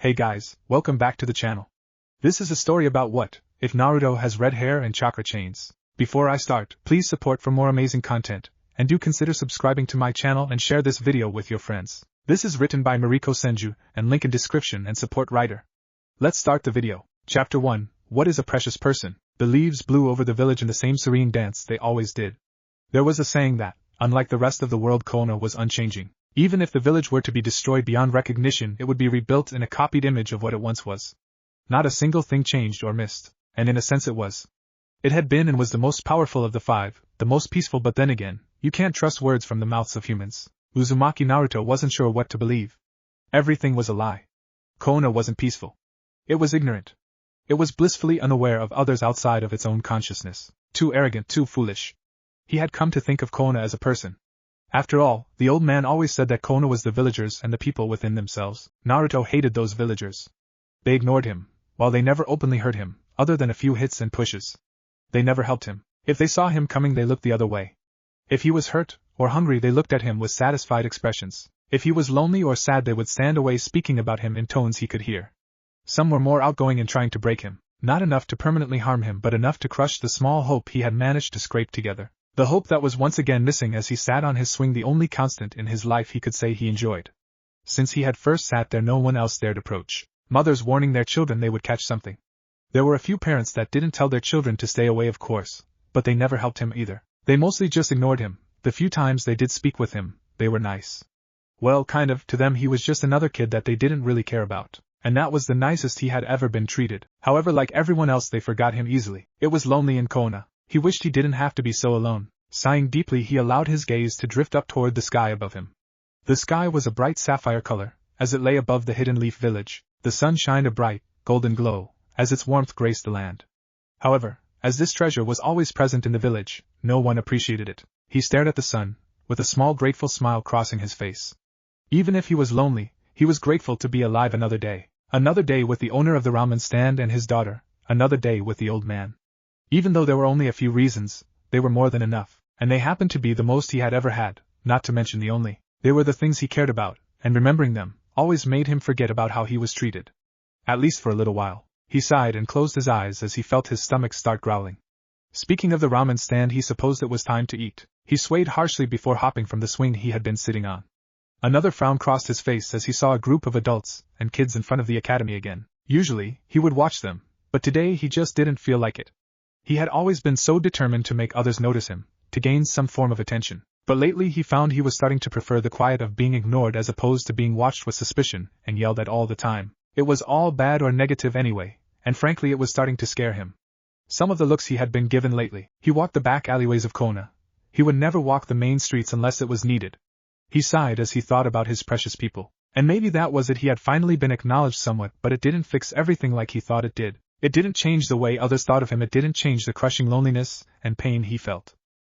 Hey guys, welcome back to the channel. This is a story about what if Naruto has red hair and chakra chains. Before I start, please support for more amazing content, and do consider subscribing to my channel and share this video with your friends. This is written by MorikoSenju, and link in description and support writer. Let's start the video. Chapter 1, What is a Precious Person? The leaves blew over the village in the same serene dance they always did. There was a saying that, unlike the rest of the world, Konoha was unchanging. Even if the village were to be destroyed beyond recognition, it would be rebuilt in a copied image of what it once was. Not a single thing changed or missed, and in a sense it was. It had been and was the most powerful of the five, the most peaceful, but then again, you can't trust words from the mouths of humans. Uzumaki Naruto wasn't sure what to believe. Everything was a lie. Konoha wasn't peaceful. It was ignorant. It was blissfully unaware of others outside of its own consciousness. Too arrogant, too foolish. He had come to think of Konoha as a person. After all, the old man always said that Konoha was the villagers and the people within themselves. Naruto hated those villagers. They ignored him, while they never openly hurt him, other than a few hits and pushes. They never helped him. If they saw him coming, they looked the other way. If he was hurt or hungry, they looked at him with satisfied expressions. If he was lonely or sad, they would stand away, speaking about him in tones he could hear. Some were more outgoing in trying to break him, not enough to permanently harm him, but enough to crush the small hope he had managed to scrape together. The hope that was once again missing as he sat on his swing, the only constant in his life he could say he enjoyed. Since he had first sat there, no one else dared approach. Mothers warning their children they would catch something. There were a few parents that didn't tell their children to stay away, of course, but they never helped him either. They mostly just ignored him. The few times they did speak with him, they were nice. Well, kind of, to them he was just another kid that they didn't really care about. And that was the nicest he had ever been treated. However, like everyone else, they forgot him easily. It was lonely in Konoha. He wished he didn't have to be so alone. Sighing deeply, he allowed his gaze to drift up toward the sky above him. The sky was a bright sapphire color, as it lay above the hidden leaf village. The sun shined a bright, golden glow, as its warmth graced the land. However, as this treasure was always present in the village, no one appreciated it. He stared at the sun, with a small grateful smile crossing his face. Even if he was lonely, he was grateful to be alive another day. Another day with the owner of the ramen stand and his daughter, another day with the old man. Even though there were only a few reasons, they were more than enough, and they happened to be the most he had ever had, not to mention the only. They were the things he cared about, and remembering them always made him forget about how he was treated. At least for a little while. He sighed and closed his eyes as he felt his stomach start growling. Speaking of the ramen stand, he supposed it was time to eat. He swayed harshly before hopping from the swing he had been sitting on. Another frown crossed his face as he saw a group of adults and kids in front of the academy again. Usually, he would watch them, but today he just didn't feel like it. He had always been so determined to make others notice him, to gain some form of attention. But lately he found he was starting to prefer the quiet of being ignored as opposed to being watched with suspicion and yelled at all the time. It was all bad or negative anyway, and frankly it was starting to scare him. Some of the looks he had been given lately. He walked the back alleyways of Konoha. He would never walk the main streets unless it was needed. He sighed as he thought about his precious people. And maybe that was it, he had finally been acknowledged somewhat, but it didn't fix everything like he thought it did. It didn't change the way others thought of him, it didn't change the crushing loneliness and pain he felt.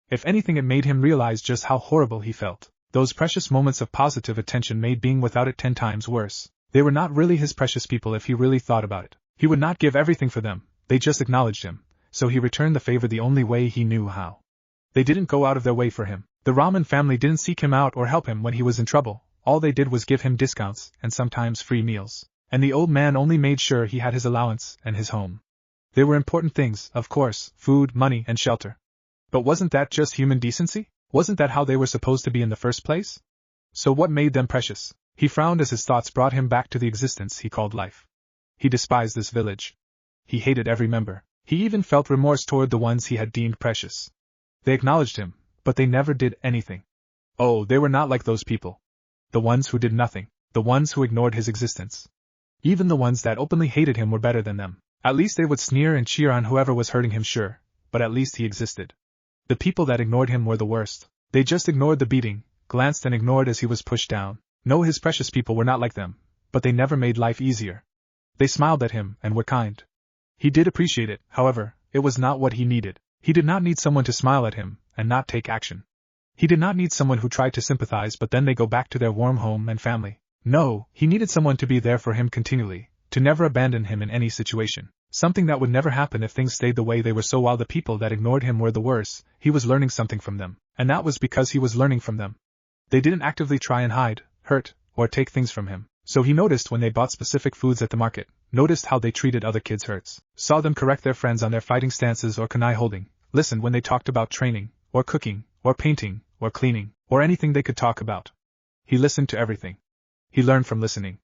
If anything, it made him realize just how horrible he felt. Those precious moments of positive attention made being without it 10 times worse. They were not really his precious people if he really thought about it. He would not give everything for them, they just acknowledged him, so he returned the favor the only way he knew how. They didn't go out of their way for him. The ramen family didn't seek him out or help him when he was in trouble. All they did was give him discounts and sometimes free meals. And the old man only made sure he had his allowance and his home. They were important things, of course, food, money, and shelter. But wasn't that just human decency? Wasn't that how they were supposed to be in the first place? So what made them precious? He frowned as his thoughts brought him back to the existence he called life. He despised this village. He hated every member. He even felt remorse toward the ones he had deemed precious. They acknowledged him, but they never did anything. Oh, they were not like those people. The ones who did nothing. The ones who ignored his existence. Even the ones that openly hated him were better than them. At least they would sneer and cheer on whoever was hurting him, sure, but at least he existed. The people that ignored him were the worst. They just ignored the beating, glanced and ignored as he was pushed down. No, his precious people were not like them, but they never made life easier. They smiled at him and were kind. He did appreciate it, however, it was not what he needed. He did not need someone to smile at him and not take action. He did not need someone who tried to sympathize but then they go back to their warm home and family. No, he needed someone to be there for him continually, to never abandon him in any situation. Something that would never happen if things stayed the way they were. So while the people that ignored him were the worst, he was learning something from them, and that was because he was learning from them. They didn't actively try and hide, hurt, or take things from him. So he noticed when they bought specific foods at the market, noticed how they treated other kids' herds, saw them correct their friends on their fighting stances or kunai holding, listened when they talked about training, or cooking, or painting, or cleaning, or anything they could talk about. He listened to everything. He learned from listening.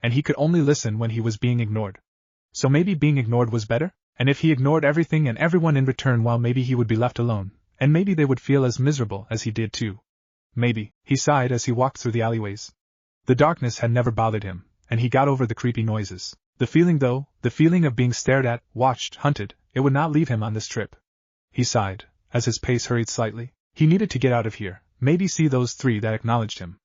And he could only listen when he was being ignored. So maybe being ignored was better? And if he ignored everything and everyone in return, well, maybe he would be left alone, and maybe they would feel as miserable as he did too. Maybe, he sighed as he walked through the alleyways. The darkness had never bothered him, and he got over the creepy noises. The feeling though, the feeling of being stared at, watched, hunted, it would not leave him on this trip. He sighed, as his pace hurried slightly. He needed to get out of here, maybe see those three that acknowledged him.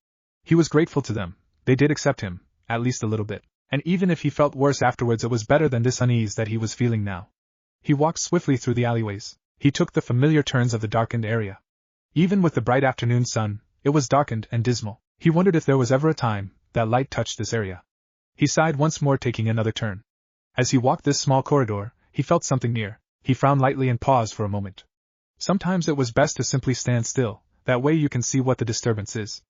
He was grateful to them, they did accept him, at least a little bit. And even if he felt worse afterwards, it was better than this unease that he was feeling now. He walked swiftly through the alleyways. He took the familiar turns of the darkened area. Even with the bright afternoon sun, it was darkened and dismal. He wondered if there was ever a time that light touched this area. He sighed once more, taking another turn. As he walked this small corridor, he felt something near. He frowned lightly and paused for a moment. Sometimes it was best to simply stand still, that way you can see what the disturbance is.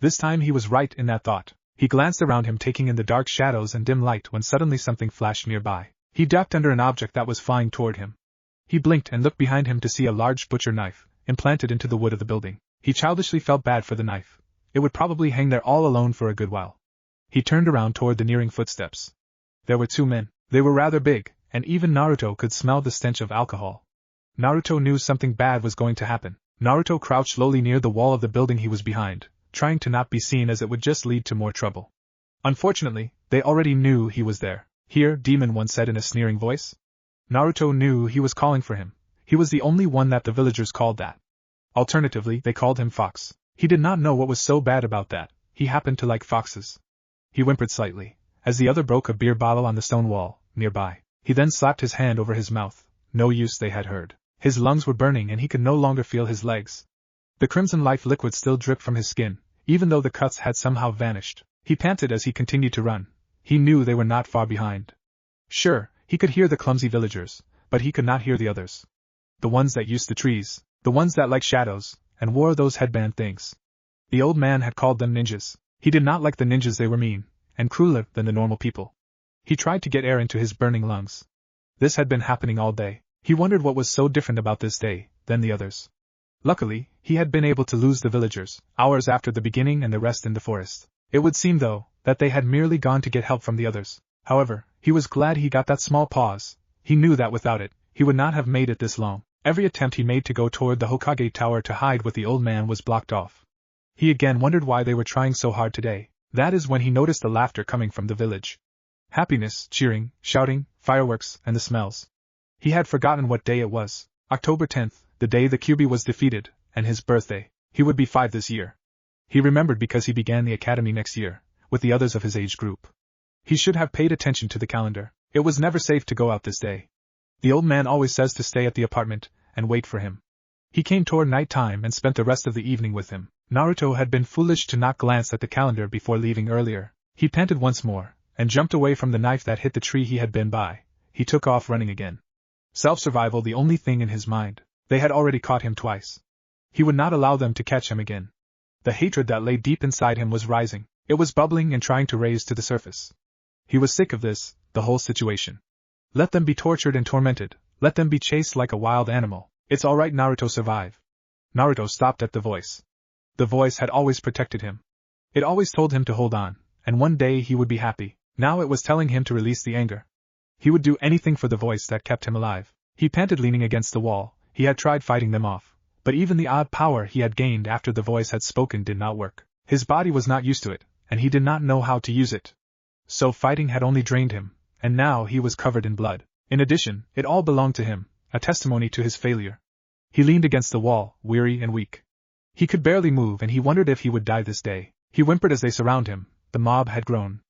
This time he was right in that thought. He glanced around him, taking in the dark shadows and dim light, when suddenly something flashed nearby. He ducked under an object that was flying toward him. He blinked and looked behind him to see a large butcher knife, implanted into the wood of the building. He childishly felt bad for the knife. It would probably hang there all alone for a good while. He turned around toward the nearing footsteps. There were two men. They were rather big, and even Naruto could smell the stench of alcohol. Naruto knew something bad was going to happen. Naruto crouched lowly near the wall of the building he was behind, trying to not be seen, as it would just lead to more trouble. Unfortunately, they already knew he was there. Here, Demon One said in a sneering voice. Naruto knew he was calling for him. He was the only one that the villagers called that. Alternatively, they called him Fox. He did not know what was so bad about that. He happened to like foxes. He whimpered slightly, as the other broke a beer bottle on the stone wall nearby. He then slapped his hand over his mouth. No use, they had heard. His lungs were burning and he could no longer feel his legs. The crimson life liquid still dripped from his skin, even though the cuts had somehow vanished. He panted as he continued to run. He knew they were not far behind. Sure, he could hear the clumsy villagers, but he could not hear the others. The ones that used the trees, the ones that liked shadows, and wore those headband things. The old man had called them ninjas. He did not like the ninjas, they were mean, and crueler than the normal people. He tried to get air into his burning lungs. This had been happening all day. He wondered what was so different about this day than the others. Luckily, he had been able to lose the villagers, hours after the beginning, and the rest in the forest. It would seem, though, that they had merely gone to get help from the others. However, he was glad he got that small pause. He knew that without it, he would not have made it this long. Every attempt he made to go toward the Hokage tower to hide with the old man was blocked off. He again wondered why they were trying so hard today. That is when he noticed the laughter coming from the village. Happiness, cheering, shouting, fireworks, and the smells. He had forgotten what day it was. October 10th, the day the Kyuubi was defeated, and his birthday. He would be 5 this year. He remembered because he began the academy next year, with the others of his age group. He should have paid attention to the calendar. It was never safe to go out this day. The old man always says to stay at the apartment and wait for him. He came toward night time and spent the rest of the evening with him. Naruto had been foolish to not glance at the calendar before leaving earlier. He panted once more, and jumped away from the knife that hit the tree he had been by. He took off running again. Self-survival the only thing in his mind. They had already caught him twice. He would not allow them to catch him again. The hatred that lay deep inside him was rising. It was bubbling and trying to raise to the surface. He was sick of this, the whole situation. Let them be tortured and tormented. Let them be chased like a wild animal. It's all right, Naruto, survive. Naruto stopped at the voice. The voice had always protected him. It always told him to hold on, and one day he would be happy. Now it was telling him to release the anger. He would do anything for the voice that kept him alive. He panted, leaning against the wall. He had tried fighting them off, but even the odd power he had gained after the voice had spoken did not work. His body was not used to it, and he did not know how to use it. So fighting had only drained him, and now he was covered in blood. In addition, it all belonged to him, a testimony to his failure. He leaned against the wall, weary and weak. He could barely move, and he wondered if he would die this day. He whimpered as they surrounded him. The mob had grown.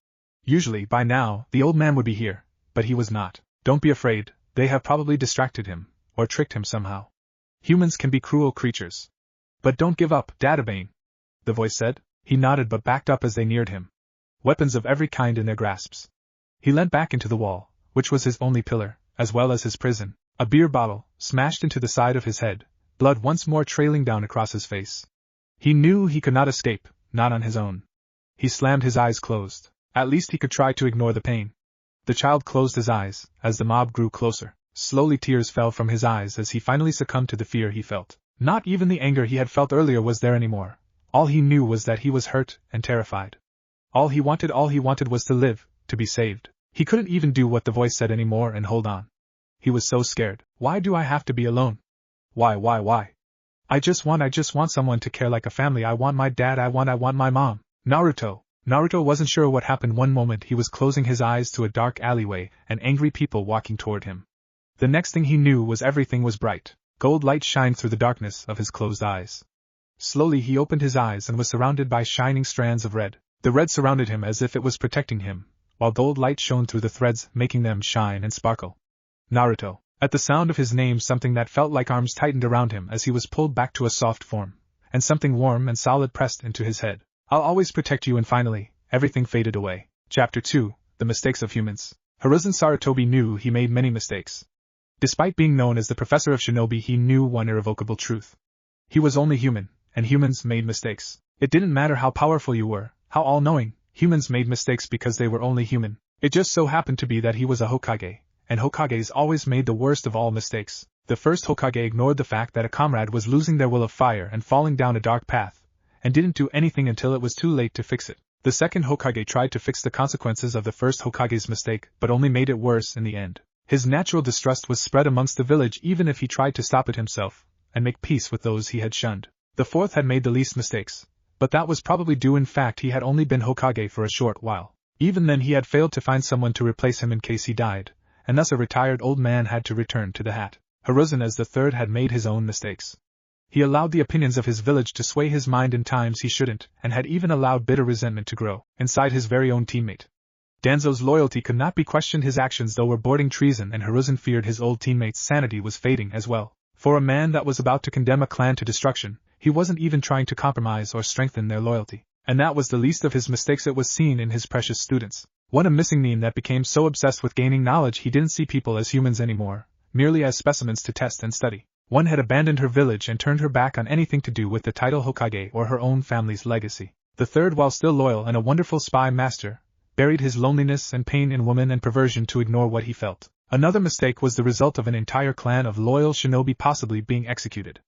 Usually, by now, the old man would be here, but he was not. Don't be afraid, they have probably distracted him, or tricked him somehow. Humans can be cruel creatures. But don't give up, Dadabane, the voice said. He nodded but backed up as they neared him. Weapons of every kind in their grasps. He leant back into the wall, which was his only pillar, as well as his prison. A beer bottle, smashed into the side of his head, blood once more trailing down across his face. He knew he could not escape, not on his own. He slammed his eyes closed. At least he could try to ignore the pain. The child closed his eyes, as the mob grew closer. Slowly tears fell from his eyes as he finally succumbed to the fear he felt. Not even the anger he had felt earlier was there anymore. All he knew was that he was hurt and terrified. All he wanted was to live, to be saved. He couldn't even do what the voice said anymore and hold on. He was so scared. Why do I have to be alone? Why? I just want someone to care like a family. I want my dad, I want my mom. Naruto wasn't sure what happened. One moment he was closing his eyes to a dark alleyway and angry people walking toward him. The next thing he knew was everything was bright. Gold light shined through the darkness of his closed eyes. Slowly he opened his eyes and was surrounded by shining strands of red. The red surrounded him as if it was protecting him, while gold light shone through the threads, making them shine and sparkle. Naruto. At the sound of his name, something that felt like arms tightened around him as he was pulled back to a soft form, and something warm and solid pressed into his head. I'll always protect you. And finally, everything faded away. Chapter 2. The Mistakes of Humans. Hiruzen Sarutobi knew he made many mistakes. Despite being known as the professor of shinobi, he knew one irrevocable truth. He was only human, and humans made mistakes. It didn't matter how powerful you were, how all-knowing, humans made mistakes because they were only human. It just so happened to be that he was a Hokage, and Hokages always made the worst of all mistakes. The first Hokage ignored the fact that a comrade was losing their will of fire and falling down a dark path, and didn't do anything until it was too late to fix it. The second Hokage tried to fix the consequences of the first Hokage's mistake, but only made it worse in the end. His natural distrust was spread amongst the village even if he tried to stop it himself, and make peace with those he had shunned. The fourth had made the least mistakes, but that was probably due in fact he had only been Hokage for a short while. Even then he had failed to find someone to replace him in case he died, and thus a retired old man had to return to the hat. Hiruzen as the third had made his own mistakes. He allowed the opinions of his village to sway his mind in times he shouldn't, and had even allowed bitter resentment to grow inside his very own teammate. Danzo's loyalty could not be questioned. His actions though were bordering treason, and Hiruzen feared his old teammate's sanity was fading as well. For a man that was about to condemn a clan to destruction, he wasn't even trying to compromise or strengthen their loyalty. And that was the least of his mistakes. It was seen in his precious students. What a missing meme that became so obsessed with gaining knowledge he didn't see people as humans anymore, merely as specimens to test and study. One had abandoned her village and turned her back on anything to do with the title Hokage or her own family's legacy. The third, while still loyal and a wonderful spy master, buried his loneliness and pain in woman and perversion to ignore what he felt. Another mistake was the result of an entire clan of loyal shinobi possibly being executed.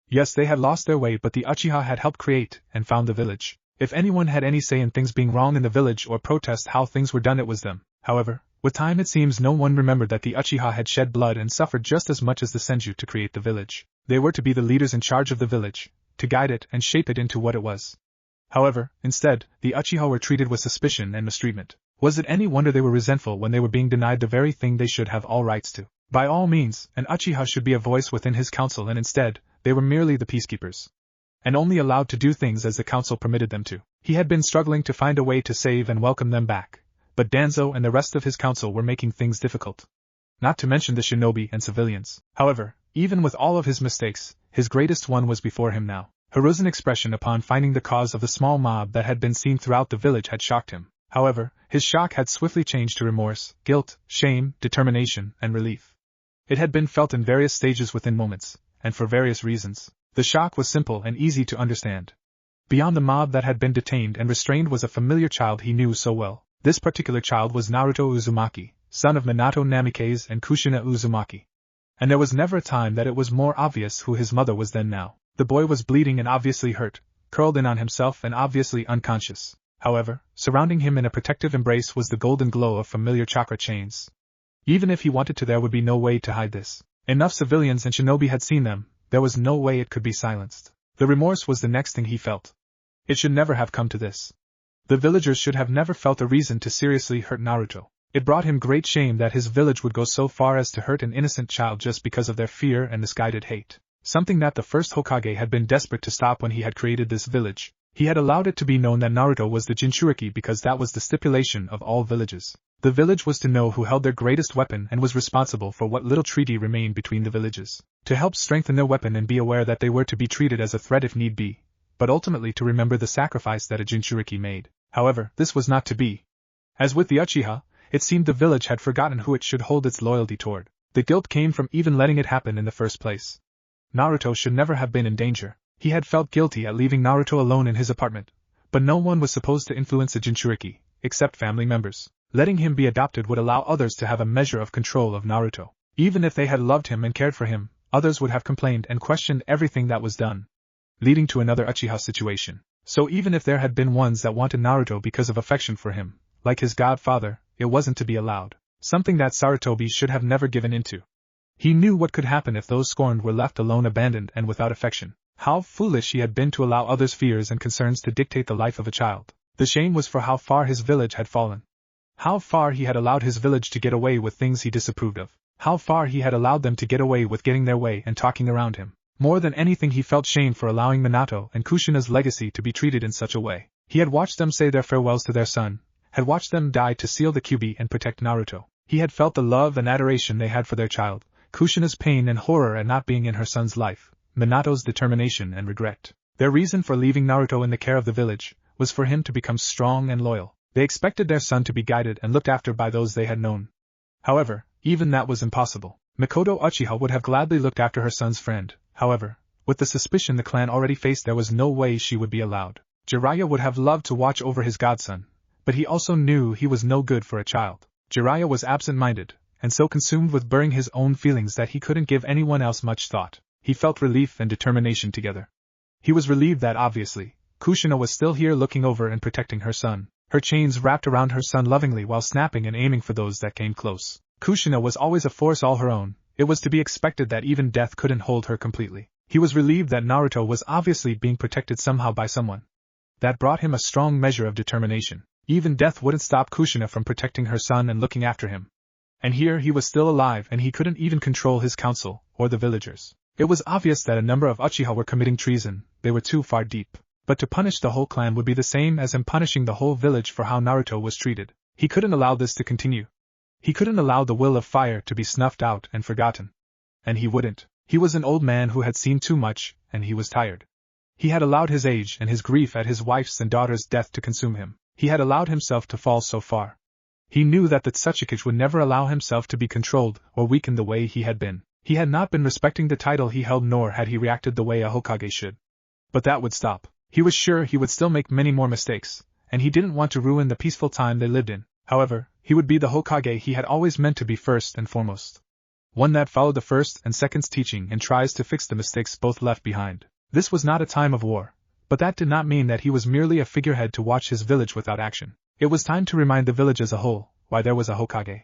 Yes, they had lost their way, but the Uchiha had helped create and found the village. If anyone had any say in things being wrong in the village or protest how things were done, it was them. However, with time it seems no one remembered that the Uchiha had shed blood and suffered just as much as the Senju to create the village. They were to be the leaders in charge of the village, to guide it and shape it into what it was. However, instead, the Uchiha were treated with suspicion and mistreatment. Was it any wonder they were resentful when they were being denied the very thing they should have all rights to? By all means, an Uchiha should be a voice within his council, and instead, they were merely the peacekeepers, and only allowed to do things as the council permitted them to. He had been struggling to find a way to save and welcome them back, but Danzo and the rest of his council were making things difficult. Not to mention the shinobi and civilians. However, even with all of his mistakes, his greatest one was before him now. Hiruzen's expression upon finding the cause of the small mob that had been seen throughout the village had shocked him. However, his shock had swiftly changed to remorse, guilt, shame, determination, and relief. It had been felt in various stages within moments, and for various reasons. The shock was simple and easy to understand. Beyond the mob that had been detained and restrained was a familiar child he knew so well. This particular child was Naruto Uzumaki, son of Minato Namikaze and Kushina Uzumaki. And there was never a time that it was more obvious who his mother was than now. The boy was bleeding and obviously hurt, curled in on himself and obviously unconscious. However, surrounding him in a protective embrace was the golden glow of familiar chakra chains. Even if he wanted to, there would be no way to hide this. Enough civilians and shinobi had seen them, there was no way it could be silenced. The remorse was the next thing he felt. It should never have come to this. The villagers should have never felt a reason to seriously hurt Naruto. It brought him great shame that his village would go so far as to hurt an innocent child just because of their fear and misguided hate. Something that the first Hokage had been desperate to stop when he had created this village. He had allowed it to be known that Naruto was the Jinchuriki because that was the stipulation of all villages. The village was to know who held their greatest weapon and was responsible for what little treaty remained between the villages. To help strengthen their weapon and be aware that they were to be treated as a threat if need be, but ultimately to remember the sacrifice that a Jinchuriki made. However, this was not to be. As with the Uchiha, it seemed the village had forgotten who it should hold its loyalty toward. The guilt came from even letting it happen in the first place. Naruto should never have been in danger. He had felt guilty at leaving Naruto alone in his apartment, but no one was supposed to influence a Jinchuriki, except family members. Letting him be adopted would allow others to have a measure of control of Naruto. Even if they had loved him and cared for him, others would have complained and questioned everything that was done, leading to another Uchiha situation. So even if there had been ones that wanted Naruto because of affection for him, like his godfather, it wasn't to be allowed. Something that Sarutobi should have never given into. He knew what could happen if those scorned were left alone, abandoned and without affection. How foolish he had been to allow others' fears and concerns to dictate the life of a child. The shame was for how far his village had fallen. How far he had allowed his village to get away with things he disapproved of. How far he had allowed them to get away with getting their way and talking around him. More than anything, he felt shame for allowing Minato and Kushina's legacy to be treated in such a way. He had watched them say their farewells to their son, had watched them die to seal the Kyuubi and protect Naruto. He had felt the love and adoration they had for their child, Kushina's pain and horror at not being in her son's life, Minato's determination and regret. Their reason for leaving Naruto in the care of the village was for him to become strong and loyal. They expected their son to be guided and looked after by those they had known. However, even that was impossible. Mikoto Uchiha would have gladly looked after her son's friend. However, with the suspicion the clan already faced, there was no way she would be allowed. Jiraiya would have loved to watch over his godson, but he also knew he was no good for a child. Jiraiya was absent-minded, and so consumed with burying his own feelings that he couldn't give anyone else much thought. He felt relief and determination together. He was relieved that, obviously, Kushina was still here looking over and protecting her son. Her chains wrapped around her son lovingly while snapping and aiming for those that came close. Kushina was always a force all her own. It was to be expected that even death couldn't hold her completely. He was relieved that Naruto was obviously being protected somehow by someone. That brought him a strong measure of determination. Even death wouldn't stop Kushina from protecting her son and looking after him. And here he was still alive, and he couldn't even control his council, or the villagers. It was obvious that a number of Uchiha were committing treason. They were too far deep. But to punish the whole clan would be the same as him punishing the whole village for how Naruto was treated. He couldn't allow this to continue. He couldn't allow the will of fire to be snuffed out and forgotten. And he wouldn't. He was an old man who had seen too much, and he was tired. He had allowed his age and his grief at his wife's and daughter's death to consume him. He had allowed himself to fall so far. He knew that the Tsuchikage would never allow himself to be controlled or weakened the way he had been. He had not been respecting the title he held, nor had he reacted the way a Hokage should. But that would stop. He was sure he would still make many more mistakes, and he didn't want to ruin the peaceful time they lived in. However, he would be the Hokage he had always meant to be, first and foremost. One that followed the first and second's teaching and tries to fix the mistakes both left behind. This was not a time of war, but that did not mean that he was merely a figurehead to watch his village without action. It was time to remind the village as a whole why there was a Hokage.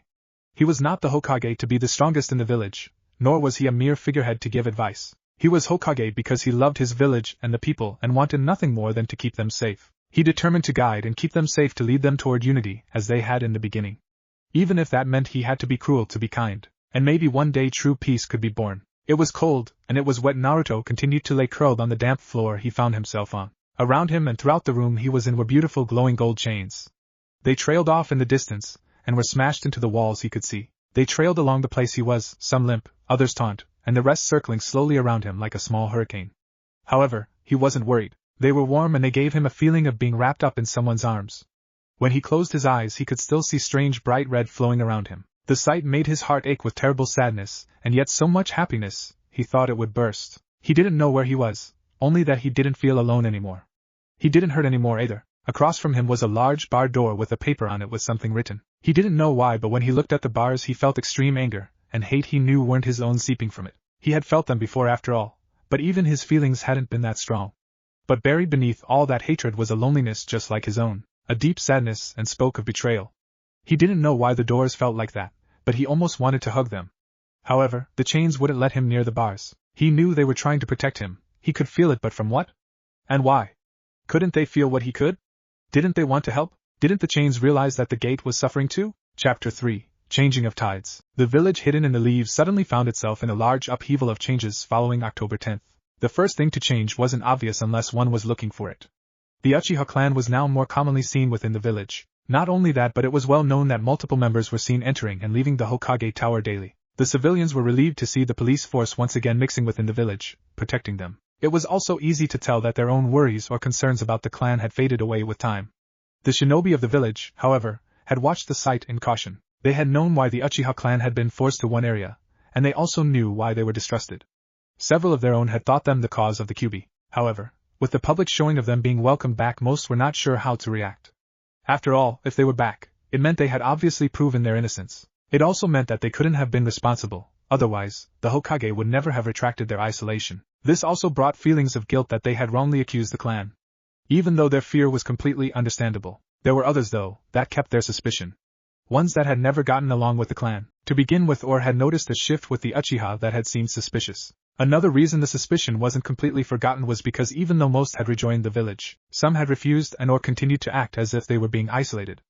He was not the Hokage to be the strongest in the village, nor was he a mere figurehead to give advice. He was Hokage because he loved his village and the people and wanted nothing more than to keep them safe. He determined to guide and keep them safe, to lead them toward unity as they had in the beginning. Even if that meant he had to be cruel to be kind, and maybe one day true peace could be born. It was cold, and it was wet. Naruto continued to lay curled on the damp floor he found himself on. Around him and throughout the room he was in were beautiful glowing gold chains. They trailed off in the distance, and were smashed into the walls he could see. They trailed along the place he was, some limp, others taut, and the rest circling slowly around him like a small hurricane. However, he wasn't worried. They were warm and they gave him a feeling of being wrapped up in someone's arms. When he closed his eyes he could still see strange bright red flowing around him. The sight made his heart ache with terrible sadness, and yet so much happiness, he thought it would burst. He didn't know where he was, only that he didn't feel alone anymore. He didn't hurt anymore either. Across from him was a large bar door with a paper on it with something written. He didn't know why, but when he looked at the bars he felt extreme anger, and hate he knew weren't his own seeping from it. He had felt them before after all, but even his feelings hadn't been that strong. But buried beneath all that hatred was a loneliness just like his own, a deep sadness, and spoke of betrayal. He didn't know why the doors felt like that, but he almost wanted to hug them. However, the chains wouldn't let him near the bars. He knew they were trying to protect him. He could feel it, but from what? And why? Couldn't they feel what he could? Didn't they want to help? Didn't the chains realize that the gate was suffering too? Chapter 3. Changing of Tides. The village hidden in the leaves suddenly found itself in a large upheaval of changes following October 10th. The first thing to change wasn't obvious unless one was looking for it. The Uchiha clan was now more commonly seen within the village. Not only that, but it was well known that multiple members were seen entering and leaving the Hokage Tower daily. The civilians were relieved to see the police force once again mixing within the village, protecting them. It was also easy to tell that their own worries or concerns about the clan had faded away with time. The shinobi of the village, however, had watched the sight in caution. They had known why the Uchiha clan had been forced to one area, and they also knew why they were distrusted. Several of their own had thought them the cause of the Kyuubi. However, with the public showing of them being welcomed back, most were not sure how to react. After all, if they were back, it meant they had obviously proven their innocence. It also meant that they couldn't have been responsible, otherwise, the Hokage would never have retracted their isolation. This also brought feelings of guilt that they had wrongly accused the clan. Even though their fear was completely understandable, there were others though, that kept their suspicion. Ones that had never gotten along with the clan, to begin with, or had noticed a shift with the Uchiha that had seemed suspicious. Another reason the suspicion wasn't completely forgotten was because even though most had rejoined the village, some had refused and or continued to act as if they were being isolated.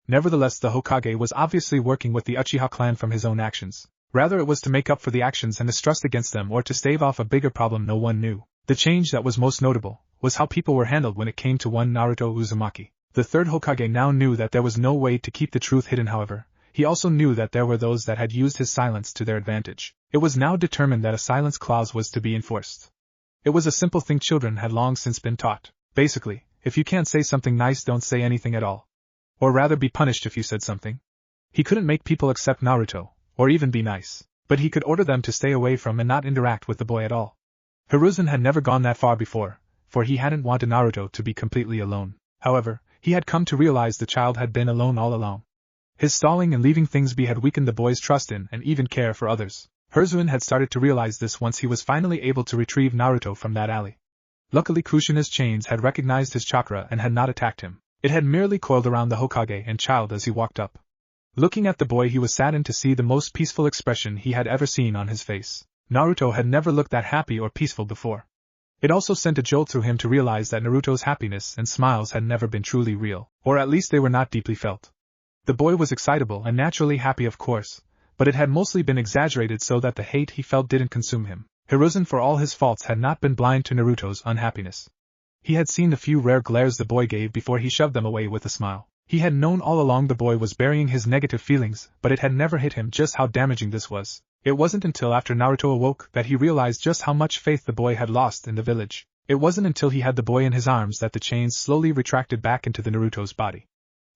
Nevertheless, the Hokage was obviously working with the Uchiha clan from his own actions. Rather, it was to make up for the actions and distrust against them, or to stave off a bigger problem no one knew. The change that was most notable was how people were handled when it came to one Naruto Uzumaki. The third Hokage now knew that there was no way to keep the truth hidden. However, he also knew that there were those that had used his silence to their advantage. It was now determined that a silence clause was to be enforced. It was a simple thing children had long since been taught. Basically, if you can't say something nice, don't say anything at all. Or rather, be punished if you said something. He couldn't make people accept Naruto, or even be nice, but he could order them to stay away from and not interact with the boy at all. Hiruzen had never gone that far before, for he hadn't wanted Naruto to be completely alone. However, he had come to realize the child had been alone all along. His stalling and leaving things be had weakened the boy's trust in and even care for others. Hiruzen had started to realize this once he was finally able to retrieve Naruto from that alley. Luckily, Kushina's chains had recognized his chakra and had not attacked him. It had merely coiled around the Hokage and child as he walked up. Looking at the boy, he was saddened to see the most peaceful expression he had ever seen on his face. Naruto had never looked that happy or peaceful before. It also sent a jolt through him to realize that Naruto's happiness and smiles had never been truly real, or at least they were not deeply felt. The boy was excitable and naturally happy, of course, but it had mostly been exaggerated so that the hate he felt didn't consume him. Hiruzen, for all his faults, had not been blind to Naruto's unhappiness. He had seen the few rare glares the boy gave before he shoved them away with a smile. He had known all along the boy was burying his negative feelings, but it had never hit him just how damaging this was. It wasn't until after Naruto awoke that he realized just how much faith the boy had lost in the village. It wasn't until he had the boy in his arms that the chains slowly retracted back into the Naruto's body.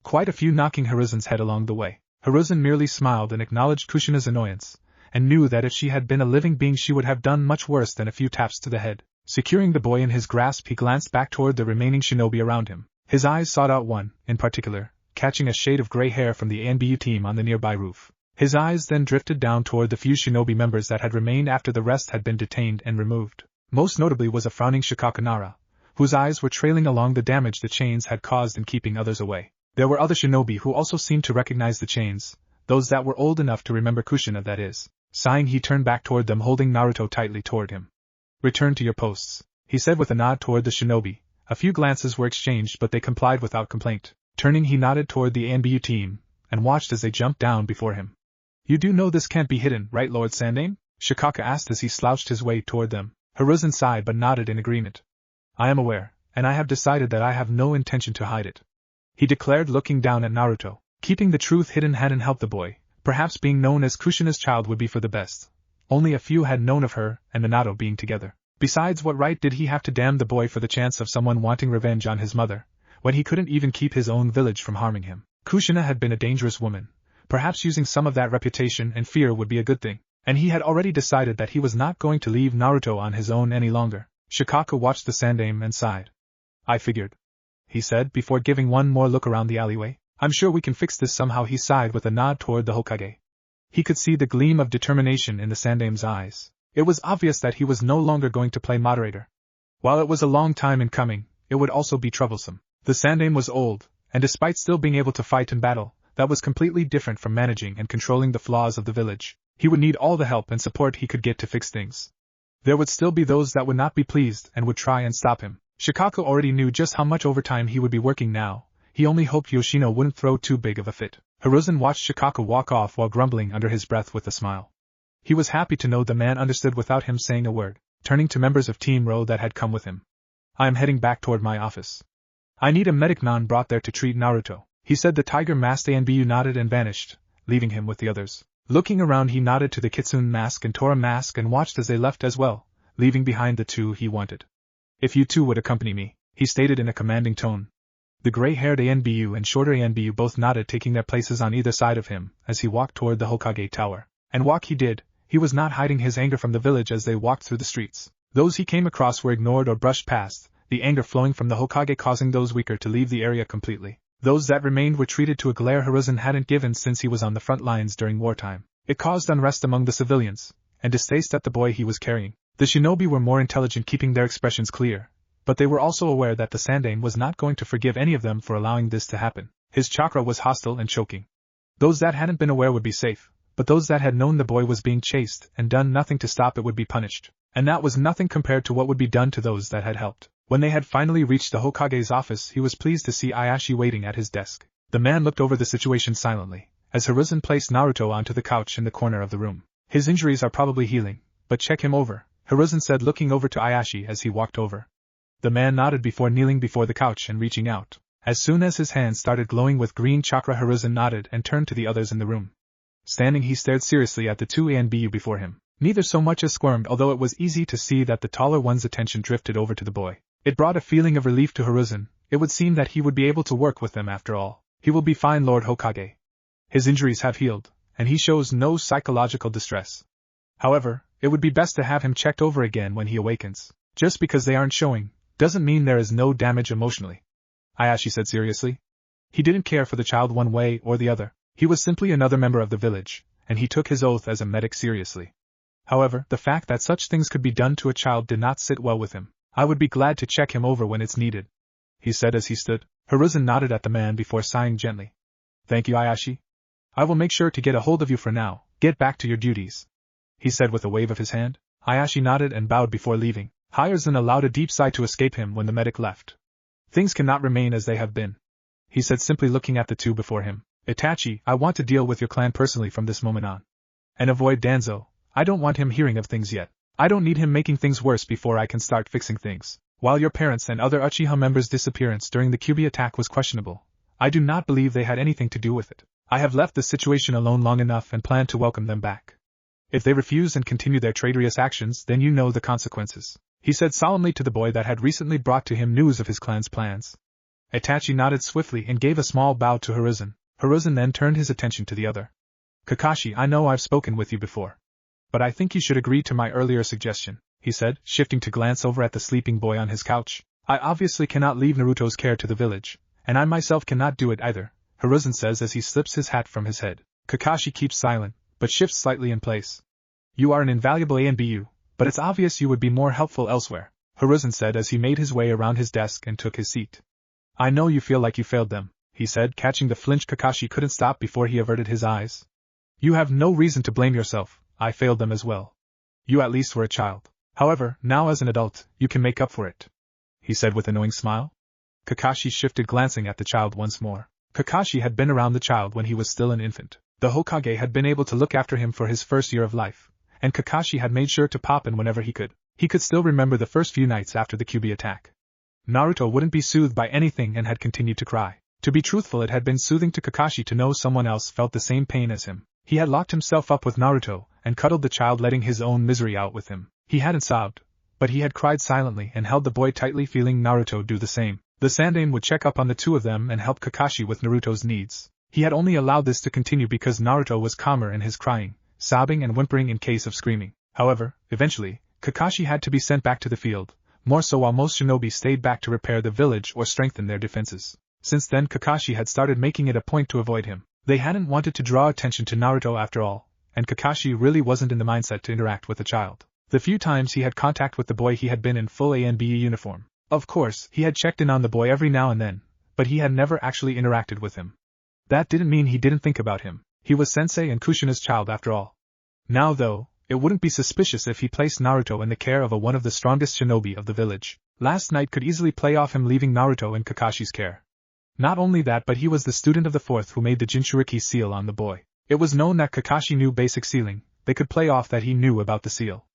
Quite a few knocking Hiruzen's head along the way. Hiruzen merely smiled and acknowledged Kushina's annoyance, and knew that if she had been a living being she would have done much worse than a few taps to the head. Securing the boy in his grasp, he glanced back toward the remaining shinobi around him. His eyes sought out one, in particular, catching a shade of gray hair from the ANBU team on the nearby roof. His eyes then drifted down toward the few shinobi members that had remained after the rest had been detained and removed. Most notably was a frowning Shikaka Nara, whose eyes were trailing along the damage the chains had caused in keeping others away. There were other shinobi who also seemed to recognize the chains, those that were old enough to remember Kushina, that is. Sighing, he turned back toward them, holding Naruto tightly toward him. "Return to your posts," he said with a nod toward the shinobi. A few glances were exchanged, but they complied without complaint. Turning, he nodded toward the ANBU team, and watched as they jumped down before him. "You do know this can't be hidden, right, Lord Sandaime?" Shikaka asked as he slouched his way toward them. Hiruzen sighed but nodded in agreement. "I am aware, and I have decided that I have no intention to hide it," he declared, looking down at Naruto. Keeping the truth hidden hadn't helped the boy. Perhaps being known as Kushina's child would be for the best. Only a few had known of her and Minato being together. Besides, what right did he have to damn the boy for the chance of someone wanting revenge on his mother, when he couldn't even keep his own village from harming him? Kushina had been a dangerous woman. Perhaps using some of that reputation and fear would be a good thing, and he had already decided that he was not going to leave Naruto on his own any longer. Shikaka watched the Sandaime and sighed. "I figured," he said before giving one more look around the alleyway. "I'm sure we can fix this somehow," he sighed with a nod toward the Hokage. He could see the gleam of determination in the Sandaime's eyes. It was obvious that he was no longer going to play moderator. While it was a long time in coming, it would also be troublesome. The Sandaime was old, and despite still being able to fight in battle, that was completely different from managing and controlling the flaws of the village. He would need all the help and support he could get to fix things. There would still be those that would not be pleased and would try and stop him. Shikaka already knew just how much overtime he would be working now. He only hoped Yoshino wouldn't throw too big of a fit. Hiruzen watched Shikaka walk off while grumbling under his breath with a smile. He was happy to know the man understood without him saying a word. Turning to members of Team Row that had come with him. "I am heading back toward my office. I need a medic non brought there to treat Naruto," he said. The tiger-masked ANBU nodded and vanished, leaving him with the others. Looking around, he nodded to the Kitsune mask and Tora mask and watched as they left as well, leaving behind the two he wanted. "If you two would accompany me," he stated in a commanding tone. The gray-haired ANBU and shorter ANBU both nodded, taking their places on either side of him as he walked toward the Hokage tower. And walk he did. He was not hiding his anger from the village as they walked through the streets. Those he came across were ignored or brushed past, the anger flowing from the Hokage causing those weaker to leave the area completely. Those that remained were treated to a glare Hiruzen hadn't given since he was on the front lines during wartime. It caused unrest among the civilians, and distaste at the boy he was carrying. The shinobi were more intelligent, keeping their expressions clear, but they were also aware that the Sandaime was not going to forgive any of them for allowing this to happen. His chakra was hostile and choking. Those that hadn't been aware would be safe, but those that had known the boy was being chased and done nothing to stop it would be punished. And that was nothing compared to what would be done to those that had helped. When they had finally reached the Hokage's office, he was pleased to see Ayashi waiting at his desk. The man looked over the situation silently, as Hiruzen placed Naruto onto the couch in the corner of the room. His injuries are probably healing, but check him over, Hiruzen said, looking over to Ayashi as he walked over. The man nodded before kneeling before the couch and reaching out. As soon as his hands started glowing with green chakra, Hiruzen nodded and turned to the others in the room. Standing, he stared seriously at the two ANBU before him. Neither so much as squirmed, although it was easy to see that the taller one's attention drifted over to the boy. It brought a feeling of relief to Hiruzen. It would seem that he would be able to work with them after all. He will be fine, Lord Hokage. His injuries have healed, and he shows no psychological distress. However, it would be best to have him checked over again when he awakens. Just because they aren't showing, doesn't mean there is no damage emotionally, Ayashi said seriously. He didn't care for the child one way or the other. He was simply another member of the village, and he took his oath as a medic seriously. However, the fact that such things could be done to a child did not sit well with him. I would be glad to check him over when it's needed, he said as he stood. Hiruzen nodded at the man before sighing gently. Thank you, Ayashi. I will make sure to get a hold of you for now. Get back to your duties, he said with a wave of his hand. Ayashi nodded and bowed before leaving. Hiruzen allowed a deep sigh to escape him when the medic left. Things cannot remain as they have been, he said, simply looking at the two before him. Itachi, I want to deal with your clan personally from this moment on. And avoid Danzo. I don't want him hearing of things yet. I don't need him making things worse before I can start fixing things. While your parents and other Uchiha members' disappearance during the Kyuubi attack was questionable, I do not believe they had anything to do with it. I have left the situation alone long enough and plan to welcome them back. If they refuse and continue their traitorous actions, then you know the consequences, he said solemnly to the boy that had recently brought to him news of his clan's plans. Itachi nodded swiftly and gave a small bow to Hiruzen. Hiruzen then turned his attention to the other. Kakashi, I know I've spoken with you before, but I think you should agree to my earlier suggestion, he said, shifting to glance over at the sleeping boy on his couch. I obviously cannot leave Naruto's care to the village, and I myself cannot do it either, Hiruzen says as he slips his hat from his head. Kakashi keeps silent, but shifts slightly in place. You are an invaluable ANBU, but it's obvious you would be more helpful elsewhere, Hiruzen said as he made his way around his desk and took his seat. I know you feel like you failed them, he said, catching the flinch Kakashi couldn't stop before he averted his eyes. You have no reason to blame yourself. I failed them as well. You at least were a child. However, now as an adult, you can make up for it, he said with a knowing smile. Kakashi shifted, glancing at the child once more. Kakashi had been around the child when he was still an infant. The Hokage had been able to look after him for his first year of life, and Kakashi had made sure to pop in whenever he could. He could still remember the first few nights after the Kyuubi attack. Naruto wouldn't be soothed by anything and had continued to cry. To be truthful, it had been soothing to Kakashi to know someone else felt the same pain as him. He had locked himself up with Naruto and cuddled the child, letting his own misery out with him. He hadn't sobbed, but he had cried silently and held the boy tightly, feeling Naruto do the same. The Sandaime would check up on the two of them and help Kakashi with Naruto's needs. He had only allowed this to continue because Naruto was calmer in his crying, sobbing and whimpering in case of screaming. However, eventually, Kakashi had to be sent back to the field, more so while most shinobi stayed back to repair the village or strengthen their defenses. Since then, Kakashi had started making it a point to avoid him. They hadn't wanted to draw attention to Naruto after all, and Kakashi really wasn't in the mindset to interact with a child. The few times he had contact with the boy, he had been in full ANBU uniform. Of course, he had checked in on the boy every now and then, but he had never actually interacted with him. That didn't mean he didn't think about him. He was Sensei and Kushina's child after all. Now though, it wouldn't be suspicious if he placed Naruto in the care of one of the strongest shinobi of the village. Last night could easily play off him leaving Naruto in Kakashi's care. Not only that, but he was the student of the fourth who made the Jinchuriki seal on the boy. It was known that Kakashi knew basic sealing. They could play off that he knew about the seal.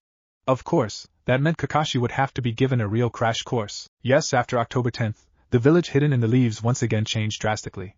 Of course, that meant Kakashi would have to be given a real crash course. Yes, after October 10th, the village hidden in the leaves once again changed drastically.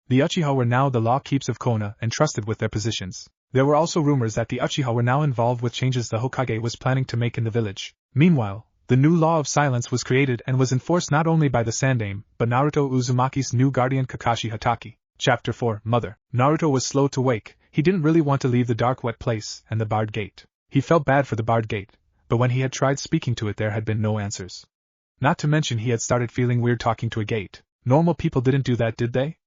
The Uchiha were now the law keeps of Konoha and trusted with their positions. There were also rumors that the Uchiha were now involved with changes the Hokage was planning to make in the village. Meanwhile, the new law of silence was created and was enforced not only by the Sandaime, but Naruto Uzumaki's new guardian Kakashi Hatake. Chapter 4, Mother. Naruto was slow to wake. He didn't really want to leave the dark wet place and the barred gate. He felt bad for the barred gate, but when he had tried speaking to it there had been no answers. Not to mention he had started feeling weird talking to a gate. Normal people didn't do that, did they?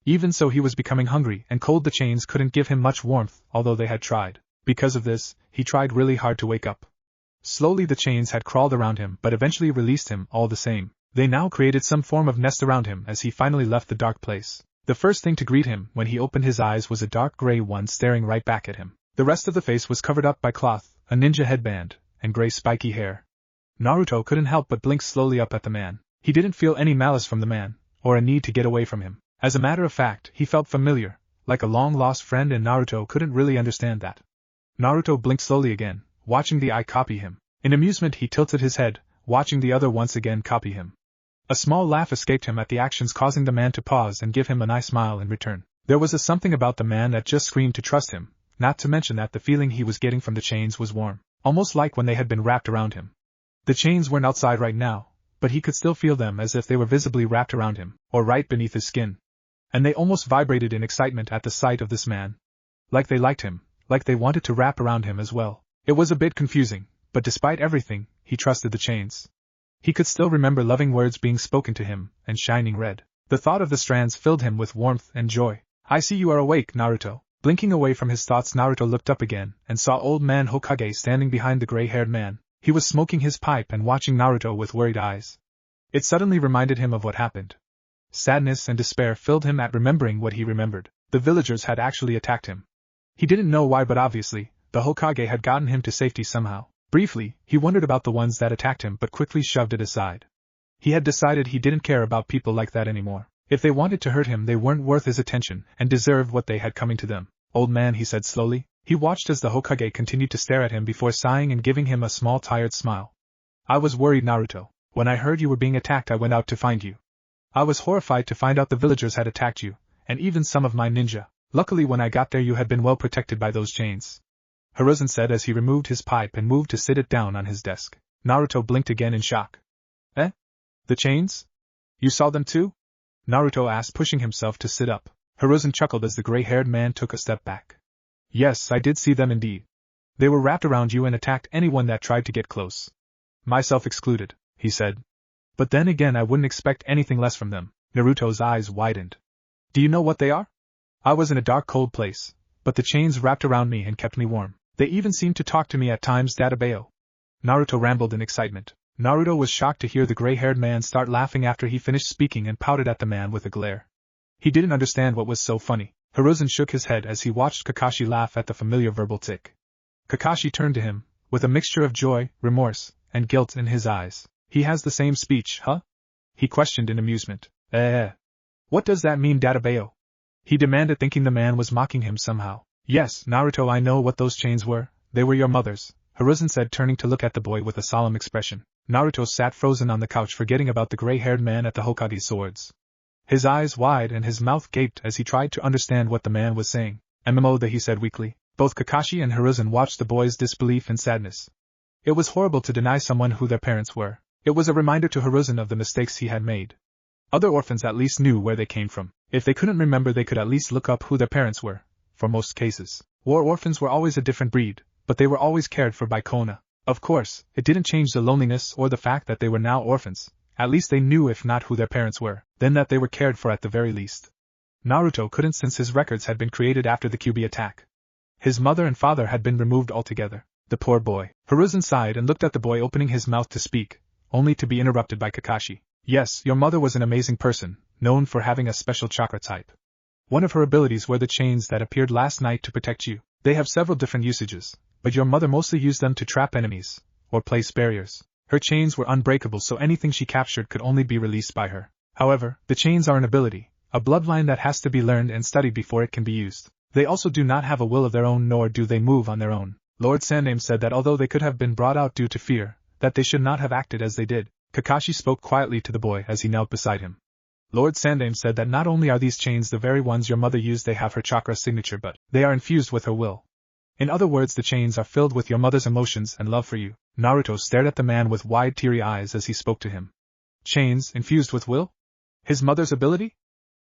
Even so, he was becoming hungry, and cold. The chains couldn't give him much warmth, although they had tried. Because of this, he tried really hard to wake up. Slowly the chains had crawled around him, but eventually released him all the same. They now created some form of nest around him as he finally left the dark place. The first thing to greet him when he opened his eyes was a dark gray one staring right back at him. The rest of the face was covered up by cloth, a ninja headband, and gray spiky hair. Naruto couldn't help but blink slowly up at the man. He didn't feel any malice from the man, or a need to get away from him. As a matter of fact, he felt familiar, like a long-lost friend, and Naruto couldn't really understand that. Naruto blinked slowly again, watching the eye copy him. In amusement he tilted his head, watching the other once again copy him. A small laugh escaped him at the actions, causing the man to pause and give him a nice smile in return. There was something about the man that just screamed to trust him, not to mention that the feeling he was getting from the chains was warm, almost like when they had been wrapped around him. The chains weren't outside right now, but he could still feel them as if they were visibly wrapped around him, or right beneath his skin. And they almost vibrated in excitement at the sight of this man. Like they liked him, like they wanted to wrap around him as well. It was a bit confusing, but despite everything, he trusted the chains. He could still remember loving words being spoken to him, and shining red. The thought of the strands filled him with warmth and joy. "I see you are awake, Naruto." Blinking away from his thoughts, Naruto looked up again, and saw old man Hokage standing behind the gray-haired man. He was smoking his pipe and watching Naruto with worried eyes. It suddenly reminded him of what happened. Sadness and despair filled him at remembering what he remembered. The villagers had actually attacked him. He didn't know why, but obviously, the Hokage had gotten him to safety somehow. Briefly, he wondered about the ones that attacked him but quickly shoved it aside. He had decided he didn't care about people like that anymore. If they wanted to hurt him, they weren't worth his attention and deserved what they had coming to them. "Old man," he said slowly. He watched as the Hokage continued to stare at him before sighing and giving him a small tired smile. "I was worried, Naruto. When I heard you were being attacked, I went out to find you. I was horrified to find out the villagers had attacked you, and even some of my ninja. Luckily when I got there you had been well protected by those chains," Hiruzen said as he removed his pipe and moved to sit it down on his desk. Naruto blinked again in shock. "Eh? The chains? You saw them too?" Naruto asked, pushing himself to sit up. Hiruzen chuckled as the gray-haired man took a step back. "Yes, I did see them indeed. They were wrapped around you and attacked anyone that tried to get close. Myself excluded," he said. "But then again, I wouldn't expect anything less from them." Naruto's eyes widened. "Do you know what they are?" "I was in a dark, cold place, but the chains wrapped around me and kept me warm. They even seemed to talk to me at times." Databeo. Naruto rambled in excitement. Naruto was shocked to hear the gray-haired man start laughing after he finished speaking and pouted at the man with a glare. He didn't understand what was so funny. Hiruzen shook his head as he watched Kakashi laugh at the familiar verbal tick. Kakashi turned to him, with a mixture of joy, remorse, and guilt in his eyes. "He has the same speech, huh?" he questioned in amusement. What does that mean, Databeo?" he demanded, thinking the man was mocking him somehow. "Yes, Naruto, I know what those chains were. They were your mother's," Hiruzen said, turning to look at the boy with a solemn expression. Naruto sat frozen on the couch, forgetting about the gray-haired man at the Hokage's swords. His eyes wide and his mouth gaped as he tried to understand what the man was saying. He said weakly. Both Kakashi and Hiruzen watched the boy's disbelief and sadness. It was horrible to deny someone who their parents were. It was a reminder to Hiruzen of the mistakes he had made. Other orphans at least knew where they came from. If they couldn't remember, they could at least look up who their parents were. For most cases, war orphans were always a different breed, but they were always cared for by Kona. Of course, it didn't change the loneliness or the fact that they were now orphans. At least they knew, if not who their parents were, then that they were cared for at the very least. Naruto couldn't, since his records had been created after the Kyuubi attack. His mother and father had been removed altogether. The poor boy. Hiruzen sighed and looked at the boy, opening his mouth to speak, only to be interrupted by Kakashi. "Yes, your mother was an amazing person, known for having a special chakra type. One of her abilities were the chains that appeared last night to protect you. They have several different usages, but your mother mostly used them to trap enemies, or place barriers. Her chains were unbreakable, so anything she captured could only be released by her. However, the chains are an ability, a bloodline that has to be learned and studied before it can be used. They also do not have a will of their own, nor do they move on their own." Lord Sandaime said that although they could have been brought out due to fear, that they should not have acted as they did. Kakashi spoke quietly to the boy as he knelt beside him. Lord Sandaime said that not only are these chains the very ones your mother used, they have her chakra signature, but they are infused with her will. In other words, the chains are filled with your mother's emotions and love for you. Naruto stared at the man with wide, teary eyes as he spoke to him. Chains infused with will? His mother's ability?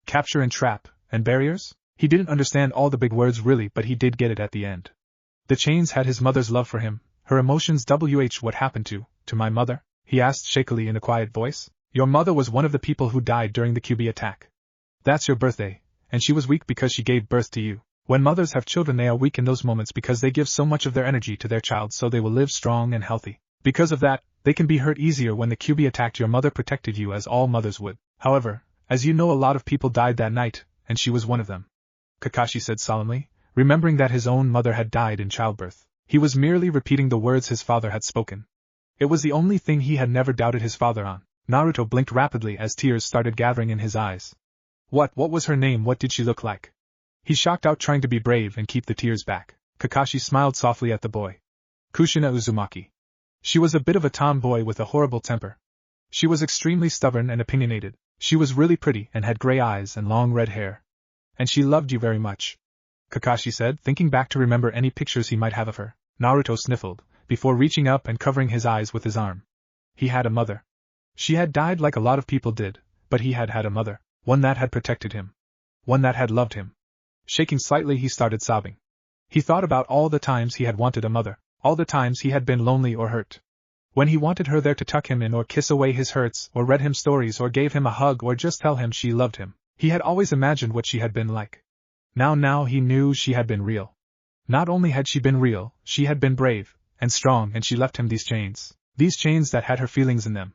Capture and trap, and barriers? He didn't understand all the big words really, but he did get it at the end. The chains had his mother's love for him, her emotions. What happened to my mother? He asked shakily in a quiet voice. Your mother was one of the people who died during the QB attack. That's your birthday, and she was weak because she gave birth to you. When mothers have children, they are weak in those moments because they give so much of their energy to their child so they will live strong and healthy. Because of that, they can be hurt easier. When the QB attacked, your mother protected you as all mothers would. However, as you know, a lot of people died that night, and she was one of them. Kakashi said solemnly, remembering that his own mother had died in childbirth. He was merely repeating the words his father had spoken. It was the only thing he had never doubted his father on. Naruto blinked rapidly as tears started gathering in his eyes. What was her name? What did she look like? He shocked out, trying to be brave and keep the tears back. Kakashi smiled softly at the boy. Kushina Uzumaki. She was a bit of a tomboy with a horrible temper. She was extremely stubborn and opinionated. She was really pretty and had gray eyes and long red hair. And she loved you very much, Kakashi said, thinking back to remember any pictures he might have of her. Naruto sniffled, before reaching up and covering his eyes with his arm. He had a mother. She had died like a lot of people did, but he had had a mother, one that had protected him. One that had loved him. Shaking slightly, he started sobbing. He thought about all the times he had wanted a mother, all the times he had been lonely or hurt. When he wanted her there to tuck him in or kiss away his hurts or read him stories or gave him a hug or just tell him she loved him. He had always imagined what she had been like. Now he knew she had been real. Not only had she been real, she had been brave and strong, and she left him these chains that had her feelings in them.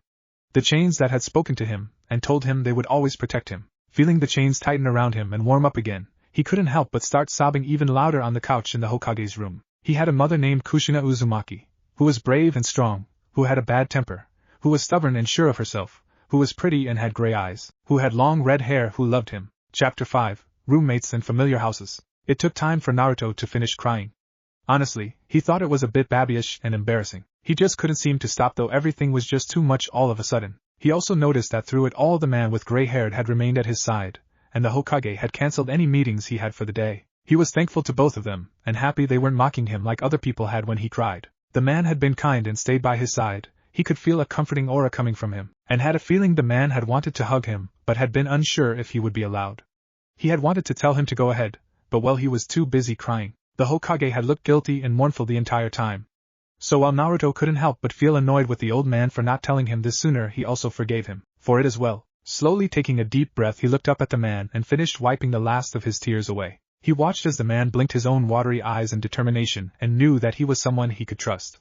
The chains that had spoken to him and told him they would always protect him. Feeling the chains tighten around him and warm up again, he couldn't help but start sobbing even louder on the couch in the Hokage's room. He had a mother named Kushina Uzumaki, who was brave and strong, who had a bad temper, who was stubborn and sure of herself, who was pretty and had gray eyes, who had long red hair, who loved him. Chapter 5, Roommates and Familiar Houses. It took time for Naruto to finish crying. Honestly, he thought it was a bit babyish and embarrassing. He just couldn't seem to stop, though everything was just too much all of a sudden. He also noticed that through it all the man with gray hair had remained at his side, and the Hokage had cancelled any meetings he had for the day. He was thankful to both of them, and happy they weren't mocking him like other people had when he cried. The man had been kind and stayed by his side. He could feel a comforting aura coming from him, and had a feeling the man had wanted to hug him, but had been unsure if he would be allowed. He had wanted to tell him to go ahead, but while he was too busy crying, the Hokage had looked guilty and mournful the entire time. So while Naruto couldn't help but feel annoyed with the old man for not telling him this sooner, he also forgave him for it as well. Slowly taking a deep breath, he looked up at the man and finished wiping the last of his tears away. He watched as the man blinked his own watery eyes in determination and knew that he was someone he could trust.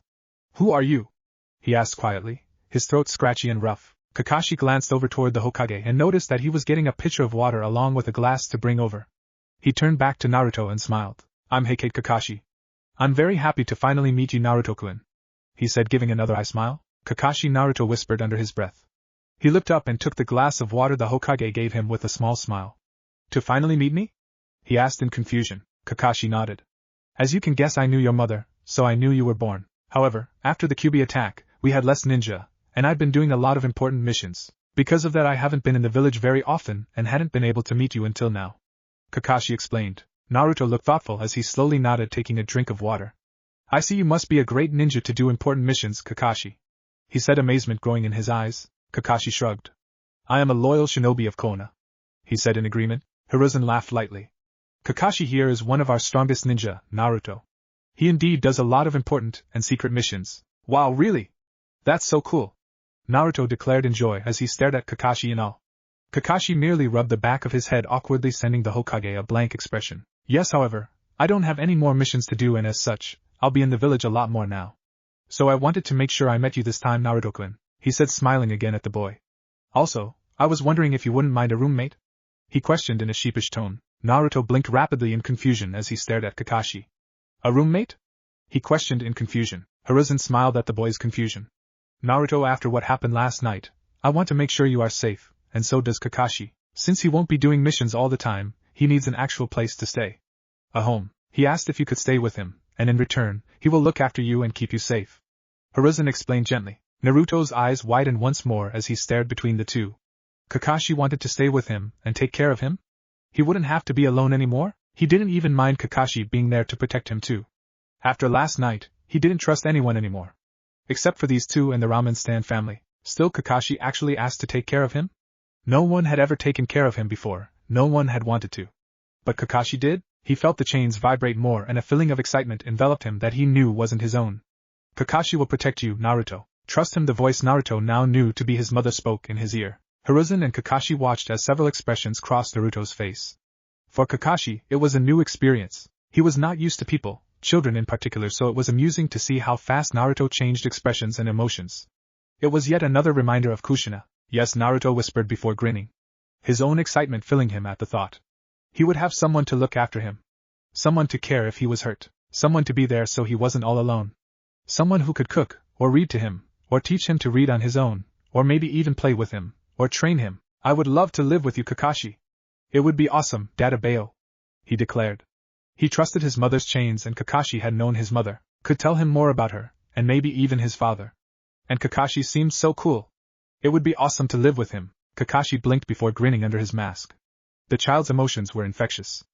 "Who are you?" he asked quietly, his throat scratchy and rough. Kakashi glanced over toward the Hokage and noticed that he was getting a pitcher of water along with a glass to bring over. He turned back to Naruto and smiled. "I'm Hokage Kakashi. I'm very happy to finally meet you, Naruto-kun," he said, giving another eye smile. Kakashi, Naruto whispered under his breath. He looked up and took the glass of water the Hokage gave him with a small smile. "To finally meet me?" he asked in confusion. Kakashi nodded. "As you can guess, I knew your mother, so I knew you were born. However, after the QB attack, we had less ninja, and I'd been doing a lot of important missions. Because of that, I haven't been in the village very often and hadn't been able to meet you until now," Kakashi explained. Naruto looked thoughtful as he slowly nodded, taking a drink of water. "I see you must be a great ninja to do important missions, Kakashi," he said, amazement growing in his eyes. Kakashi shrugged. "I am a loyal shinobi of Konoha," he said in agreement. Hiruzen laughed lightly. "Kakashi here is one of our strongest ninja, Naruto. He indeed does a lot of important and secret missions." "Wow, really? That's so cool," Naruto declared in joy as he stared at Kakashi in awe. Kakashi merely rubbed the back of his head awkwardly, sending the Hokage a blank expression. "Yes, however, I don't have any more missions to do, and as such, I'll be in the village a lot more now. So I wanted to make sure I met you this time, Naruto-kun," he said, smiling again at the boy. "Also, I was wondering if you wouldn't mind a roommate?" he questioned in a sheepish tone. Naruto blinked rapidly in confusion as he stared at Kakashi. "A roommate?" he questioned in confusion. Hiruzen smiled at the boy's confusion. "Naruto, after what happened last night, I want to make sure you are safe, and so does Kakashi. Since he won't be doing missions all the time, he needs an actual place to stay. A home. He asked if you could stay with him, and in return, he will look after you and keep you safe," Hiruzen explained gently. Naruto's eyes widened once more as he stared between the two. Kakashi wanted to stay with him and take care of him? He wouldn't have to be alone anymore? He didn't even mind Kakashi being there to protect him too. After last night, he didn't trust anyone anymore. Except for these two and the ramen stand family. Still, Kakashi actually asked to take care of him? No one had ever taken care of him before, no one had wanted to. But Kakashi did? He felt the chains vibrate more and a feeling of excitement enveloped him that he knew wasn't his own. "Kakashi will protect you, Naruto. Trust him, the voice Naruto now knew to be his mother spoke in his ear. Hiruzen and Kakashi watched as several expressions crossed Naruto's face. For Kakashi, it was a new experience. He was not used to people, children in particular, so it was amusing to see how fast Naruto changed expressions and emotions. It was yet another reminder of Kushina. Yes, Naruto whispered before grinning, his own excitement filling him at the thought. He would have someone to look after him. Someone to care if he was hurt. Someone to be there so he wasn't all alone. Someone who could cook, or read to him, or teach him to read on his own, or maybe even play with him, or train him. I would love to live with you, Kakashi. It would be awesome, Dadabayo, he declared. He trusted his mother's chains, and Kakashi had known his mother, could tell him more about her, and maybe even his father. And Kakashi seemed so cool. It would be awesome to live with him. Kakashi blinked before grinning under his mask. The child's emotions were infectious.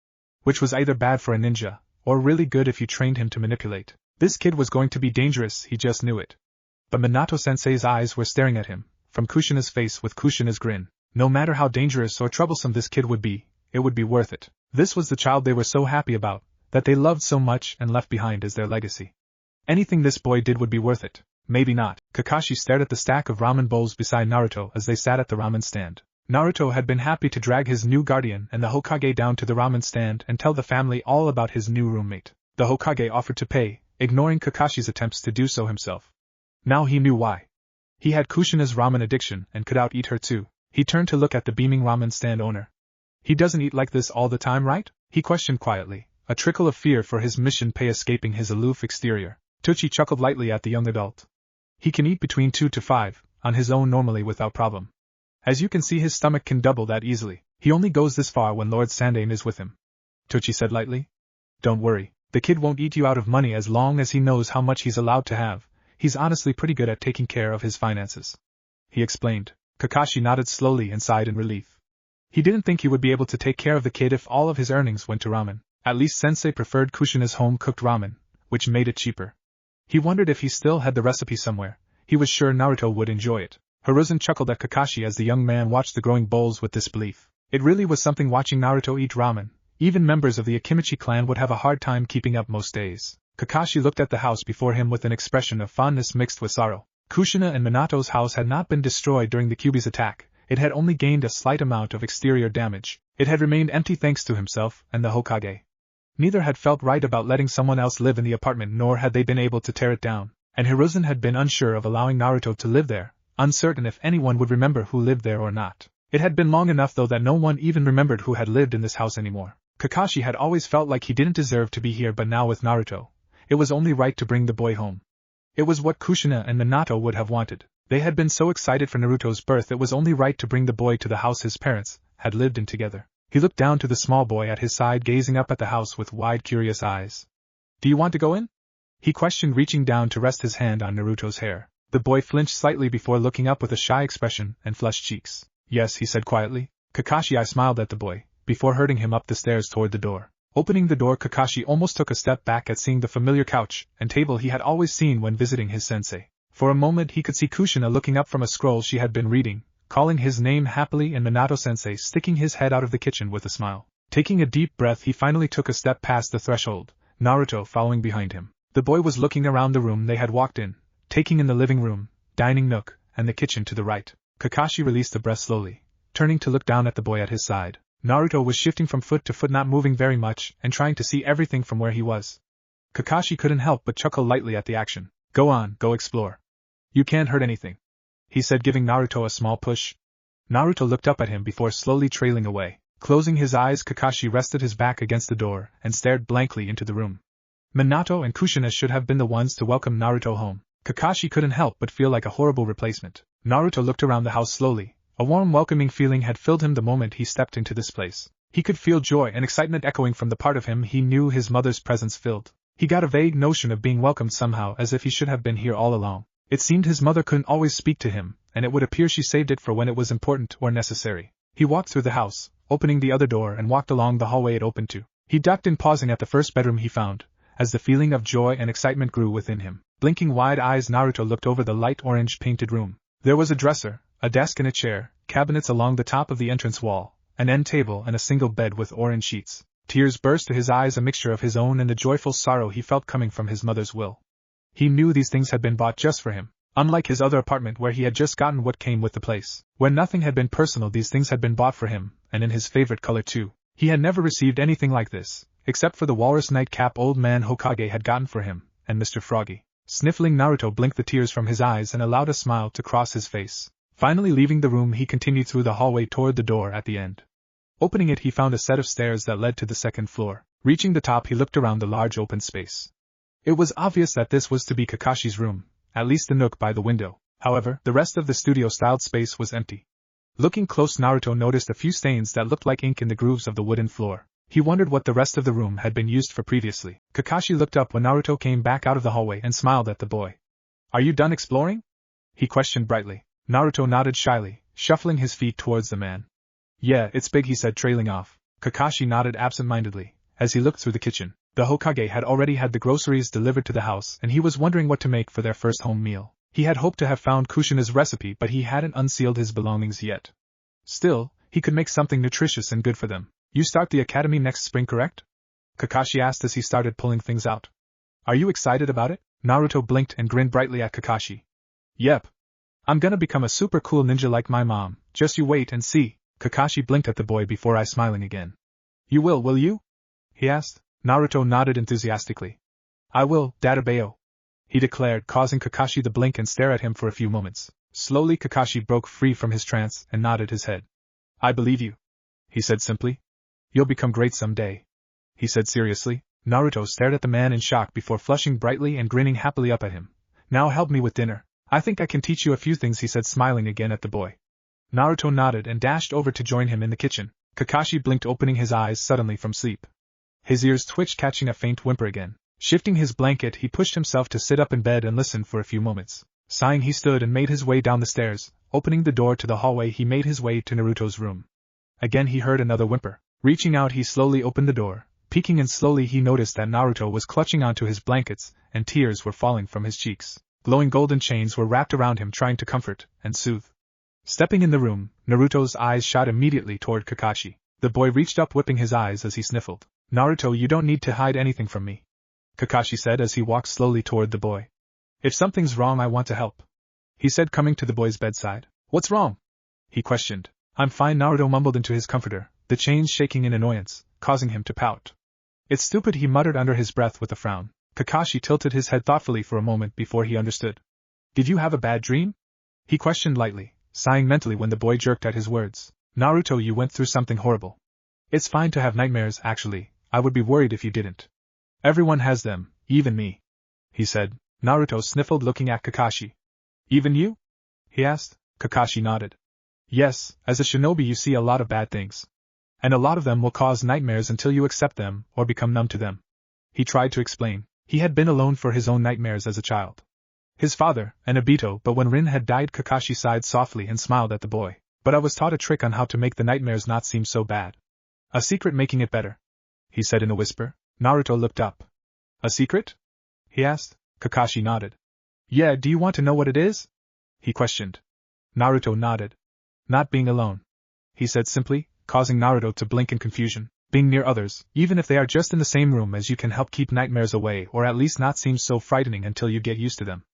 Which was either bad for a ninja, or really good if you trained him to manipulate. This kid was going to be dangerous, he just knew it. But Minato-sensei's eyes were staring at him, from Kushina's face with Kushina's grin. No matter how dangerous or troublesome this kid would be, it would be worth it. This was the child they were so happy about, that they loved so much and left behind as their legacy. Anything this boy did would be worth it. Maybe not. Kakashi stared at the stack of ramen bowls beside Naruto as they sat at the ramen stand. Naruto had been happy to drag his new guardian and the Hokage down to the ramen stand and tell the family all about his new roommate. The Hokage offered to pay, ignoring Kakashi's attempts to do so himself. Now he knew why. He had Kushina's ramen addiction and could out-eat her too. He turned to look at the beaming ramen stand owner. He doesn't eat like this all the time, right? He questioned quietly, a trickle of fear for his mission pay escaping his aloof exterior. Tochi chuckled lightly at the young adult. He can eat between 2 to 5, on his own normally without problem. As you can see, his stomach can double that easily. He only goes this far when Lord Sandaime is with him. Tochi said lightly. Don't worry, the kid won't eat you out of money as long as he knows how much he's allowed to have. He's honestly pretty good at taking care of his finances, he explained. Kakashi nodded slowly and sighed in relief. He didn't think he would be able to take care of the kid if all of his earnings went to ramen. At least Sensei preferred Kushina's home-cooked ramen, which made it cheaper. He wondered if he still had the recipe somewhere. He was sure Naruto would enjoy it. Hiruzen chuckled at Kakashi as the young man watched the growing bowls with disbelief. It really was something watching Naruto eat ramen. Even members of the Akimichi clan would have a hard time keeping up most days. Kakashi looked at the house before him with an expression of fondness mixed with sorrow. Kushina and Minato's house had not been destroyed during the Kyuubi's attack. It had only gained a slight amount of exterior damage. It had remained empty thanks to himself and the Hokage. Neither had felt right about letting someone else live in the apartment, nor had they been able to tear it down. And Hiruzen had been unsure of allowing Naruto to live there, uncertain if anyone would remember who lived there or not. It had been long enough though that no one even remembered who had lived in this house anymore. Kakashi had always felt like he didn't deserve to be here, but now with Naruto, it was only right to bring the boy home. It was what Kushina and Minato would have wanted. They had been so excited for Naruto's birth, it was only right to bring the boy to the house his parents had lived in together. He looked down to the small boy at his side, gazing up at the house with wide, curious eyes. Do you want to go in? He questioned, reaching down to rest his hand on Naruto's hair. The boy flinched slightly before looking up with a shy expression and flushed cheeks. Yes, he said quietly. Kakashi smiled at the boy, before herding him up the stairs toward the door. Opening the door, Kakashi almost took a step back at seeing the familiar couch and table he had always seen when visiting his sensei. For a moment he could see Kushina looking up from a scroll she had been reading, calling his name happily, and Minato-sensei sticking his head out of the kitchen with a smile. Taking a deep breath, he finally took a step past the threshold, Naruto following behind him. The boy was looking around the room they had walked in, taking in the living room, dining nook, and the kitchen to the right. Kakashi released a breath slowly, turning to look down at the boy at his side. Naruto was shifting from foot to foot, not moving very much, and trying to see everything from where he was. Kakashi couldn't help but chuckle lightly at the action. Go on, go explore. You can't hurt anything, he said, giving Naruto a small push. Naruto looked up at him before slowly trailing away. Closing his eyes, Kakashi rested his back against the door and stared blankly into the room. Minato and Kushina should have been the ones to welcome Naruto home. Kakashi couldn't help but feel like a horrible replacement. Naruto looked around the house slowly. A warm, welcoming feeling had filled him the moment he stepped into this place. He could feel joy and excitement echoing from the part of him he knew his mother's presence filled. He got a vague notion of being welcomed somehow, as if he should have been here all along. It seemed his mother couldn't always speak to him, and it would appear she saved it for when it was important or necessary. He walked through the house, opening the other door, and walked along the hallway it opened to. He ducked in, pausing at the first bedroom he found, as the feeling of joy and excitement grew within him. Blinking wide eyes, Naruto looked over the light orange painted room. There was a dresser, a desk and a chair, cabinets along the top of the entrance wall, an end table and a single bed with orange sheets. Tears burst to his eyes, a mixture of his own and the joyful sorrow he felt coming from his mother's will. He knew these things had been bought just for him. Unlike his other apartment where he had just gotten what came with the place, where nothing had been personal, these things had been bought for him, and in his favorite color too. He had never received anything like this, except for the walrus nightcap old man Hokage had gotten for him, and Mr. Froggy. Sniffling, Naruto blinked the tears from his eyes and allowed a smile to cross his face. Finally leaving the room, he continued through the hallway toward the door at the end. Opening it, he found a set of stairs that led to the second floor. Reaching the top, he looked around the large open space. It was obvious that this was to be Kakashi's room, at least the nook by the window. However, the rest of the studio-styled space was empty. Looking close, Naruto noticed a few stains that looked like ink in the grooves of the wooden floor. He wondered what the rest of the room had been used for previously. Kakashi looked up when Naruto came back out of the hallway and smiled at the boy. "Are you done exploring?" he questioned brightly. Naruto nodded shyly, shuffling his feet towards the man. "Yeah, it's big," he said, trailing off. Kakashi nodded absent-mindedly, as he looked through the kitchen. The Hokage had already had the groceries delivered to the house, and he was wondering what to make for their first home meal. He had hoped to have found Kushina's recipe, but he hadn't unsealed his belongings yet. Still, he could make something nutritious and good for them. "You start the academy next spring, correct?" Kakashi asked as he started pulling things out. "Are you excited about it?" Naruto blinked and grinned brightly at Kakashi. "Yep. I'm gonna become a super cool ninja like my mom, just you wait and see." Kakashi blinked at the boy before smiling again. "You will you?" he asked. Naruto nodded enthusiastically. "I will, Dadabayo," he declared, causing Kakashi to blink and stare at him for a few moments. Slowly Kakashi broke free from his trance and nodded his head. "I believe you," he said simply. "You'll become great someday," he said seriously. Naruto stared at the man in shock before flushing brightly and grinning happily up at him. "Now help me with dinner. I think I can teach you a few things," he said, smiling again at the boy. Naruto nodded and dashed over to join him in the kitchen. Kakashi blinked, opening his eyes suddenly from sleep. His ears twitched, catching a faint whimper again. Shifting his blanket, he pushed himself to sit up in bed and listen for a few moments. Sighing, he stood and made his way down the stairs. Opening the door to the hallway, he made his way to Naruto's room. Again he heard another whimper. Reaching out, he slowly opened the door. Peeking in slowly, he noticed that Naruto was clutching onto his blankets, and tears were falling from his cheeks. Glowing golden chains were wrapped around him, trying to comfort and soothe. Stepping in the room, Naruto's eyes shot immediately toward Kakashi. The boy reached up, whipping his eyes as he sniffled. "Naruto, you don't need to hide anything from me," Kakashi said as he walked slowly toward the boy. "If something's wrong, I want to help," he said, coming to the boy's bedside. "What's wrong?" he questioned. "I'm fine," Naruto mumbled into his comforter, the chains shaking in annoyance, causing him to pout. "It's stupid," he muttered under his breath with a frown. Kakashi tilted his head thoughtfully for a moment before he understood. "Did you have a bad dream?" he questioned lightly, sighing mentally when the boy jerked at his words. "Naruto, you went through something horrible." "It's fine to have nightmares, actually. I would be worried if you didn't. Everyone has them, even me," he said. Naruto sniffled, looking at Kakashi. "Even you?" he asked. Kakashi nodded. "Yes, as a shinobi you see a lot of bad things. And a lot of them will cause nightmares until you accept them or become numb to them," he tried to explain. He had been alone for his own nightmares as a child. His father, and Obito, but when Rin had died, Kakashi sighed softly and smiled at the boy. "But I was taught a trick on how to make the nightmares not seem so bad. A secret making it better," he said in a whisper. Naruto looked up. "A secret?" he asked. Kakashi nodded. "Yeah, do you want to know what it is?" he questioned. Naruto nodded. "Not being alone," he said simply, causing Naruto to blink in confusion. "Being near others, even if they are just in the same room as you, can help keep nightmares away, or at least not seem so frightening until you get used to them,"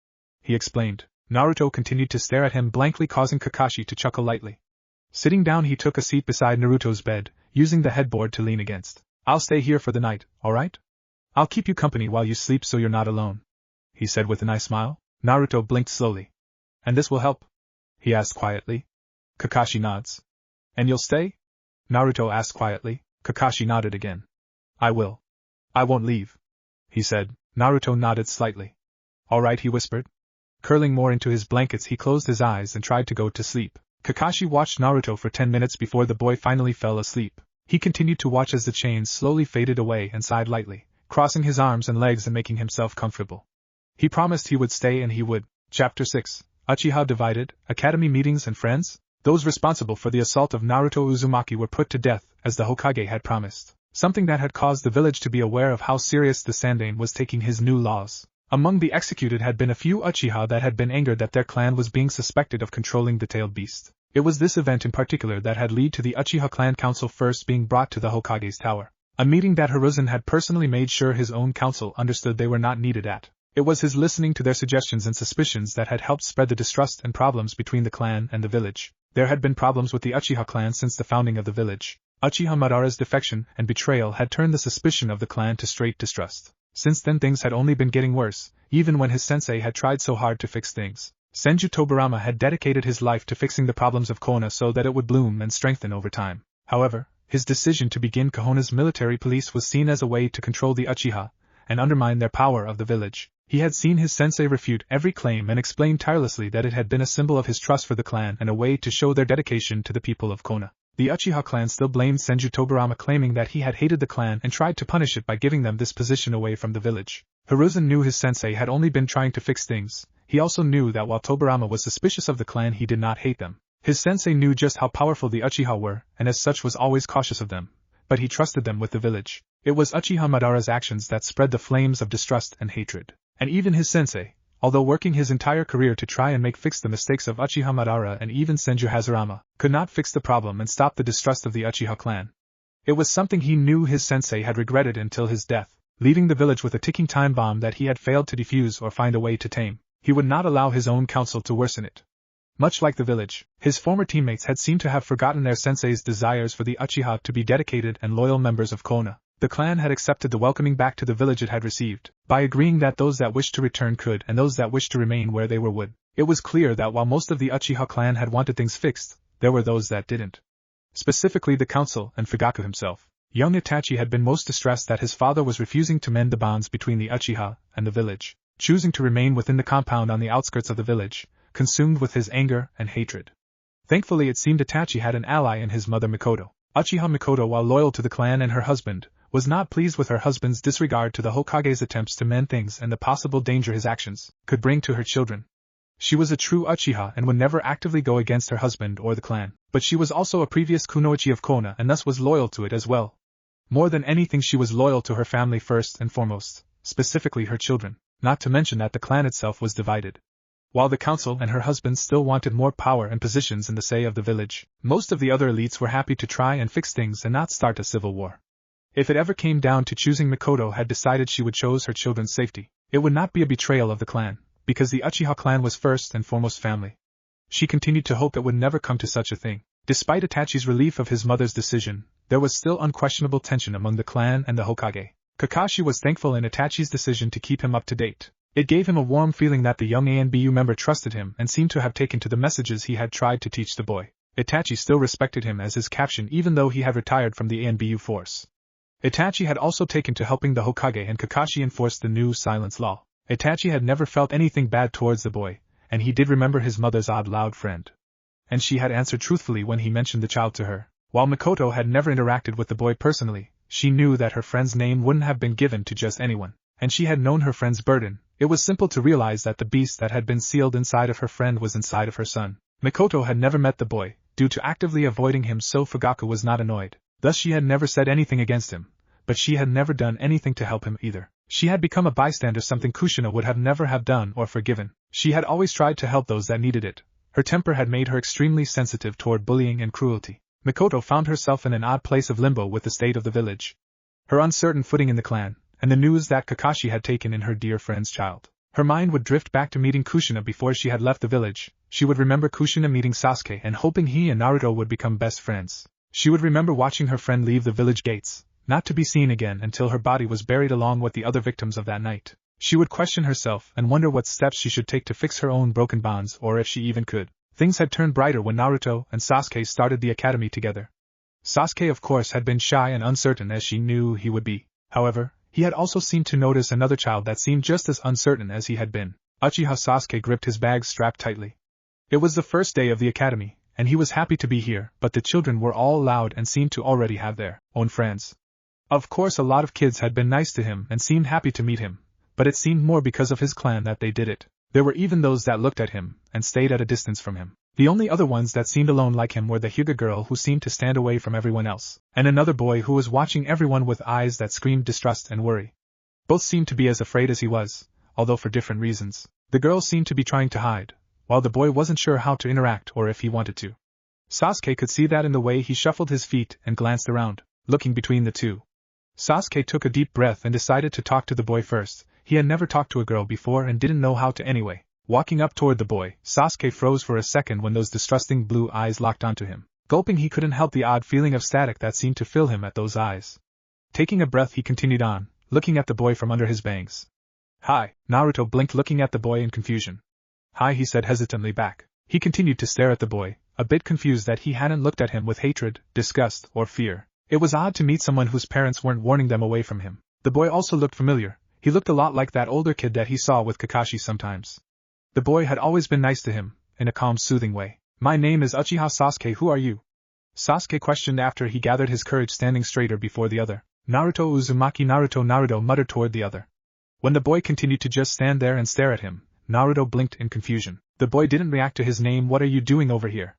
he explained. Naruto continued to stare at him blankly, causing Kakashi to chuckle lightly. Sitting down, he took a seat beside Naruto's bed, using the headboard to lean against. "I'll stay here for the night, alright? I'll keep you company while you sleep so you're not alone," he said with a nice smile. Naruto blinked slowly. "And this will help?" he asked quietly. Kakashi nods. "And you'll stay?" Naruto asked quietly. Kakashi nodded again. "I will. I won't leave," he said. Naruto nodded slightly. "Alright," he whispered. Curling more into his blankets, he closed his eyes and tried to go to sleep. Kakashi watched Naruto for 10 minutes before the boy finally fell asleep. He continued to watch as the chains slowly faded away and sighed lightly, crossing his arms and legs and making himself comfortable. He promised he would stay, and he would. Chapter 6. Uchiha divided, Academy meetings and friends? Those responsible for the assault of Naruto Uzumaki were put to death, as the Hokage had promised, something that had caused the village to be aware of how serious the Sandaime was taking his new laws. Among the executed had been a few Uchiha that had been angered that their clan was being suspected of controlling the tailed beast. It was this event in particular that had led to the Uchiha clan council first being brought to the Hokage's tower, a meeting that Hiruzen had personally made sure his own council understood they were not needed at. It was his listening to their suggestions and suspicions that had helped spread the distrust and problems between the clan and the village. There had been problems with the Uchiha clan since the founding of the village. Uchiha Madara's defection and betrayal had turned the suspicion of the clan to straight distrust. Since then things had only been getting worse, even when his sensei had tried so hard to fix things. Senju Tobirama had dedicated his life to fixing the problems of Konoha so that it would bloom and strengthen over time. However, his decision to begin Konoha's military police was seen as a way to control the Uchiha and undermine their power of the village. He had seen his sensei refute every claim and explain tirelessly that it had been a symbol of his trust for the clan and a way to show their dedication to the people of Konoha. The Uchiha clan still blamed Senju Tobirama, claiming that he had hated the clan and tried to punish it by giving them this position away from the village. Hiruzen knew his sensei had only been trying to fix things. He also knew that while Tobirama was suspicious of the clan, he did not hate them. His sensei knew just how powerful the Uchiha were, and as such was always cautious of them, but he trusted them with the village. It was Uchiha Madara's actions that spread the flames of distrust and hatred. And even his sensei, although working his entire career to try and make fix the mistakes of Uchiha Madara and even Senju Hazurama, could not fix the problem and stop the distrust of the Uchiha clan. It was something he knew his sensei had regretted until his death, leaving the village with a ticking time bomb that he had failed to defuse or find a way to tame. He would not allow his own council to worsen it. Much like the village, his former teammates had seemed to have forgotten their sensei's desires for the Uchiha to be dedicated and loyal members of Konoha. The clan had accepted the welcoming back to the village it had received, by agreeing that those that wished to return could and those that wished to remain where they were would. It was clear that while most of the Uchiha clan had wanted things fixed, there were those that didn't. Specifically the council and Fugaku himself. Young Itachi had been most distressed that his father was refusing to mend the bonds between the Uchiha and the village, choosing to remain within the compound on the outskirts of the village, consumed with his anger and hatred. Thankfully it seemed Itachi had an ally in his mother Mikoto. Uchiha Mikoto, while loyal to the clan and her husband, was not pleased with her husband's disregard to the Hokage's attempts to mend things and the possible danger his actions could bring to her children. She was a true Uchiha and would never actively go against her husband or the clan, but she was also a previous kunoichi of Konoha and thus was loyal to it as well. More than anything she was loyal to her family first and foremost, specifically her children, not to mention that the clan itself was divided. While the council and her husband still wanted more power and positions in the say of the village, most of the other elites were happy to try and fix things and not start a civil war. If it ever came down to choosing, Mikoto had decided she would choose her children's safety. It would not be a betrayal of the clan, because the Uchiha clan was first and foremost family. She continued to hope it would never come to such a thing. Despite Itachi's relief of his mother's decision, there was still unquestionable tension among the clan and the Hokage. Kakashi was thankful in Itachi's decision to keep him up to date. It gave him a warm feeling that the young ANBU member trusted him and seemed to have taken to the messages he had tried to teach the boy. Itachi still respected him as his captain even though he had retired from the ANBU force. Itachi had also taken to helping the Hokage and Kakashi enforce the new silence law. Itachi had never felt anything bad towards the boy, and he did remember his mother's odd loud friend. And she had answered truthfully when he mentioned the child to her. While Mikoto had never interacted with the boy personally, she knew that her friend's name wouldn't have been given to just anyone, and she had known her friend's burden. It was simple to realize that the beast that had been sealed inside of her friend was inside of her son. Mikoto had never met the boy, due to actively avoiding him, so Fugaku was not annoyed. Thus she had never said anything against him, but she had never done anything to help him either. She had become a bystander, something Kushina would have never have done or forgiven. She had always tried to help those that needed it. Her temper had made her extremely sensitive toward bullying and cruelty. Mikoto found herself in an odd place of limbo with the state of the village, her uncertain footing in the clan, and the news that Kakashi had taken in her dear friend's child. Her mind would drift back to meeting Kushina before she had left the village. She would remember Kushina meeting Sasuke and hoping he and Naruto would become best friends. She would remember watching her friend leave the village gates, not to be seen again until her body was buried along with the other victims of that night. She would question herself and wonder what steps she should take to fix her own broken bonds, or if she even could. Things had turned brighter when Naruto and Sasuke started the academy together. Sasuke, of course, had been shy and uncertain as she knew he would be. However, he had also seemed to notice another child that seemed just as uncertain as he had been. Uchiha Sasuke gripped his bag strapped tightly. It was the first day of the academy, and he was happy to be here, but the children were all loud and seemed to already have their own friends. Of course, a lot of kids had been nice to him and seemed happy to meet him, but it seemed more because of his clan that they did it. There were even those that looked at him and stayed at a distance from him. The only other ones that seemed alone like him were the Hyuga girl who seemed to stand away from everyone else, and another boy who was watching everyone with eyes that screamed distrust and worry. Both seemed to be as afraid as he was, although for different reasons. The girl seemed to be trying to hide, while the boy wasn't sure how to interact or if he wanted to. Sasuke could see that in the way he shuffled his feet and glanced around, looking between the two. Sasuke took a deep breath and decided to talk to the boy first. He had never talked to a girl before and didn't know how to anyway. Walking up toward the boy, Sasuke froze for a second when those distrusting blue eyes locked onto him. Gulping, he couldn't help the odd feeling of static that seemed to fill him at those eyes. Taking a breath, he continued on, looking at the boy from under his bangs. "Hi," Naruto blinked, looking at the boy in confusion. "Hi," he said hesitantly back. He continued to stare at the boy, a bit confused that he hadn't looked at him with hatred, disgust, or fear. It was odd to meet someone whose parents weren't warning them away from him. The boy also looked familiar. He looked a lot like that older kid that he saw with Kakashi sometimes. The boy had always been nice to him, in a calm, soothing way. "My name is Uchiha Sasuke, who are you?" Sasuke questioned after he gathered his courage, standing straighter before the other. "Naruto Uzumaki." Naruto muttered toward the other. When the boy continued to just stand there and stare at him, Naruto blinked in confusion. The boy didn't react to his name. "What are you doing over here?"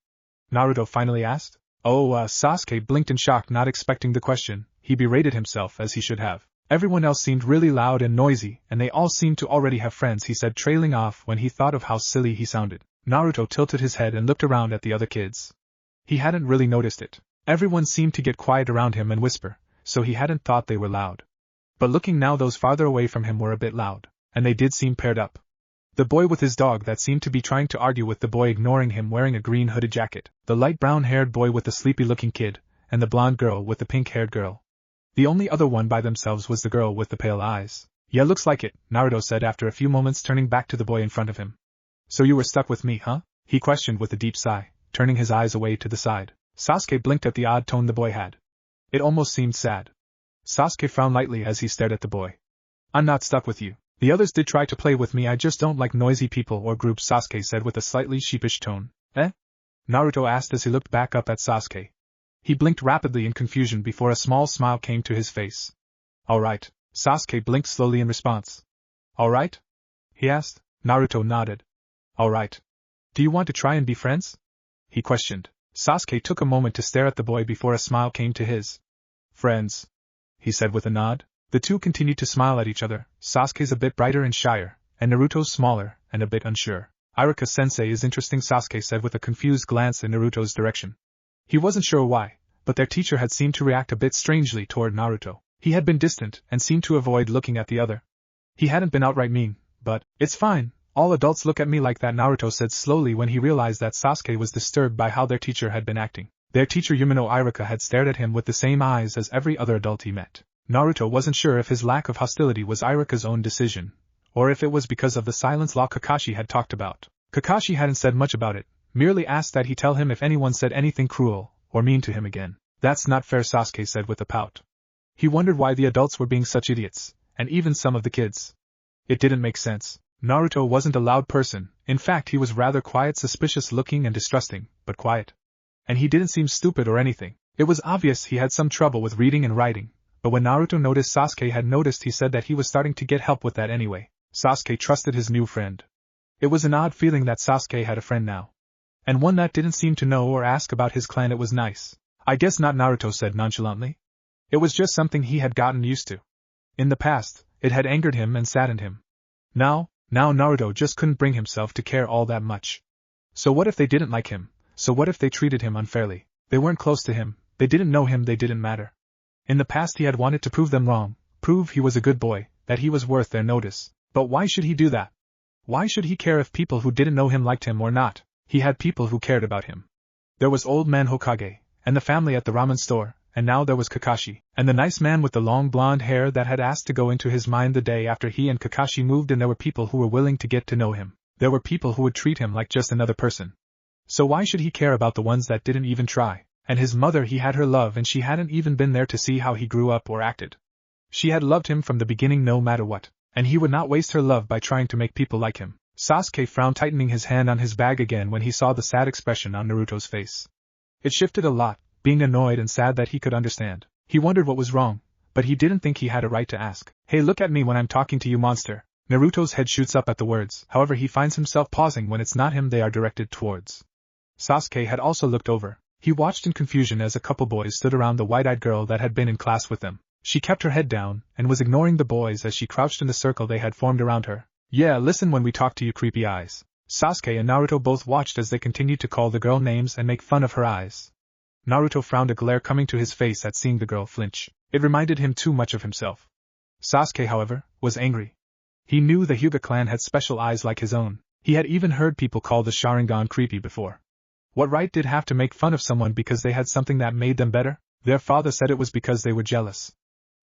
Naruto finally asked. Sasuke blinked in shock, not expecting the question. He berated himself, as he should have. Everyone else seemed really loud and noisy, and they all seemed to already have friends, he said, trailing off when he thought of how silly he sounded. Naruto tilted his head and looked around at the other kids. He hadn't really noticed it. Everyone seemed to get quiet around him and whisper, so he hadn't thought they were loud. But looking now, those farther away from him were a bit loud, and they did seem paired up. The boy with his dog that seemed to be trying to argue with the boy ignoring him, wearing a green hooded jacket, the light brown-haired boy with the sleepy-looking kid, and the blonde girl with the pink-haired girl. The only other one by themselves was the girl with the pale eyes. "Yeah, looks like it," Naruto said after a few moments, turning back to the boy in front of him. "So you were stuck with me, huh?" he questioned with a deep sigh, turning his eyes away to the side. Sasuke blinked at the odd tone the boy had. It almost seemed sad. Sasuke frowned lightly as he stared at the boy. "I'm not stuck with you. The others did try to play with me, I just don't like noisy people or groups," Sasuke said with a slightly sheepish tone. "Eh?" Naruto asked as he looked back up at Sasuke. He blinked rapidly in confusion before a small smile came to his face. "Alright." Sasuke blinked slowly in response. "Alright?" he asked. Naruto nodded. "Alright. Do you want to try and be friends?" he questioned. Sasuke took a moment to stare at the boy before a smile came to his. "Friends," he said with a nod. The two continued to smile at each other. Sasuke's a bit brighter and shyer, and Naruto's smaller and a bit unsure. "Iruka-sensei is interesting," Sasuke said with a confused glance in Naruto's direction. He wasn't sure why, but their teacher had seemed to react a bit strangely toward Naruto. He had been distant and seemed to avoid looking at the other. He hadn't been outright mean, but, "It's fine, all adults look at me like that," Naruto said slowly when he realized that Sasuke was disturbed by how their teacher had been acting. Their teacher Yumino Iruka had stared at him with the same eyes as every other adult he met. Naruto wasn't sure if his lack of hostility was Iruka's own decision, or if it was because of the silence law Kakashi had talked about. Kakashi hadn't said much about it, merely asked that he tell him if anyone said anything cruel or mean to him again. "That's not fair," Sasuke said with a pout. He wondered why the adults were being such idiots, and even some of the kids. It didn't make sense. Naruto wasn't a loud person, in fact he was rather quiet, suspicious looking and distrusting, but quiet. And he didn't seem stupid or anything. It was obvious he had some trouble with reading and writing. But when Naruto noticed Sasuke had noticed, he said that he was starting to get help with that anyway. Sasuke trusted his new friend. It was an odd feeling that Sasuke had a friend now. And one that didn't seem to know or ask about his clan. It was nice. "I guess not," Naruto said nonchalantly. It was just something he had gotten used to. In the past, it had angered him and saddened him. Now Naruto just couldn't bring himself to care all that much. So what if they didn't like him? So what if they treated him unfairly? They weren't close to him, they didn't know him, they didn't matter. In the past he had wanted to prove them wrong, prove he was a good boy, that he was worth their notice. But why should he do that? Why should he care if people who didn't know him liked him or not? He had people who cared about him. There was old man Hokage, and the family at the ramen store, and now there was Kakashi, and the nice man with the long blonde hair that had asked to go into his mind the day after he and Kakashi moved, and there were people who were willing to get to know him. There were people who would treat him like just another person. So why should he care about the ones that didn't even try? And his mother, he had her love, and she hadn't even been there to see how he grew up or acted. She had loved him from the beginning no matter what, and he would not waste her love by trying to make people like him. Sasuke frowned, tightening his hand on his bag again when he saw the sad expression on Naruto's face. It shifted a lot, being annoyed and sad that he could understand. He wondered what was wrong, but he didn't think he had a right to ask. "Hey, look at me when I'm talking to you, monster." Naruto's head shoots up at the words, however he finds himself pausing when it's not him they are directed towards. Sasuke had also looked over. He watched in confusion as a couple boys stood around the wide-eyed girl that had been in class with them. She kept her head down, and was ignoring the boys as she crouched in the circle they had formed around her. "Yeah, listen when we talk to you, creepy eyes." Sasuke and Naruto both watched as they continued to call the girl names and make fun of her eyes. Naruto frowned, a glare coming to his face at seeing the girl flinch. It reminded him too much of himself. Sasuke, however, was angry. He knew the Hyuga clan had special eyes like his own. He had even heard people call the Sharingan creepy before. What right did have to make fun of someone because they had something that made them better? Their father said it was because they were jealous.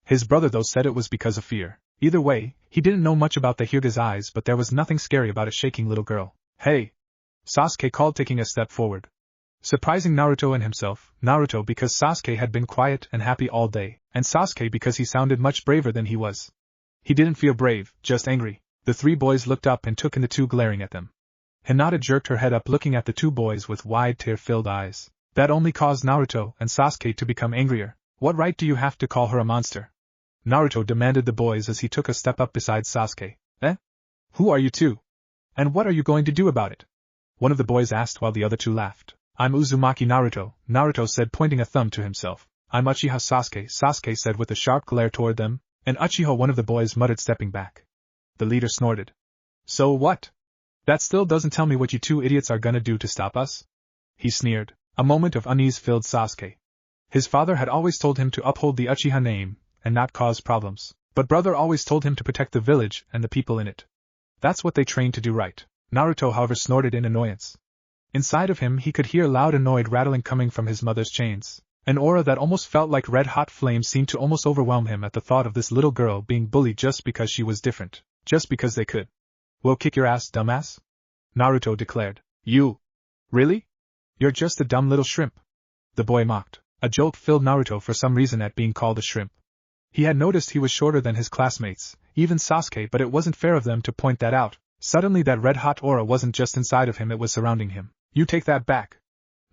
His brother though said it was because of fear. Either way, he didn't know much about the Hyuga's eyes, but there was nothing scary about a shaking little girl. Hey! Sasuke called, taking a step forward. Surprising Naruto and himself, Naruto because Sasuke had been quiet and happy all day, and Sasuke because he sounded much braver than he was. He didn't feel brave, just angry. The three boys looked up and took in the two glaring at them. Hinata jerked her head up, looking at the two boys with wide tear-filled eyes. That only caused Naruto and Sasuke to become angrier. What right do you have to call her a monster? Naruto demanded the boys as he took a step up beside Sasuke. Eh? Who are you two? And what are you going to do about it? One of the boys asked while the other two laughed. I'm Uzumaki Naruto, Naruto said, pointing a thumb to himself. I'm Uchiha Sasuke, Sasuke said with a sharp glare toward them, and Uchiha, one of the boys muttered, stepping back. The leader snorted. So what? That still doesn't tell me what you two idiots are gonna do to stop us? He sneered. A moment of unease filled Sasuke. His father had always told him to uphold the Uchiha name and not cause problems, but brother always told him to protect the village and the people in it. That's what they trained to do, right? Naruto, however, snorted in annoyance. Inside of him he could hear loud annoyed rattling coming from his mother's chains. An aura that almost felt like red-hot flames seemed to almost overwhelm him at the thought of this little girl being bullied just because she was different, just because they could. We'll kick your ass, dumbass, Naruto declared. You? Really? You're just a dumb little shrimp. The boy mocked. A joke filled Naruto for some reason at being called a shrimp. He had noticed he was shorter than his classmates, even Sasuke, but it wasn't fair of them to point that out. Suddenly that red-hot aura wasn't just inside of him, it was surrounding him. You take that back!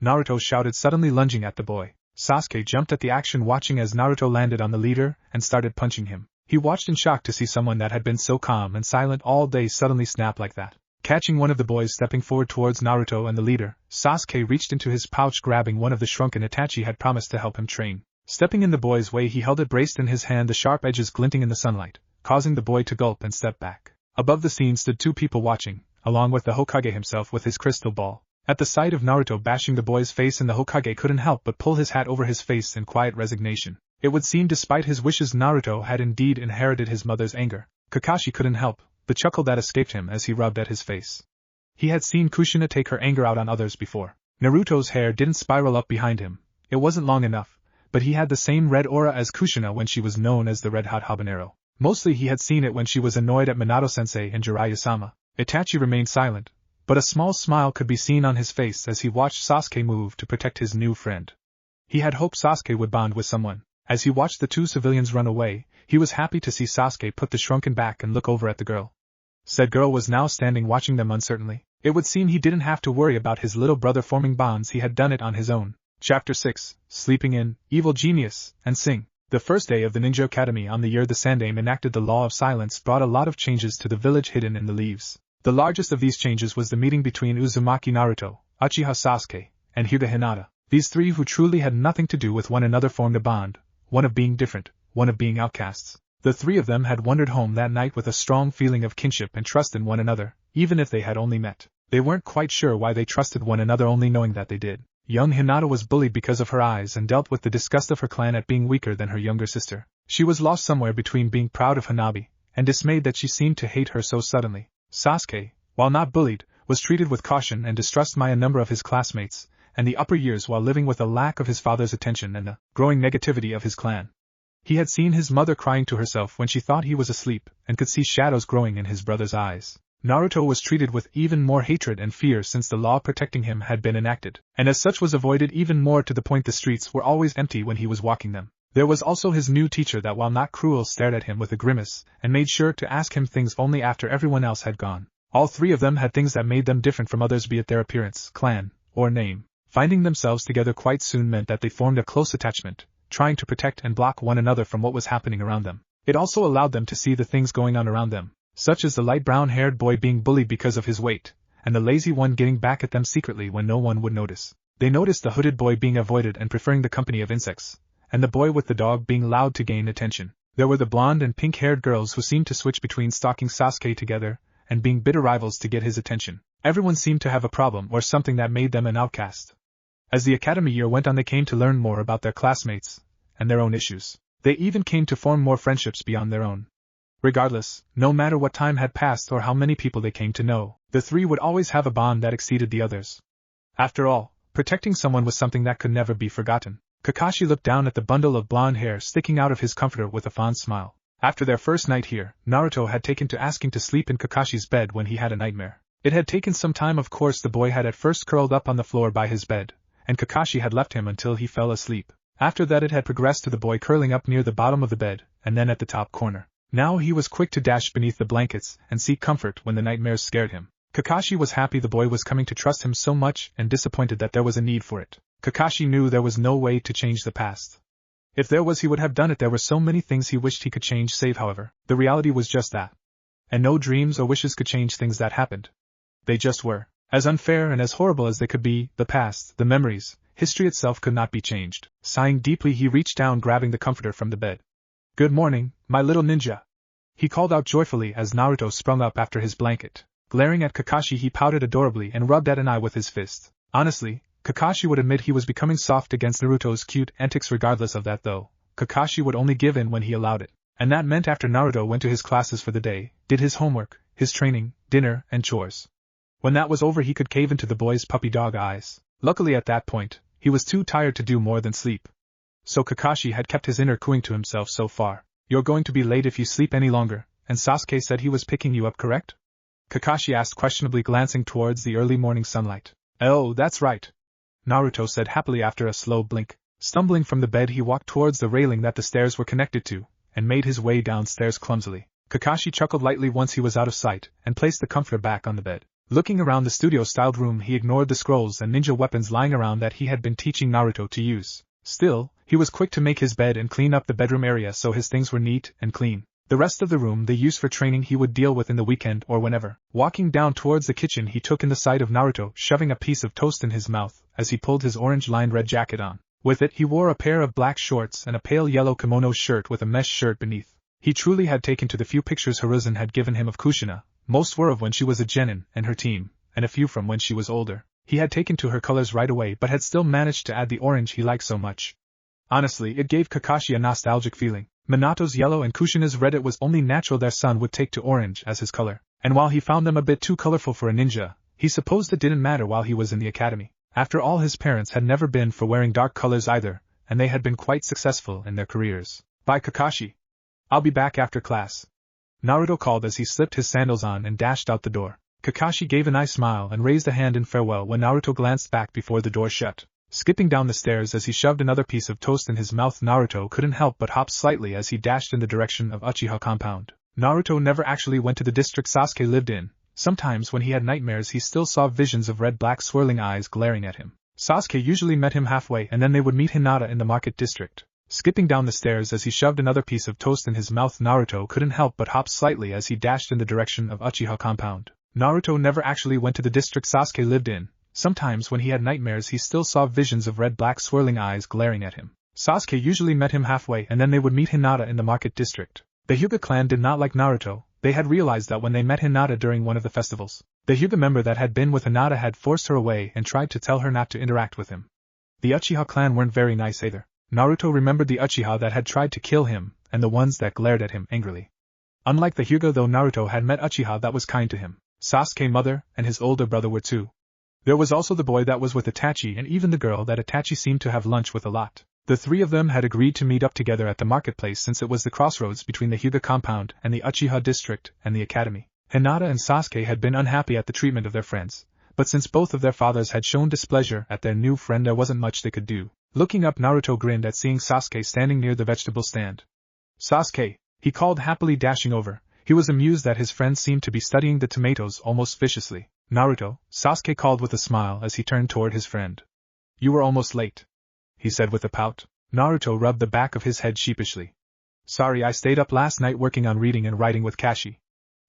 Naruto shouted, suddenly lunging at the boy. Sasuke jumped at the action, watching as Naruto landed on the leader and started punching him. He watched in shock to see someone that had been so calm and silent all day suddenly snap like that. Catching one of the boys stepping forward towards Naruto and the leader, Sasuke reached into his pouch, grabbing one of the shrunken Itachi had promised to help him train. Stepping in the boy's way, he held it braced in his hand, the sharp edges glinting in the sunlight, causing the boy to gulp and step back. Above the scene stood two people watching, along with the Hokage himself with his crystal ball. At the sight of Naruto bashing the boy's face, and the Hokage couldn't help but pull his hat over his face in quiet resignation. It would seem despite his wishes Naruto had indeed inherited his mother's anger. Kakashi couldn't help the chuckle that escaped him as he rubbed at his face. He had seen Kushina take her anger out on others before. Naruto's hair didn't spiral up behind him. It wasn't long enough, but he had the same red aura as Kushina when she was known as the Red Hot Habanero. Mostly he had seen it when she was annoyed at Minato-sensei and Jiraiya-sama. Itachi remained silent, but a small smile could be seen on his face as he watched Sasuke move to protect his new friend. He had hoped Sasuke would bond with someone. As he watched the two civilians run away, he was happy to see Sasuke put the shrunken back and look over at the girl. Said girl was now standing watching them uncertainly. It would seem he didn't have to worry about his little brother forming bonds, he had done it on his own. Chapter 6, Sleeping in, Evil Genius, and Sing. The first day of the Ninja Academy on the year the Sandaime enacted the Law of Silence brought a lot of changes to the village hidden in the leaves. The largest of these changes was the meeting between Uzumaki Naruto, Uchiha Sasuke, and Hyuga Hinata. These three who truly had nothing to do with one another formed a bond, one of being different, one of being outcasts. The three of them had wandered home that night with a strong feeling of kinship and trust in one another, even if they had only met. They weren't quite sure why they trusted one another, only knowing that they did. Young Hinata was bullied because of her eyes and dealt with the disgust of her clan at being weaker than her younger sister. She was lost somewhere between being proud of Hanabi and dismayed that she seemed to hate her so suddenly. Sasuke, while not bullied, was treated with caution and distrust by a number of his classmates, and the upper years while living with a lack of his father's attention and the growing negativity of his clan. He had seen his mother crying to herself when she thought he was asleep and could see shadows growing in his brother's eyes. Naruto was treated with even more hatred and fear since the law protecting him had been enacted, and as such was avoided even more, to the point the streets were always empty when he was walking them. There was also his new teacher that, while not cruel, stared at him with a grimace and made sure to ask him things only after everyone else had gone. All three of them had things that made them different from others, be it their appearance, clan, or name. Finding themselves together quite soon meant that they formed a close attachment, trying to protect and block one another from what was happening around them. It also allowed them to see the things going on around them, such as the light brown-haired boy being bullied because of his weight, and the lazy one getting back at them secretly when no one would notice. They noticed the hooded boy being avoided and preferring the company of insects, and the boy with the dog being loud to gain attention. There were the blonde and pink-haired girls who seemed to switch between stalking Sasuke together and being bitter rivals to get his attention. Everyone seemed to have a problem or something that made them an outcast. As the academy year went on, they came to learn more about their classmates and their own issues. They even came to form more friendships beyond their own. Regardless, no matter what time had passed or how many people they came to know, the three would always have a bond that exceeded the others. After all, protecting someone was something that could never be forgotten. Kakashi looked down at the bundle of blonde hair sticking out of his comforter with a fond smile. After their first night here, Naruto had taken to asking to sleep in Kakashi's bed when he had a nightmare. It had taken some time. Of course, the boy had at first curled up on the floor by his bed, and Kakashi had left him until he fell asleep. After that it had progressed to the boy curling up near the bottom of the bed, and then at the top corner. Now he was quick to dash beneath the blankets and seek comfort when the nightmares scared him. Kakashi was happy the boy was coming to trust him so much and disappointed that there was a need for it. Kakashi knew there was no way to change the past. If there was, he would have done it. There were so many things he wished he could change save, however, the reality was just that. And no dreams or wishes could change things that happened. They just were. As unfair and as horrible as they could be, the past, the memories, history itself could not be changed. Sighing deeply, he reached down, grabbing the comforter from the bed. "Good morning, my little ninja," he called out joyfully as Naruto sprung up after his blanket. Glaring at Kakashi, he pouted adorably and rubbed at an eye with his fist. Honestly, Kakashi would admit he was becoming soft against Naruto's cute antics. Regardless of that though, Kakashi would only give in when he allowed it. And that meant after Naruto went to his classes for the day, did his homework, his training, dinner, and chores. When that was over, he could cave into the boy's puppy dog eyes. Luckily at that point, he was too tired to do more than sleep. So Kakashi had kept his inner cooing to himself so far. "You're going to be late if you sleep any longer, and Sasuke said he was picking you up, correct?" Kakashi asked questionably, glancing towards the early morning sunlight. "Oh, that's right," Naruto said happily after a slow blink. Stumbling from the bed, he walked towards the railing that the stairs were connected to, and made his way downstairs clumsily. Kakashi chuckled lightly once he was out of sight, and placed the comforter back on the bed. Looking around the studio-styled room, he ignored the scrolls and ninja weapons lying around that he had been teaching Naruto to use. Still, he was quick to make his bed and clean up the bedroom area so his things were neat and clean. The rest of the room they used for training he would deal with in the weekend or whenever. Walking down towards the kitchen, he took in the sight of Naruto shoving a piece of toast in his mouth as he pulled his orange-lined red jacket on. With it, he wore a pair of black shorts and a pale yellow kimono shirt with a mesh shirt beneath. He truly had taken to the few pictures Hiruzen had given him of Kushina. Most were of when she was a genin and her team, and a few from when she was older. He had taken to her colors right away but had still managed to add the orange he liked so much. Honestly, it gave Kakashi a nostalgic feeling. Minato's yellow and Kushina's red, it was only natural their son would take to orange as his color. And while he found them a bit too colorful for a ninja, he supposed it didn't matter while he was in the academy. After all, his parents had never been for wearing dark colors either, and they had been quite successful in their careers. "Bye, Kakashi. I'll be back after class," Naruto called as he slipped his sandals on and dashed out the door. Kakashi gave a nice smile and raised a hand in farewell when Naruto glanced back before the door shut. Skipping down the stairs as he shoved another piece of toast in his mouth, Naruto couldn't help but hop slightly as he dashed in the direction of Uchiha compound. Naruto never actually went to the district Sasuke lived in. Sometimes when he had nightmares he still saw visions of red-black swirling eyes glaring at him. Sasuke usually met him halfway and then they would meet Hinata in the market district. Skipping down the stairs as he shoved another piece of toast in his mouth, Naruto couldn't help but hop slightly as he dashed in the direction of Uchiha compound. Naruto never actually went to the district Sasuke lived in. Sometimes when he had nightmares he still saw visions of red-black swirling eyes glaring at him. Sasuke usually met him halfway and then they would meet Hinata in the market district. The Hyuga clan did not like Naruto. They had realized that when they met Hinata during one of the festivals. The Hyuga member that had been with Hinata had forced her away and tried to tell her not to interact with him. The Uchiha clan weren't very nice either. Naruto remembered the Uchiha that had tried to kill him, and the ones that glared at him angrily. Unlike the Hyuga though, Naruto had met Uchiha that was kind to him. Sasuke's mother and his older brother were too. There was also the boy that was with Itachi and even the girl that Itachi seemed to have lunch with a lot. The three of them had agreed to meet up together at the marketplace since it was the crossroads between the Hyuga compound and the Uchiha district and the academy. Hinata and Sasuke had been unhappy at the treatment of their friends, but since both of their fathers had shown displeasure at their new friend there wasn't much they could do. Looking up, Naruto grinned at seeing Sasuke standing near the vegetable stand. "Sasuke," he called happily, dashing over. He was amused that his friend seemed to be studying the tomatoes almost viciously. "Naruto," Sasuke called with a smile as he turned toward his friend. "You were almost late," he said with a pout. Naruto rubbed the back of his head sheepishly. "Sorry, I stayed up last night working on reading and writing with Kashi.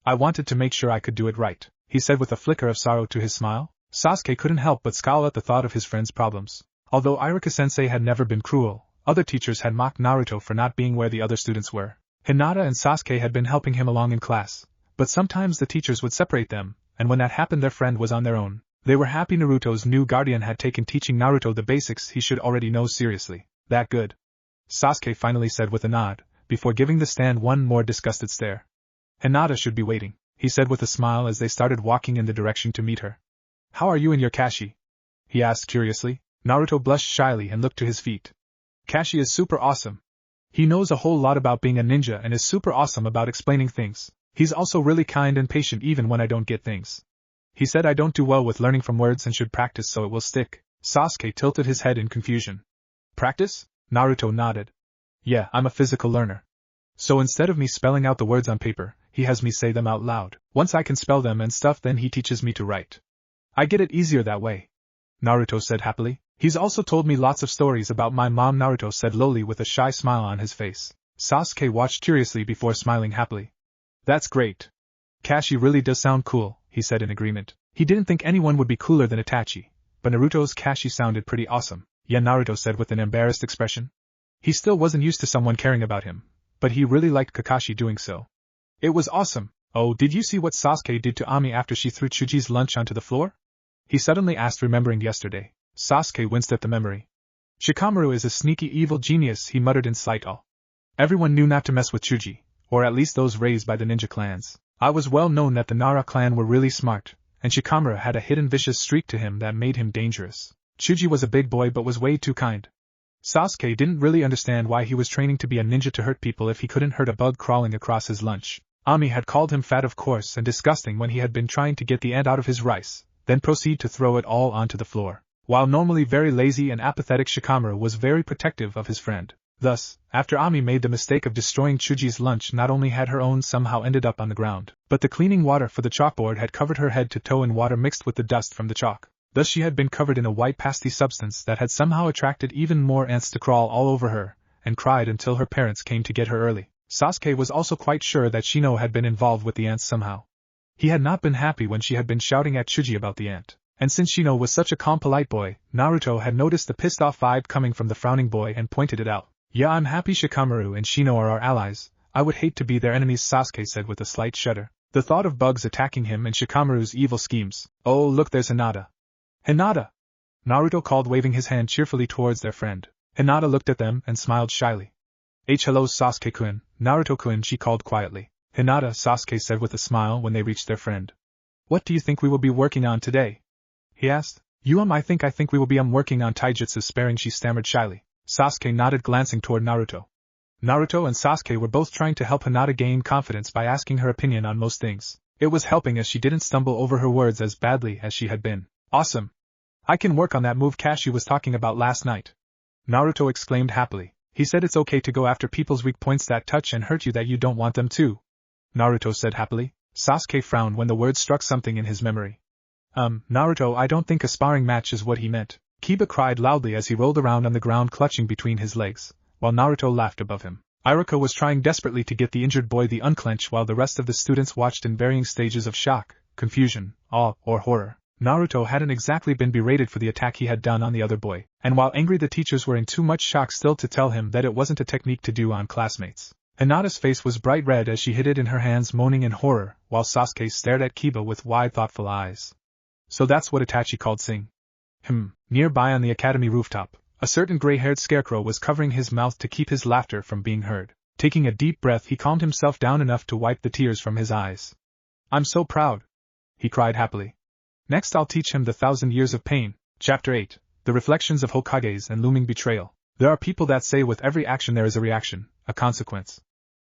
I wanted to make sure I could do it right," he said with a flicker of sorrow to his smile. Sasuke couldn't help but scowl at the thought of his friend's problems. Although Iruka-sensei had never been cruel, other teachers had mocked Naruto for not being where the other students were. Hinata and Sasuke had been helping him along in class, but sometimes the teachers would separate them, and when that happened their friend was on their own. They were happy Naruto's new guardian had taken teaching Naruto the basics he should already know seriously. "That good?" Sasuke finally said with a nod, before giving the stand one more disgusted stare. Hinata should be waiting, he said with a smile as they started walking in the direction to meet her. How are you in your Kashi? He asked curiously. Naruto blushed shyly and looked to his feet. Kashi is super awesome. He knows a whole lot about being a ninja and is super awesome about explaining things. He's also really kind and patient even when I don't get things. He said I don't do well with learning from words and should practice so it will stick. Sasuke tilted his head in confusion. Practice? Naruto nodded. Yeah, I'm a physical learner. So instead of me spelling out the words on paper, he has me say them out loud. Once I can spell them and stuff, then he teaches me to write. I get it easier that way, Naruto said happily. He's also told me lots of stories about my mom, Naruto said lowly with a shy smile on his face. Sasuke watched curiously before smiling happily. That's great. Kashi really does sound cool, he said in agreement. He didn't think anyone would be cooler than Itachi, but Naruto's Kashi sounded pretty awesome. Yeah, Naruto said with an embarrassed expression. He still wasn't used to someone caring about him, but he really liked Kakashi doing so. It was awesome. Oh, did you see what Sasuke did to Ami after she threw Chuji's lunch onto the floor? He suddenly asked, remembering yesterday. Sasuke winced at the memory. Shikamaru is a sneaky evil genius, he muttered in slight awe. Everyone knew not to mess with Chuji, or at least those raised by the ninja clans. I was well known that the Nara clan were really smart, and Shikamaru had a hidden vicious streak to him that made him dangerous. Chuji was a big boy but was way too kind. Sasuke didn't really understand why he was training to be a ninja to hurt people if he couldn't hurt a bug crawling across his lunch. Ami had called him fat, of course, and disgusting when he had been trying to get the ant out of his rice, then proceed to throw it all onto the floor. While normally very lazy and apathetic, Shikamaru was very protective of his friend. Thus, after Ami made the mistake of destroying Chuji's lunch, not only had her own somehow ended up on the ground, but the cleaning water for the chalkboard had covered her head to toe in water mixed with the dust from the chalk. Thus she had been covered in a white pasty substance that had somehow attracted even more ants to crawl all over her, and cried until her parents came to get her early. Sasuke was also quite sure that Shino had been involved with the ants somehow. He had not been happy when she had been shouting at Chuji about the ant. And since Shino was such a calm, polite boy, Naruto had noticed the pissed-off vibe coming from the frowning boy and pointed it out. Yeah, I'm happy Shikamaru and Shino are our allies. I would hate to be their enemies, Sasuke said with a slight shudder. The thought of bugs attacking him and Shikamaru's evil schemes. Oh, look, there's Hinata. Hinata! Naruto called, waving his hand cheerfully towards their friend. Hinata looked at them and smiled shyly. Hello Sasuke-kun, Naruto-kun, she called quietly. Hinata, Sasuke said with a smile when they reached their friend. What do you think we will be working on today? He asked. I think we will be working on taijutsu sparing, she stammered shyly. Sasuke nodded, glancing toward Naruto. Naruto and Sasuke were both trying to help Hinata gain confidence by asking her opinion on most things. It was helping as she didn't stumble over her words as badly as she had been. Awesome! I can work on that move Kashi was talking about last night. Naruto exclaimed happily. He said it's okay to go after people's weak points that touch and hurt you that you don't want them to. Naruto said happily. Sasuke frowned when the word struck something in his memory. Naruto, I don't think a sparring match is what he meant. Kiba cried loudly as he rolled around on the ground clutching between his legs, while Naruto laughed above him. Iruka was trying desperately to get the injured boy the unclench while the rest of the students watched in varying stages of shock, confusion, awe, or horror. Naruto hadn't exactly been berated for the attack he had done on the other boy, and while angry the teachers were in too much shock still to tell him that it wasn't a technique to do on classmates. Hinata's face was bright red as she hid it in her hands, moaning in horror, while Sasuke stared at Kiba with wide, thoughtful eyes. So that's what Itachi called sing. Nearby on the academy rooftop, a certain gray-haired scarecrow was covering his mouth to keep his laughter from being heard. Taking a deep breath, he calmed himself down enough to wipe the tears from his eyes. I'm so proud! He cried happily. Next I'll teach him the 1,000 years of pain. Chapter 8. The Reflections of Hokages and Looming Betrayal. There are people that say with every action there is a reaction, a consequence.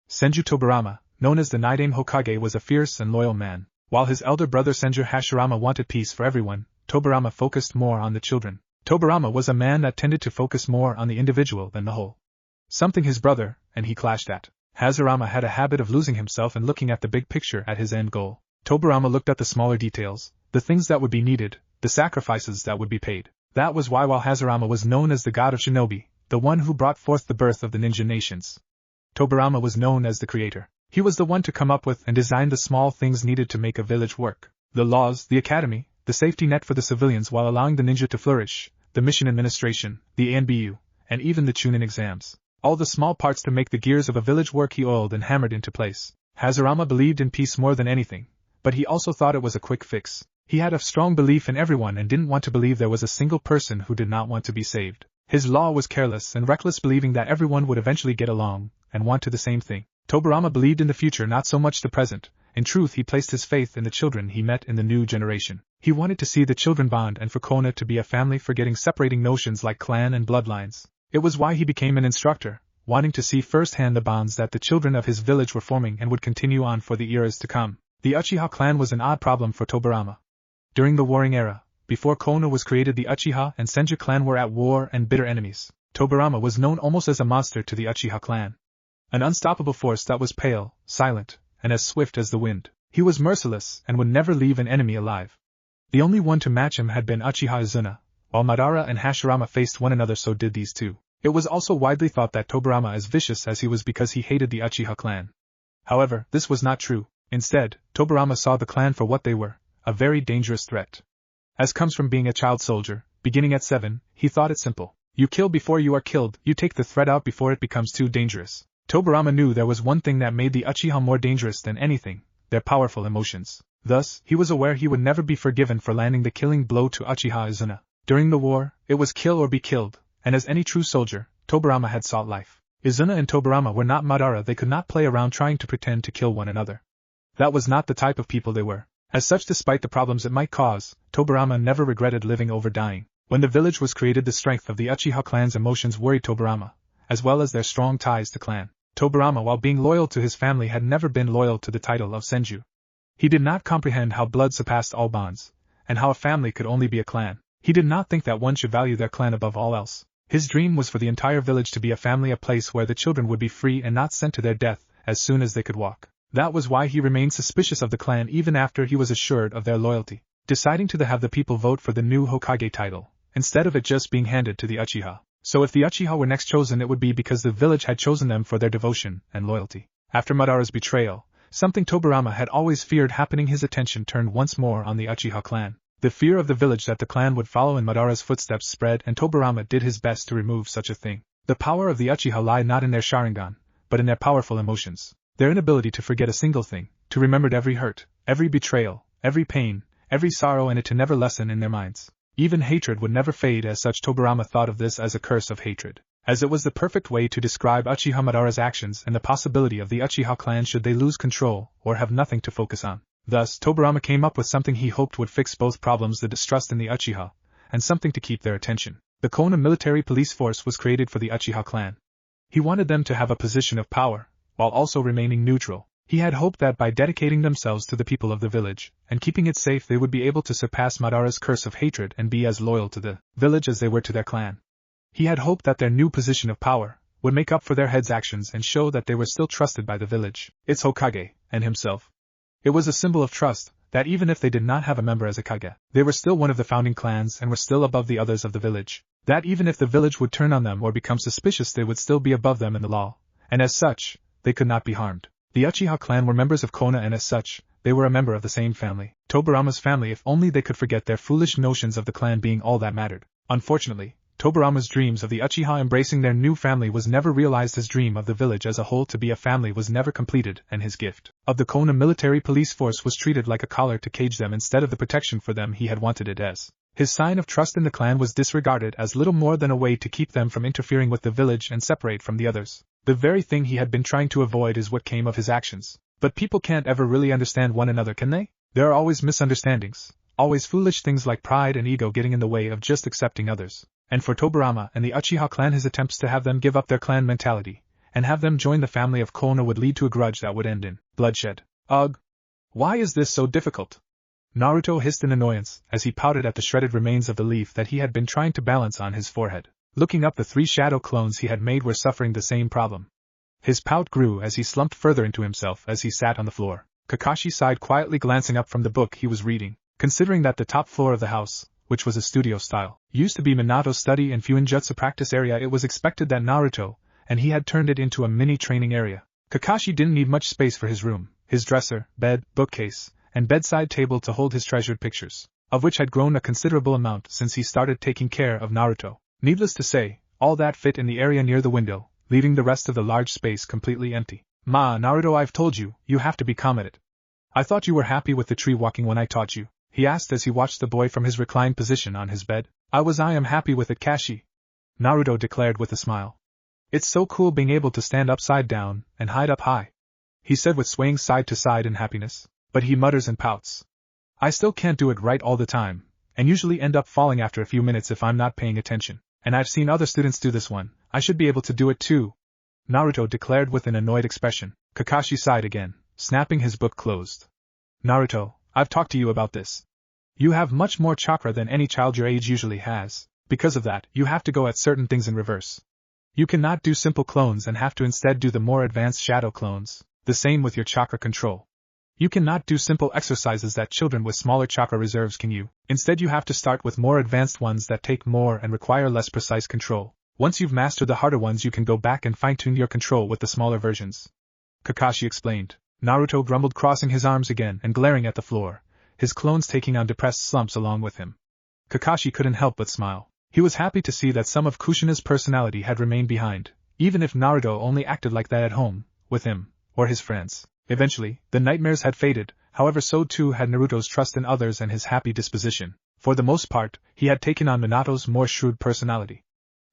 Senju Tobirama, known as the Nidaime Hokage, was a fierce and loyal man. While his elder brother Senju Hashirama wanted peace for everyone, Tobirama focused more on the children. Tobirama was a man that tended to focus more on the individual than the whole. Something his brother and he clashed at. Hashirama had a habit of losing himself and looking at the big picture at his end goal. Tobirama looked at the smaller details, the things that would be needed, the sacrifices that would be paid. That was why while Hashirama was known as the god of shinobi, the one who brought forth the birth of the ninja nations, Tobirama was known as the creator. He was the one to come up with and design the small things needed to make a village work. The laws, the academy, the safety net for the civilians while allowing the ninja to flourish, the mission administration, the ANBU, and even the Chunin exams. All the small parts to make the gears of a village work he oiled and hammered into place. Hashirama believed in peace more than anything, but he also thought it was a quick fix. He had a strong belief in everyone and didn't want to believe there was a single person who did not want to be saved. His law was careless and reckless, believing that everyone would eventually get along and want to the same thing. Tobirama believed in the future, not so much the present. In truth, he placed his faith in the children he met in the new generation. He wanted to see the children bond and for Kona to be a family, forgetting separating notions like clan and bloodlines. It was why he became an instructor, wanting to see firsthand the bonds that the children of his village were forming and would continue on for the eras to come. The Uchiha clan was an odd problem for Tobirama. During the Warring Era, before Konoha was created, the Uchiha and Senju clan were at war and bitter enemies. Tobirama was known almost as a monster to the Uchiha clan. An unstoppable force that was pale, silent, and as swift as the wind. He was merciless and would never leave an enemy alive. The only one to match him had been Uchiha Izuna. While Madara and Hashirama faced one another, so did these two. It was also widely thought that Tobirama, as vicious as he was because he hated the Uchiha clan. However, this was not true. Instead, Tobirama saw the clan for what they were, a very dangerous threat. As comes from being a child soldier, beginning at 7, he thought it simple. You kill before you are killed, you take the threat out before it becomes too dangerous. Tobirama knew there was one thing that made the Uchiha more dangerous than anything, their powerful emotions. Thus, he was aware he would never be forgiven for landing the killing blow to Uchiha Izuna. During the war, it was kill or be killed, and as any true soldier, Tobirama had sought life. Izuna and Tobirama were not Madara, they could not play around trying to pretend to kill one another. That was not the type of people they were. As such, despite the problems it might cause, Tobirama never regretted living over dying. When the village was created, the strength of the Uchiha clan's emotions worried Tobirama, as well as their strong ties to clan. Tobirama, while being loyal to his family, had never been loyal to the title of Senju. He did not comprehend how blood surpassed all bonds, and how a family could only be a clan. He did not think that one should value their clan above all else. His dream was for the entire village to be a family, a place where the children would be free and not sent to their death as soon as they could walk. That was why he remained suspicious of the clan even after he was assured of their loyalty, deciding to have the people vote for the new Hokage title, instead of it just being handed to the Uchiha. So if the Uchiha were next chosen, it would be because the village had chosen them for their devotion and loyalty. After Madara's betrayal, something Tobirama had always feared happening, his attention turned once more on the Uchiha clan. The fear of the village that the clan would follow in Madara's footsteps spread, and Tobirama did his best to remove such a thing. The power of the Uchiha lied not in their Sharingan, but in their powerful emotions. Their inability to forget a single thing, to remember every hurt, every betrayal, every pain, every sorrow, and it to never lessen in their minds. Even hatred would never fade. As such, Tobirama thought of this as a curse of hatred, as it was the perfect way to describe Uchiha Madara's actions and the possibility of the Uchiha clan should they lose control or have nothing to focus on. Thus, Tobirama came up with something he hoped would fix both problems, the distrust in the Uchiha, and something to keep their attention. The Konoha military police force was created for the Uchiha clan. He wanted them to have a position of power, while also remaining neutral. He had hoped that by dedicating themselves to the people of the village, and keeping it safe, they would be able to surpass Madara's curse of hatred and be as loyal to the village as they were to their clan. He had hoped that their new position of power would make up for their heads' actions and show that they were still trusted by the village, its Hokage, and himself. It was a symbol of trust, that even if they did not have a member as a Kage, they were still one of the founding clans and were still above the others of the village. That even if the village would turn on them or become suspicious, they would still be above them in the law, and as such, they could not be harmed. The Uchiha clan were members of Konoha, and as such, they were a member of the same family, Tobirama's family. If only they could forget their foolish notions of the clan being all that mattered. Unfortunately, Tobirama's dreams of the Uchiha embracing their new family was never realized. His dream of the village as a whole to be a family was never completed, and his gift of the Konoha military police force was treated like a collar to cage them instead of the protection for them he had wanted it as. His sign of trust in the clan was disregarded as little more than a way to keep them from interfering with the village and separate from the others. The very thing he had been trying to avoid is what came of his actions. But people can't ever really understand one another, can they? There are always misunderstandings, always foolish things like pride and ego getting in the way of just accepting others. And for Tobirama and the Uchiha clan, his attempts to have them give up their clan mentality and have them join the family of Konoha would lead to a grudge that would end in bloodshed. Ugh! Why is this so difficult? Naruto hissed in annoyance as he pouted at the shredded remains of the leaf that he had been trying to balance on his forehead. Looking up, the 3 shadow clones he had made were suffering the same problem. His pout grew as he slumped further into himself as he sat on the floor. Kakashi sighed quietly, glancing up from the book he was reading. Considering that the top floor of the house, which was a studio style, used to be Minato's study and Fuinjutsu practice area, it was expected that Naruto and he had turned it into a mini training area. Kakashi didn't need much space for his room, his dresser, bed, bookcase, and bedside table to hold his treasured pictures, of which had grown a considerable amount since he started taking care of Naruto. Needless to say, all that fit in the area near the window, leaving the rest of the large space completely empty. Naruto, I've told you, you have to be calm at it. I thought you were happy with the tree walking when I taught you, he asked as he watched the boy from his reclined position on his bed. I am happy with it, Kashi, Naruto declared with a smile. It's so cool being able to stand upside down and hide up high. he said with swaying side to side in happiness. But he mutters and pouts. I still can't do it right all the time, and usually end up falling after a few minutes if I'm not paying attention. And I've seen other students do this one, I should be able to do it too, Naruto declared with an annoyed expression. Kakashi sighed again, snapping his book closed. Naruto, I've talked to you about this. You have much more chakra than any child your age usually has. Because of that, you have to go at certain things in reverse. You cannot do simple clones and have to instead do the more advanced shadow clones, the same with your chakra control. You cannot do simple exercises that children with smaller chakra reserves can do. Instead you have to start with more advanced ones that take more and require less precise control. Once you've mastered the harder ones you can go back and fine-tune your control with the smaller versions. Kakashi explained. Naruto grumbled, crossing his arms again and glaring at the floor, his clones taking on depressed slumps along with him. Kakashi couldn't help but smile. He was happy to see that some of Kushina's personality had remained behind, even if Naruto only acted like that at home, with him, or his friends. Eventually, the nightmares had faded, however so too had Naruto's trust in others and his happy disposition. For the most part, he had taken on Minato's more shrewd personality.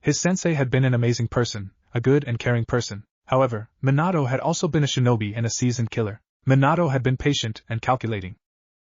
His sensei had been an amazing person, a good and caring person. However, Minato had also been a shinobi and a seasoned killer. Minato had been patient and calculating.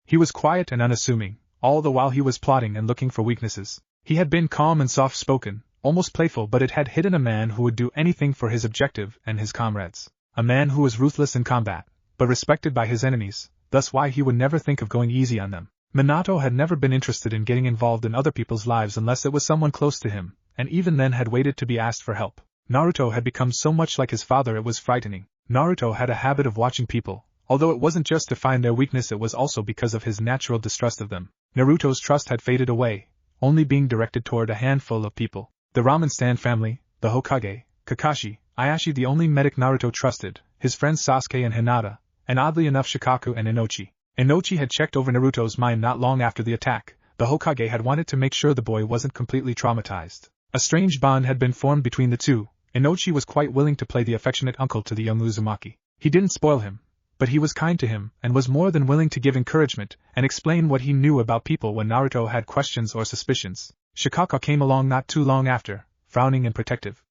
He was quiet and unassuming, all the while he was plotting and looking for weaknesses. He had been calm and soft-spoken, almost playful, but it had hidden a man who would do anything for his objective and his comrades. A man who was ruthless in combat, but respected by his enemies, thus why he would never think of going easy on them. Minato had never been interested in getting involved in other people's lives unless it was someone close to him, and even then had waited to be asked for help. Naruto had become so much like his father it was frightening. Naruto had a habit of watching people, although it wasn't just to find their weakness, it was also because of his natural distrust of them. Naruto's trust had faded away, only being directed toward a handful of people. The ramen stand family, the Hokage, Kakashi, Ayashi, the only medic Naruto trusted, his friends Sasuke and Hinata, and oddly enough Shikaku and Inochi. Inochi had checked over Naruto's mind not long after the attack. The Hokage had wanted to make sure the boy wasn't completely traumatized. A strange bond had been formed between the two. Inochi was quite willing to play the affectionate uncle to the young Uzumaki. He didn't spoil him, but he was kind to him and was more than willing to give encouragement and explain what he knew about people when Naruto had questions or suspicions. Shikaku came along not too long after, frowning and protective.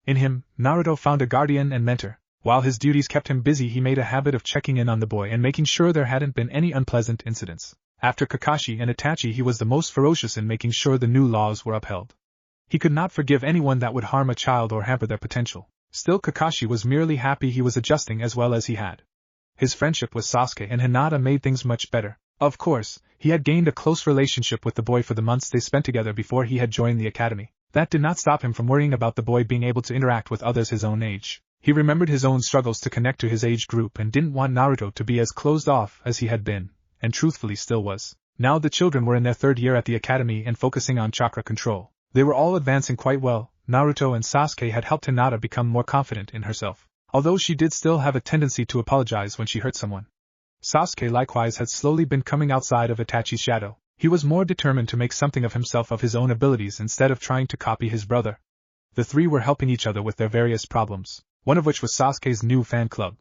In him, Naruto found a guardian and mentor. While his duties kept him busy, he made a habit of checking in on the boy and making sure there hadn't been any unpleasant incidents. After Kakashi and Itachi, he was the most ferocious in making sure the new laws were upheld. He could not forgive anyone that would harm a child or hamper their potential. Still, Kakashi was merely happy he was adjusting as well as he had. His friendship with Sasuke and Hinata made things much better. Of course, he had gained a close relationship with the boy for the months they spent together before he had joined the academy. That did not stop him from worrying about the boy being able to interact with others his own age. He remembered his own struggles to connect to his age group and didn't want Naruto to be as closed off as he had been, and truthfully still was. Now the children were in their third year at the academy and focusing on chakra control. They were all advancing quite well. Naruto and Sasuke had helped Hinata become more confident in herself, although she did still have a tendency to apologize when she hurt someone. Sasuke likewise had slowly been coming outside of Itachi's shadow. He was more determined to make something of himself of his own abilities instead of trying to copy his brother. The three were helping each other with their various problems, one of which was Sasuke's new fan club.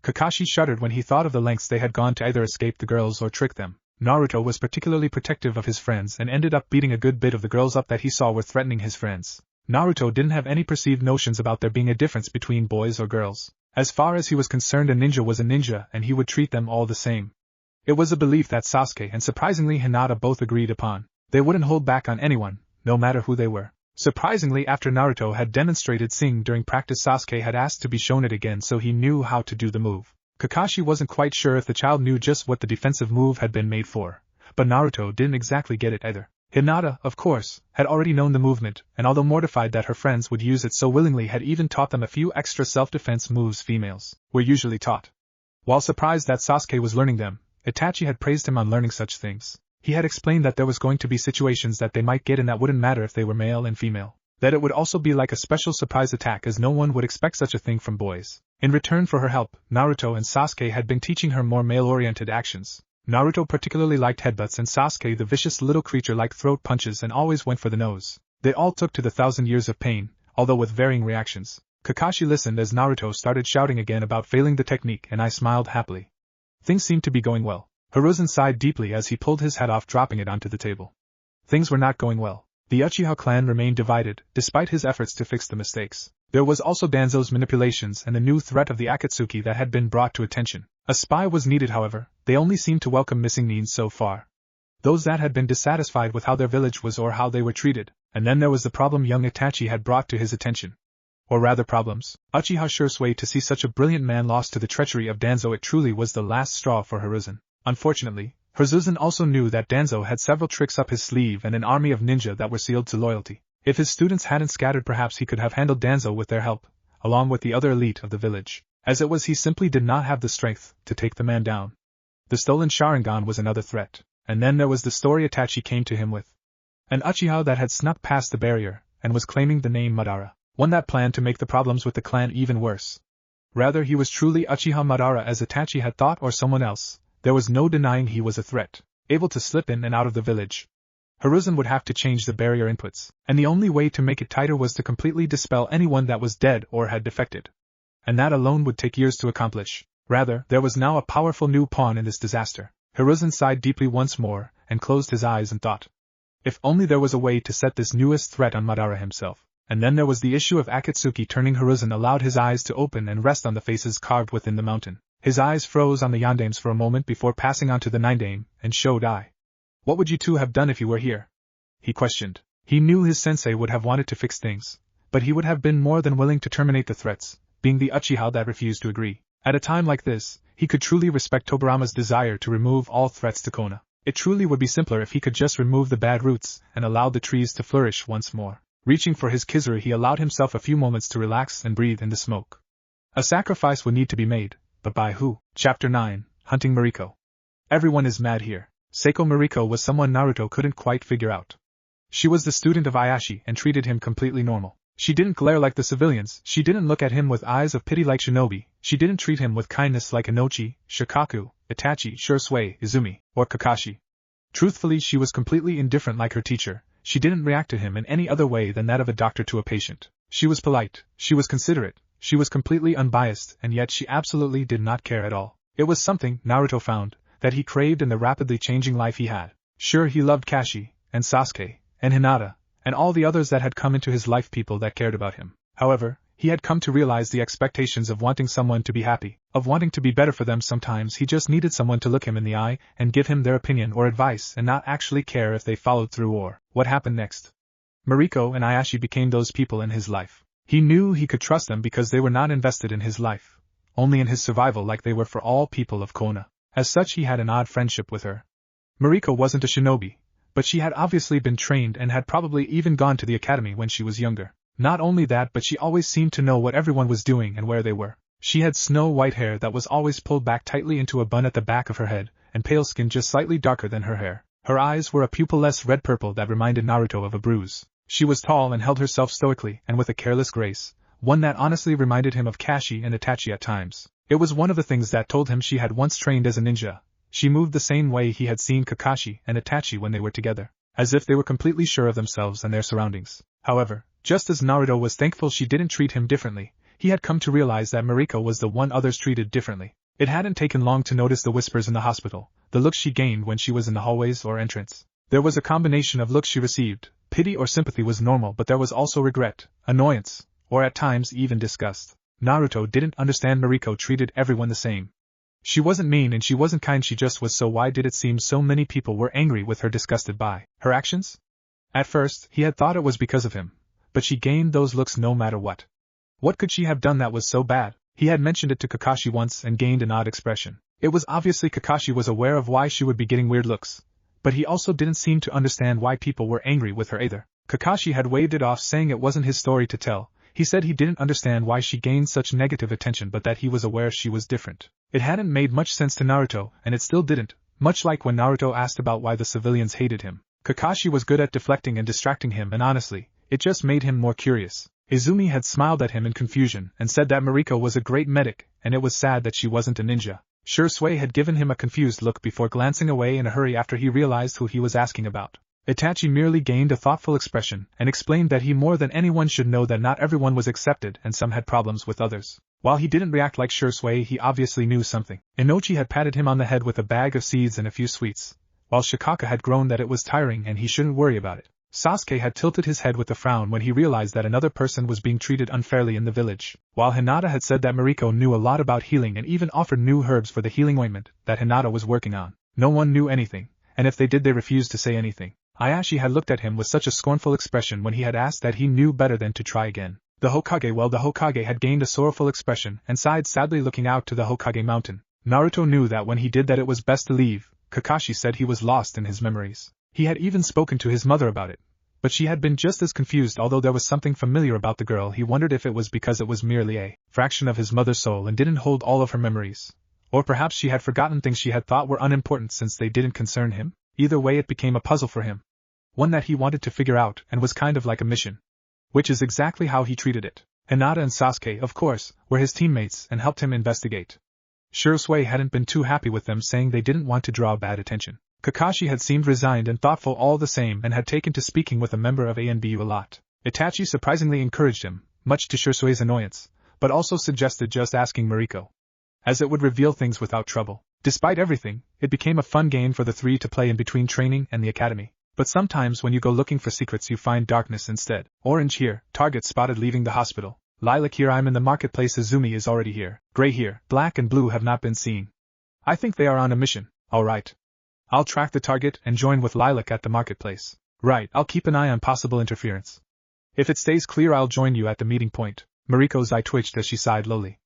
Kakashi shuddered when he thought of the lengths they had gone to either escape the girls or trick them. Naruto was particularly protective of his friends and ended up beating a good bit of the girls up that he saw were threatening his friends. Naruto didn't have any perceived notions about there being a difference between boys or girls. As far as he was concerned, a ninja was a ninja and he would treat them all the same. It was a belief that Sasuke and surprisingly Hinata both agreed upon. They wouldn't hold back on anyone, no matter who they were. Surprisingly, after Naruto had demonstrated Sing during practice, Sasuke had asked to be shown it again so he knew how to do the move. Kakashi wasn't quite sure if the child knew just what the defensive move had been made for, but Naruto didn't exactly get it either. Hinata, of course, had already known the movement, and although mortified that her friends would use it so willingly, had even taught them a few extra self-defense moves females were usually taught. While surprised that Sasuke was learning them, Itachi had praised him on learning such things. He had explained that there was going to be situations that they might get in that wouldn't matter if they were male and female. That it would also be like a special surprise attack, as no one would expect such a thing from boys. In return for her help, Naruto and Sasuke had been teaching her more male-oriented actions. Naruto particularly liked headbutts and Sasuke the vicious little creature liked throat punches and always went for the nose. They all took to the 1,000 years of pain, although with varying reactions. Kakashi listened as Naruto started shouting again about failing the technique, and I smiled happily. Things seemed to be going well. Hiruzen sighed deeply as he pulled his hat off, dropping it onto the table. Things were not going well. The Uchiha clan remained divided, despite his efforts to fix the mistakes. There was also Danzo's manipulations and the new threat of the Akatsuki that had been brought to attention. A spy was needed, however. They only seemed to welcome missing Nins so far. Those that had been dissatisfied with how their village was or how they were treated. And then there was the problem young Itachi had brought to his attention. Or rather problems. Uchiha Shursui to see such a brilliant man lost to the treachery of Danzo, it truly was the last straw for Hiruzen. Unfortunately, Hiruzen also knew that Danzo had several tricks up his sleeve and an army of ninja that were sealed to loyalty. If his students hadn't scattered, perhaps he could have handled Danzo with their help, along with the other elite of the village. As it was, he simply did not have the strength to take the man down. The stolen Sharingan was another threat. And then there was the story Itachi came to him with. An Uchiha that had snuck past the barrier, and was claiming the name Madara. One that planned to make the problems with the clan even worse. Rather, he was truly Uchiha Madara as Itachi had thought, or someone else. There was no denying he was a threat, able to slip in and out of the village. Hiruzen would have to change the barrier inputs, and the only way to make it tighter was to completely dispel anyone that was dead or had defected. And that alone would take years to accomplish. Rather, there was now a powerful new pawn in this disaster. Hiruzen sighed deeply once more, and closed his eyes and thought. If only there was a way to set this newest threat on Madara himself. And then there was the issue of Akatsuki turning. Hiruzen allowed his eyes to open and rest on the faces carved within the mountain. His eyes froze on the Yandames for a moment before passing on to the Nindame, and showed eye. What would you two have done if you were here? He questioned. He knew his sensei would have wanted to fix things, but he would have been more than willing to terminate the threats, being the Uchiha that refused to agree. At a time like this, he could truly respect Tobirama's desire to remove all threats to Konoha. It truly would be simpler if he could just remove the bad roots and allow the trees to flourish once more. Reaching for his Kizaru, he allowed himself a few moments to relax and breathe in the smoke. A sacrifice would need to be made, but by who? Chapter 9, Hunting Moriko. Everyone is mad here. Seiko Moriko was someone Naruto couldn't quite figure out. She was the student of Ayashi and treated him completely normal. She didn't glare like the civilians, she didn't look at him with eyes of pity like Shinobi, she didn't treat him with kindness like Inochi, Shikaku, Itachi, Shursui, Izumi, or Kakashi. Truthfully, she was completely indifferent like her teacher. She didn't react to him in any other way than that of a doctor to a patient. She was polite, she was considerate, she was completely unbiased, and yet she absolutely did not care at all. It was something, Naruto found, that he craved in the rapidly changing life he had. Sure, he loved Kashi, and Sasuke, and Hinata, and all the others that had come into his life, people that cared about him. However, he had come to realize the expectations of wanting someone to be happy, of wanting to be better for them. Sometimes he just needed someone to look him in the eye and give him their opinion or advice and not actually care if they followed through or what happened next. Moriko and Ayashi became those people in his life. He knew he could trust them because they were not invested in his life, only in his survival, like they were for all people of Konoha. As such, he had an odd friendship with her. Moriko wasn't a shinobi, but she had obviously been trained and had probably even gone to the academy when she was younger. Not only that, but she always seemed to know what everyone was doing and where they were. She had snow-white hair that was always pulled back tightly into a bun at the back of her head, and pale skin just slightly darker than her hair. Her eyes were a pupilless red-purple that reminded Naruto of a bruise. She was tall and held herself stoically and with a careless grace, one that honestly reminded him of Kashi and Itachi at times. It was one of the things that told him she had once trained as a ninja. She moved the same way he had seen Kakashi and Itachi when they were together, as if they were completely sure of themselves and their surroundings. However, just as Naruto was thankful she didn't treat him differently, he had come to realize that Moriko was the one others treated differently. It hadn't taken long to notice the whispers in the hospital, the looks she gained when she was in the hallways or entrance. There was a combination of looks she received. Pity or sympathy was normal, but there was also regret, annoyance, or at times even disgust. Naruto didn't understand. Moriko treated everyone the same. She wasn't mean and she wasn't kind, she just was. So why did it seem so many people were angry with her, disgusted by her actions? At first, he had thought it was because of him, but she gained those looks no matter what. What could she have done that was so bad? He had mentioned it to Kakashi once and gained an odd expression. It was obviously Kakashi was aware of why she would be getting weird looks, but he also didn't seem to understand why people were angry with her either. Kakashi had waved it off, saying it wasn't his story to tell. He said he didn't understand why she gained such negative attention, but that he was aware she was different. It hadn't made much sense to Naruto, and it still didn't, much like when Naruto asked about why the civilians hated him. Kakashi was good at deflecting and distracting him, and honestly, it just made him more curious. Izumi had smiled at him in confusion and said that Moriko was a great medic, and it was sad that she wasn't a ninja. Shursui had given him a confused look before glancing away in a hurry after he realized who he was asking about. Itachi merely gained a thoughtful expression and explained that he more than anyone should know that not everyone was accepted and some had problems with others. While he didn't react like Shursui, he obviously knew something. Inochi had patted him on the head with a bag of seeds and a few sweets, while Shikaka had groaned that it was tiring and he shouldn't worry about it. Sasuke had tilted his head with a frown when he realized that another person was being treated unfairly in the village. While Hinata had said that Mariko knew a lot about healing and even offered new herbs for the healing ointment that Hinata was working on, no one knew anything, and if they did they refused to say anything. Ayashi had looked at him with such a scornful expression when he had asked that he knew better than to try again. The Hokage had gained a sorrowful expression and sighed sadly looking out to the Hokage mountain. Naruto knew that when he did that it was best to leave. Kakashi said he was lost in his memories. He had even spoken to his mother about it, but she had been just as confused. Although there was something familiar about the girl, he wondered if it was because it was merely a fraction of his mother's soul and didn't hold all of her memories. Or perhaps she had forgotten things she had thought were unimportant since they didn't concern him. Either way it became a puzzle for him. One that he wanted to figure out and was kind of like a mission. Which is exactly how he treated it. Hinata and Sasuke, of course, were his teammates and helped him investigate. Shirosue hadn't been too happy with them, saying they didn't want to draw bad attention. Kakashi had seemed resigned and thoughtful all the same and had taken to speaking with a member of ANBU a lot. Itachi surprisingly encouraged him, much to Shirasue's annoyance, but also suggested just asking Mariko, as it would reveal things without trouble. Despite everything, it became a fun game for the three to play in between training and the academy. But sometimes when you go looking for secrets you find darkness instead. Orange here, target spotted leaving the hospital. Lilac here, I'm in the marketplace. Izumi is already here. Gray here, black and blue have not been seen. I think they are on a mission. Alright. I'll track the target and join with Lilac at the marketplace. Right, I'll keep an eye on possible interference. If it stays clear I'll join you at the meeting point. Mariko's eye twitched as she sighed lowly.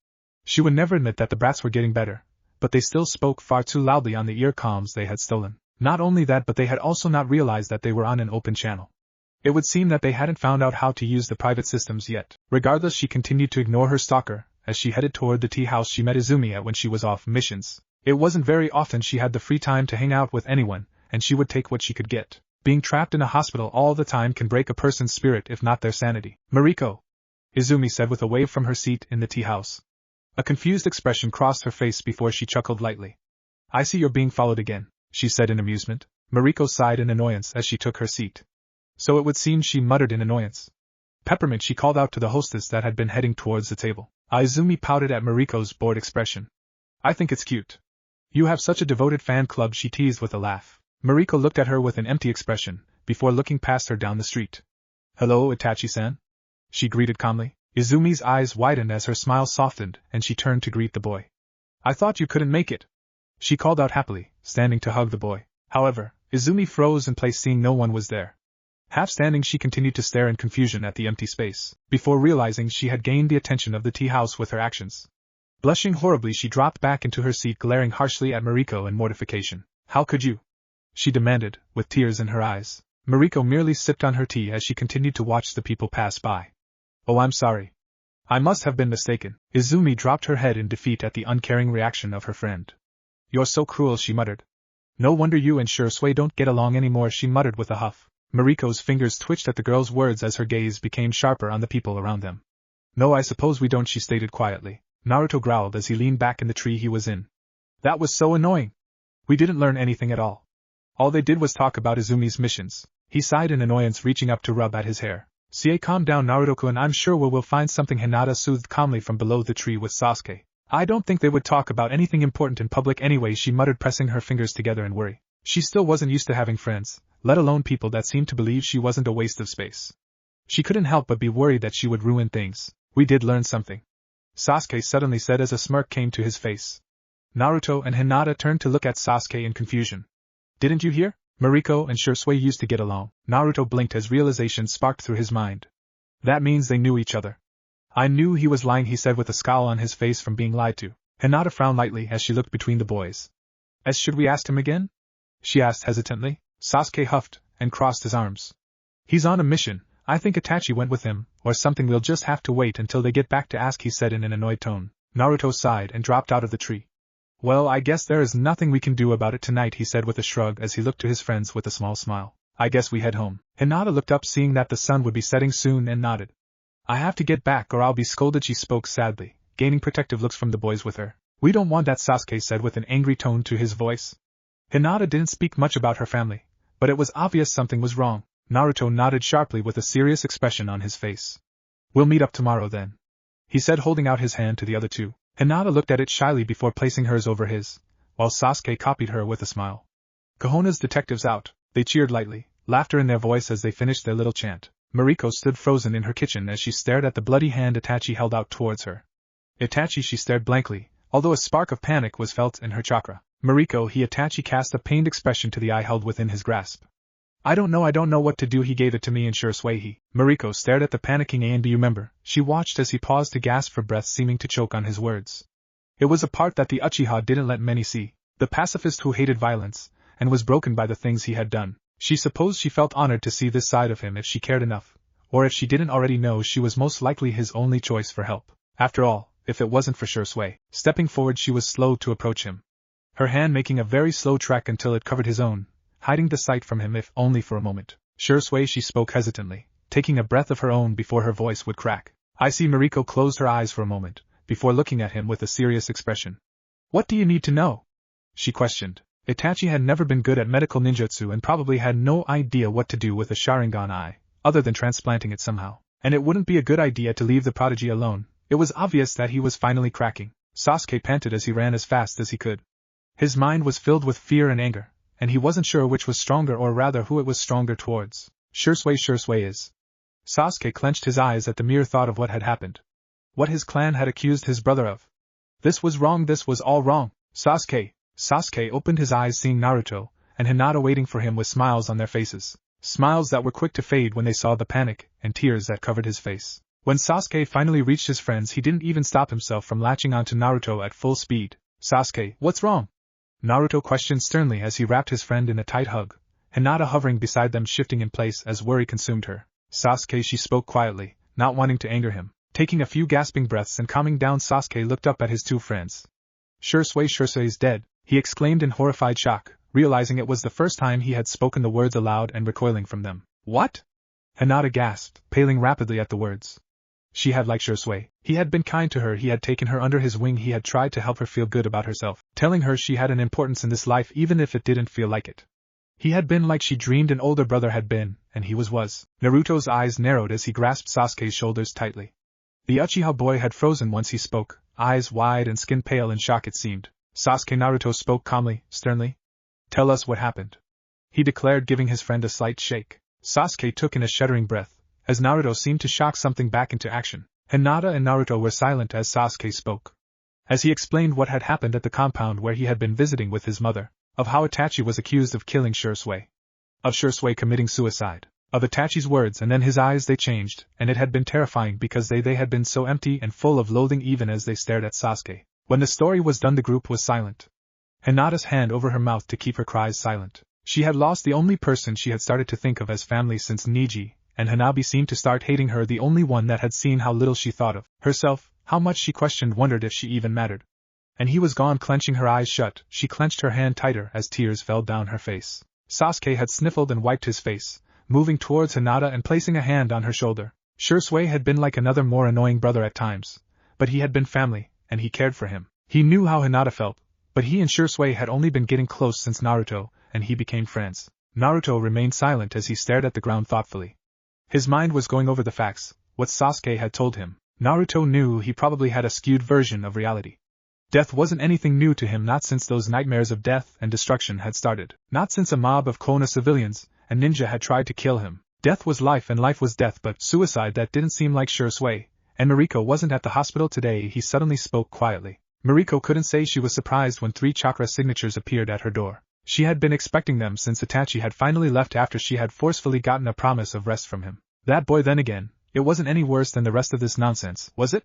She would never admit that the brats were getting better, but they still spoke far too loudly on the earcoms they had stolen. Not only that, but they had also not realized that they were on an open channel. It would seem that they hadn't found out how to use the private systems yet. Regardless, she continued to ignore her stalker. As she headed toward the tea house she met Izumi at when she was off missions. It wasn't very often she had the free time to hang out with anyone, and she would take what she could get. Being trapped in a hospital all the time can break a person's spirit if not their sanity. Mariko, Izumi said with a wave from her seat in the tea house. A confused expression crossed her face before she chuckled lightly. I see you're being followed again, she said in amusement. Mariko sighed in annoyance as she took her seat. So it would seem, she muttered in annoyance. Peppermint, she called out to the hostess that had been heading towards the table. Izumi pouted at Mariko's bored expression. I think it's cute. You have such a devoted fan club, she teased with a laugh. Mariko looked at her with an empty expression, before looking past her down the street. Hello, Itachi-san? She greeted calmly. Izumi's eyes widened as her smile softened, and she turned to greet the boy. I thought you couldn't make it, she called out happily, standing to hug the boy. However, Izumi froze in place seeing no one was there. Half standing, she continued to stare in confusion at the empty space, before realizing she had gained the attention of the tea house with her actions. Blushing horribly, she dropped back into her seat, glaring harshly at Mariko in mortification. How could you? She demanded, with tears in her eyes. Mariko merely sipped on her tea as she continued to watch the people pass by. Oh, I'm sorry. I must have been mistaken. Izumi dropped her head in defeat at the uncaring reaction of her friend. You're so cruel, she muttered. No wonder you and Shirosue don't get along anymore, she muttered with a huff. Mariko's fingers twitched at the girl's words as her gaze became sharper on the people around them. No, I suppose we don't, she stated quietly. Naruto growled as he leaned back in the tree he was in. That was so annoying. We didn't learn anything at all. All they did was talk about Izumi's missions. He sighed in annoyance, reaching up to rub at hhis hair. Calm down, Naruto-kun, I'm sure we'll find something, Hinata soothed calmly from below the tree with Sasuke. I don't think they would talk about anything important in public anyway, she muttered, pressing her fingers together in worry. She still wasn't used to having friends, let alone people that seemed to believe she wasn't a waste of space. She couldn't help but be worried that she would ruin things. We did learn something, Sasuke suddenly said as a smirk came to his face. Naruto and Hinata turned to look at Sasuke in confusion. Didn't you hear? Mariko and Shirosue used to get along. Naruto blinked as realization sparked through his mind. That means they knew each other. I knew he was lying, he said with a scowl on his face from being lied to. Hinata frowned lightly as she looked between the boys. Should we ask him again? She asked hesitantly. Sasuke huffed and crossed his arms. He's on a mission. I think Itachi went with him, or something. We'll just have to wait until they get back to ask, he said in an annoyed tone. Naruto sighed and dropped out of the tree. Well, I guess there is nothing we can do about it tonight, he said with a shrug as he looked to his friends with a small smile. I guess we head home. Hinata looked up, seeing that the sun would be setting soon, and nodded. I have to get back or I'll be scolded, she spoke sadly, gaining protective looks from the boys with her. We don't want that, Sasuke said with an angry tone to his voice. Hinata didn't speak much about her family, but it was obvious something was wrong. Naruto nodded sharply with a serious expression on his face. We'll meet up tomorrow then, he said, holding out his hand to the other two. Hinata looked at it shyly before placing hers over his, while Sasuke copied her with a smile. Kohona's detectives out, they cheered lightly, laughter in their voice as they finished their little chant. Mariko stood frozen in her kitchen as she stared at the bloody hand Itachi held out towards her. Itachi, she stared blankly, although a spark of panic was felt in her chakra. Mariko, Itachi cast a pained expression to the eye held within his grasp. I don't know what to do, he gave it to me in sure sway. Mariko stared at the panicking and do you remember? She watched as he paused to gasp for breath, seeming to choke on his words. It was a part that the Uchiha didn't let many see, the pacifist who hated violence, and was broken by the things he had done. She supposed she felt honored to see this side of him if she cared enough, or if she didn't already know she was most likely his only choice for help. After all, if it wasn't for sure sway. Stepping forward, she was slow to approach him, her hand making a very slow track until it covered his own, hiding the sight from him if only for a moment. Sure sway, she spoke hesitantly, taking a breath of her own before her voice would crack. I see. Mariko closed her eyes for a moment, before looking at him with a serious expression. What do you need to know? She questioned. Itachi had never been good at medical ninjutsu and probably had no idea what to do with a Sharingan eye, other than transplanting it somehow. And it wouldn't be a good idea to leave the prodigy alone. It was obvious that he was finally cracking. Sasuke panted as he ran as fast as he could. His mind was filled with fear and anger, and he wasn't sure which was stronger, or rather who it was stronger towards. Sure sway is. Sasuke clenched his eyes at the mere thought of what had happened. What his clan had accused his brother of. This was wrong, this was all wrong. Sasuke opened his eyes, seeing Naruto and Hinata waiting for him with smiles on their faces. Smiles that were quick to fade when they saw the panic and tears that covered his face. When Sasuke finally reached his friends, he didn't even stop himself from latching onto Naruto at full speed. Sasuke, what's wrong? Naruto questioned sternly as he wrapped his friend in a tight hug, Hinata hovering beside them, shifting in place as worry consumed her. Sasuke, she spoke quietly, not wanting to anger him. Taking a few gasping breaths and calming down, Sasuke looked up at his two friends. Sure sway's dead, he exclaimed in horrified shock, realizing it was the first time he had spoken the words aloud and recoiling from them. What? Hinata gasped, paling rapidly at the words. She had liked Sure Sway. He had been kind to her, he had taken her under his wing, he had tried to help her feel good about herself, telling her she had an importance in this life even if it didn't feel like it. He had been like she dreamed an older brother had been, and he was. Naruto's eyes narrowed as he grasped Sasuke's shoulders tightly. The Uchiha boy had frozen once he spoke, eyes wide and skin pale in shock it seemed. Sasuke, Naruto spoke calmly, sternly. Tell us what happened, he declared, giving his friend a slight shake. Sasuke took in a shuddering breath, as Naruto seemed to shock something back into action. Hinata and Naruto were silent as Sasuke spoke. As he explained what had happened at the compound where he had been visiting with his mother, of how Itachi was accused of killing Sure Sway, of Sure Sway committing suicide, of Itachi's words, and then his eyes, they changed, and it had been terrifying because they had been so empty and full of loathing even as they stared at Sasuke. When the story was done, the group was silent. Hinata's hand over her mouth to keep her cries silent. She had lost the only person she had started to think of as family since Niji, and Hanabi seemed to start hating her, the only one that had seen how little she thought of herself, how much she questioned, wondered if she even mattered. And he was gone. Clenching her eyes shut, she clenched her hand tighter as tears fell down her face. Sasuke had sniffled and wiped his face, moving towards Hinata and placing a hand on her shoulder. Sure Sway had been like another more annoying brother at times, but he had been family, and he cared for him. He knew how Hinata felt, but he and Sure Sway had only been getting close since Naruto, and he became friends. Naruto remained silent as he stared at the ground thoughtfully. His mind was going over the facts, what Sasuke had told him. Naruto knew he probably had a skewed version of reality. Death wasn't anything new to him, not since those nightmares of death and destruction had started, not since a mob of Konoha civilians and ninja had tried to kill him. Death was life and life was death, but suicide, that didn't seem like Sure Sway. And Mariko wasn't at the hospital today, he suddenly spoke quietly. Mariko couldn't say she was surprised when 3 chakra signatures appeared at her door. She had been expecting them since Itachi had finally left after she had forcefully gotten a promise of rest from him. That boy, then again, it wasn't any worse than the rest of this nonsense, was it?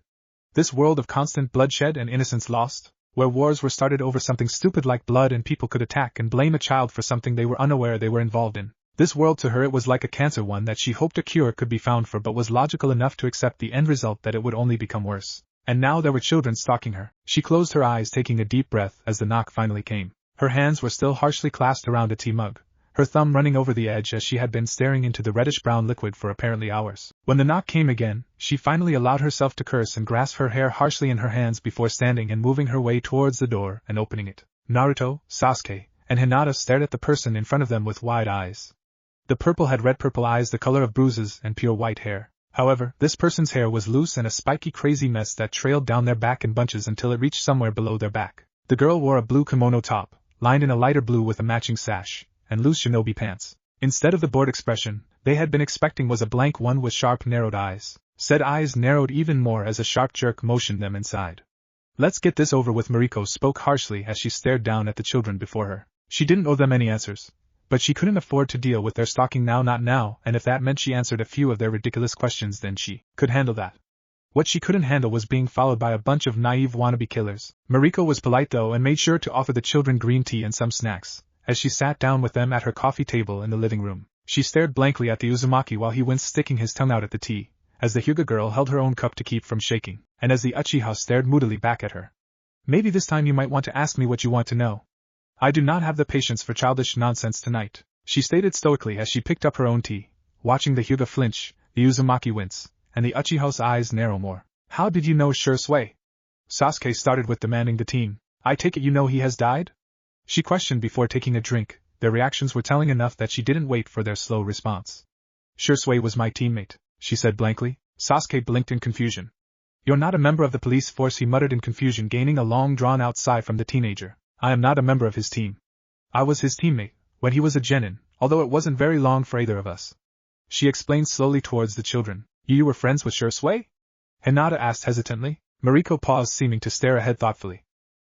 This world of constant bloodshed and innocence lost, where wars were started over something stupid like blood and people could attack and blame a child for something they were unaware they were involved in. This world to her, it was like a cancer, one that she hoped a cure could be found for, but was logical enough to accept the end result that it would only become worse. And now there were children stalking her. She closed her eyes, taking a deep breath as the knock finally came. Her hands were still harshly clasped around a tea mug, her thumb running over the edge as she had been staring into the reddish-brown liquid for apparently hours. When the knock came again, she finally allowed herself to curse and grasp her hair harshly in her hands before standing and moving her way towards the door and opening it. Naruto, Sasuke, and Hinata stared at the person in front of them with wide eyes. The purple had red purple eyes, the color of bruises, and pure white hair. However, this person's hair was loose and a spiky, crazy mess that trailed down their back in bunches until it reached somewhere below their back. The girl wore a blue kimono top, lined in a lighter blue with a matching sash, and loose shinobi pants. Instead of the bored expression they had been expecting was a blank one with sharp narrowed eyes. Said eyes narrowed even more as a sharp jerk motioned them inside. Let's get this over with. Moriko spoke harshly as she stared down at the children before her. She didn't owe them any answers, but she couldn't afford to deal with their stalking now, not now, and if that meant she answered a few of their ridiculous questions then she could handle that. What she couldn't handle was being followed by a bunch of naive wannabe killers. Moriko was polite though and made sure to offer the children green tea and some snacks. As she sat down with them at her coffee table in the living room, she stared blankly at the Uzumaki while he winced, sticking his tongue out at the tea, as the Hyuga girl held her own cup to keep from shaking, and as the Uchiha stared moodily back at her. Maybe this time you might want to ask me what you want to know. I do not have the patience for childish nonsense tonight, she stated stoically as she picked up her own tea, watching the Hyuga flinch, the Uzumaki wince, and the Uchiha's eyes narrow more. How did you know Shui? Sasuke started with demanding the team. I take it you know he has died? She questioned before taking a drink. Their reactions were telling enough that she didn't wait for their slow response. Shui was my teammate, she said blankly. Sasuke blinked in confusion. You're not a member of the police force, he muttered in confusion, gaining a long drawn-out sigh from the teenager. I am not a member of his team. I was his teammate when he was a genin, although it wasn't very long for either of us. She explained slowly towards the children. You were friends with Shui? Hinata asked hesitantly. Moriko paused, seeming to stare ahead thoughtfully.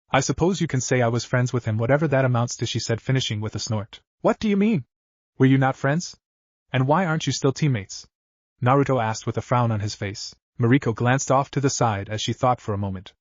I suppose you can say I was friends with him, whatever that amounts to, she said, finishing with a snort. What do you mean? Were you not friends? And why aren't you still teammates? Naruto asked with a frown on his face. Moriko glanced off to the side as she thought for a moment.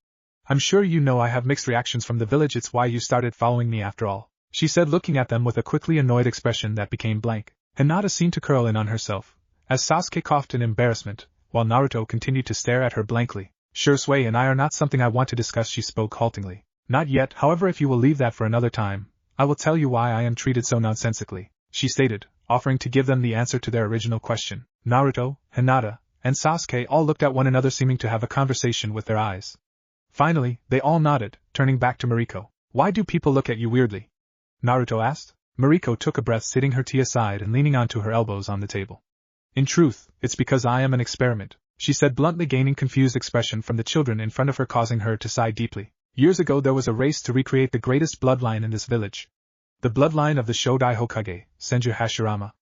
I'm sure you know I have mixed reactions from the village, it's why you started following me after all, she said, looking at them with a quickly annoyed expression that became blank. Hinata seemed to curl in on herself, as Sasuke coughed in embarrassment, while Naruto continued to stare at her blankly. Shui and I are not something I want to discuss, she spoke haltingly. Not yet, however, if you will leave that for another time, I will tell you why I am treated so nonsensically, she stated, offering to give them the answer to their original question. Naruto, Hinata, and Sasuke all looked at one another, seeming to have a conversation with their eyes. Finally, they all nodded, turning back to Moriko. Why do people look at you weirdly? Naruto asked. Moriko took a breath, sitting her tea aside and leaning onto her elbows on the table. In truth, it's because I am an experiment, she said bluntly, gaining confused expression from the children in front of her, causing her to sigh deeply. Years ago there was a race to recreate the greatest bloodline in this village. The bloodline of the Shodai Hokage, Senju Hashirama.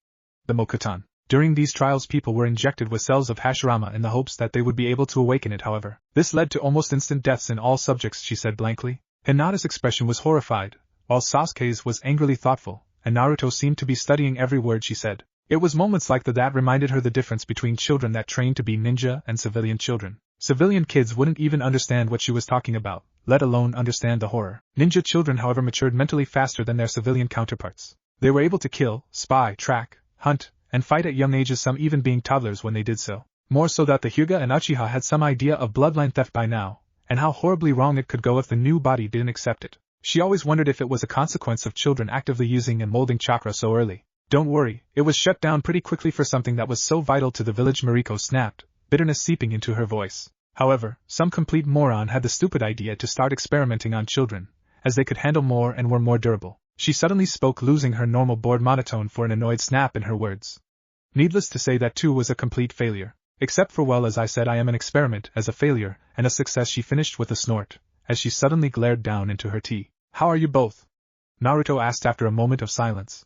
The Mokutan. During these trials people were injected with cells of Hashirama in the hopes that they would be able to awaken it, however. This led to almost instant deaths in all subjects, she said blankly. Hinata's expression was horrified, while Sasuke's was angrily thoughtful, and Naruto seemed to be studying every word she said. It was moments like that reminded her the difference between children that trained to be ninja and civilian children. Civilian kids wouldn't even understand what she was talking about, let alone understand the horror. Ninja children, however, matured mentally faster than their civilian counterparts. They were able to kill, spy, track, hunt, and fight at young ages, some even being toddlers when they did so. More so that the Hyuga and Uchiha had some idea of bloodline theft by now, and how horribly wrong it could go if the new body didn't accept it. She always wondered if it was a consequence of children actively using and molding chakra so early. Don't worry, it was shut down pretty quickly for something that was so vital to the village, Moriko snapped, bitterness seeping into her voice. However, some complete moron had the stupid idea to start experimenting on children, as they could handle more and were more durable. She suddenly spoke, losing her normal bored monotone for an annoyed snap in her words. Needless to say, that too was a complete failure. Except for, well, as I said, I am an experiment, as a failure, and a success, she finished with a snort, as she suddenly glared down into her tea. How are you both? Naruto asked after a moment of silence.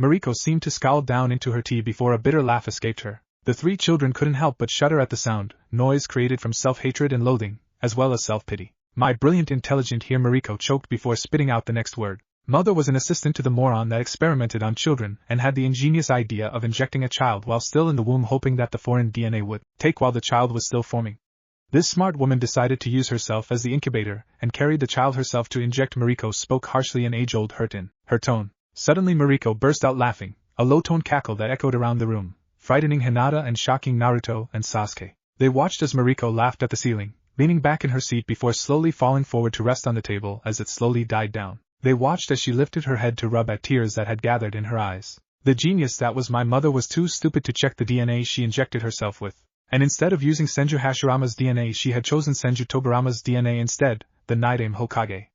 Moriko seemed to scowl down into her tea before a bitter laugh escaped her. The three children couldn't help but shudder at the sound, noise created from self-hatred and loathing, as well as self-pity. My brilliant intelligent, here Moriko choked before spitting out the next word. Mother was an assistant to the moron that experimented on children and had the ingenious idea of injecting a child while still in the womb, hoping that the foreign DNA would take while the child was still forming. This smart woman decided to use herself as the incubator and carried the child herself to inject. Moriko spoke harshly, an age-old hurt in her tone. Suddenly Moriko burst out laughing, a low-toned cackle that echoed around the room, frightening Hinata and shocking Naruto and Sasuke. They watched as Moriko laughed at the ceiling, leaning back in her seat before slowly falling forward to rest on the table as it slowly died down. They watched as she lifted her head to rub at tears that had gathered in her eyes. The genius that was my mother was too stupid to check the DNA she injected herself with, and instead of using Senju Hashirama's DNA she had chosen Senju Tobirama's DNA instead, the Nidaime Hokage.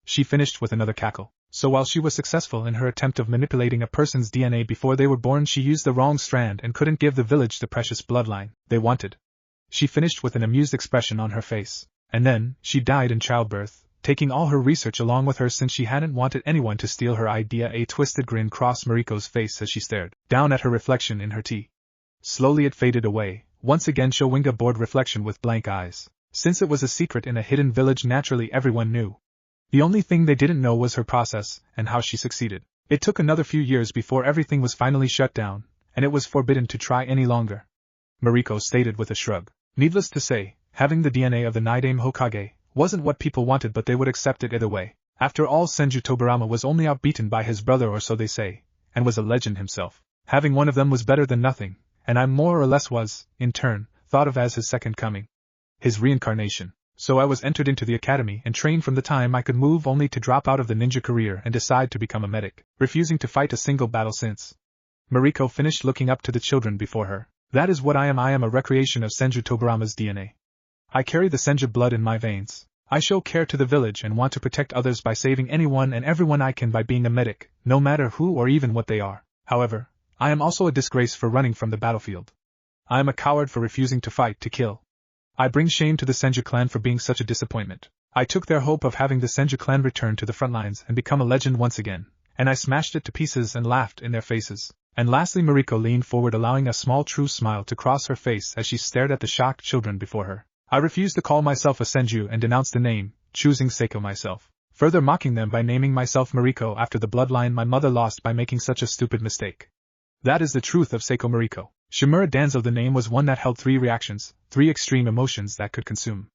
She finished with another cackle. So while she was successful in her attempt of manipulating a person's DNA before they were born, she used the wrong strand and couldn't give the village the precious bloodline they wanted. She finished with an amused expression on her face. And then, she died in childbirth, taking all her research along with her since she hadn't wanted anyone to steal her idea. A twisted grin crossed Mariko's face as she stared down at her reflection in her tea. Slowly it faded away, once again showing a bored reflection with blank eyes. Since it was a secret in a hidden village, naturally everyone knew. The only thing they didn't know was her process, and how she succeeded. It took another few years before everything was finally shut down, and it was forbidden to try any longer. Mariko stated with a shrug. Needless to say, having the DNA of the Nidaime Hokage wasn't what people wanted, but they would accept it either way. After all, Senju Tobirama was only outbeaten by his brother, or so they say, and was a legend himself. Having one of them was better than nothing, and I more or less was, in turn, thought of as his second coming. His reincarnation. So I was entered into the academy and trained from the time I could move, only to drop out of the ninja career and decide to become a medic, refusing to fight a single battle since. Mariko finished looking up to the children before her. That is what I am. I am a recreation of Senju Tobirama's DNA. I carry the Senju blood in my veins. I show care to the village and want to protect others by saving anyone and everyone I can by being a medic, no matter who or even what they are. However, I am also a disgrace for running from the battlefield. I am a coward for refusing to fight to kill. I bring shame to the Senju clan for being such a disappointment. I took their hope of having the Senju clan return to the front lines and become a legend once again, and I smashed it to pieces and laughed in their faces. And lastly, Mariko leaned forward, allowing a small true smile to cross her face as she stared at the shocked children before her. I refused to call myself a Senju and denounced the name, choosing Seiko myself, further mocking them by naming myself Mariko after the bloodline my mother lost by making such a stupid mistake. That is the truth of Seiko Mariko. Shimura Danzo. The name was one that held three reactions, three extreme emotions that could consume.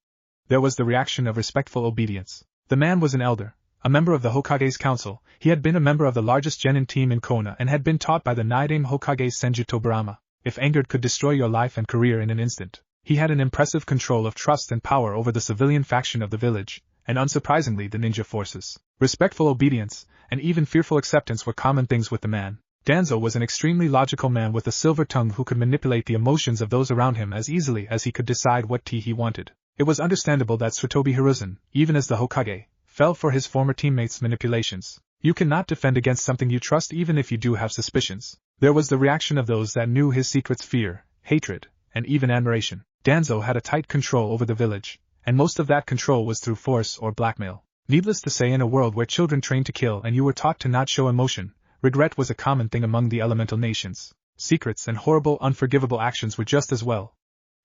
There was the reaction of respectful obedience. The man was an elder, a member of the Hokage's council. He had been a member of the largest genin team in Konoha and had been taught by the Nidaime Hokage Senju Tobirama. If angered, could destroy your life and career in an instant. He had an impressive control of trust and power over the civilian faction of the village, and unsurprisingly the ninja forces. Respectful obedience, and even fearful acceptance were common things with the man. Danzo was an extremely logical man with a silver tongue who could manipulate the emotions of those around him as easily as he could decide what tea he wanted. It was understandable that Tsutobi Hiruzen, even as the Hokage, fell for his former teammates' manipulations. You cannot defend against something you trust even if you do have suspicions. There was the reaction of those that knew his secrets: fear, hatred, and even admiration. Danzo had a tight control over the village, and most of that control was through force or blackmail. Needless to say, in a world where children trained to kill and you were taught to not show emotion, regret was a common thing among the elemental nations. Secrets and horrible, unforgivable actions were just as well.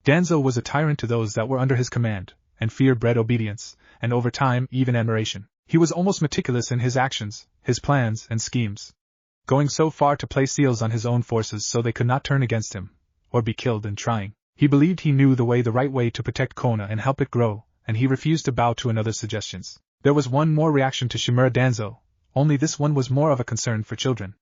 Danzo was a tyrant to those that were under his command, and fear bred obedience, and over time, even admiration. He was almost meticulous in his actions, his plans and schemes, going so far to place seals on his own forces so they could not turn against him, or be killed in trying. He believed he knew the right way to protect Konoha and help it grow, and he refused to bow to another's suggestions. There was one more reaction to Shimura Danzo, only this one was more of a concern for children.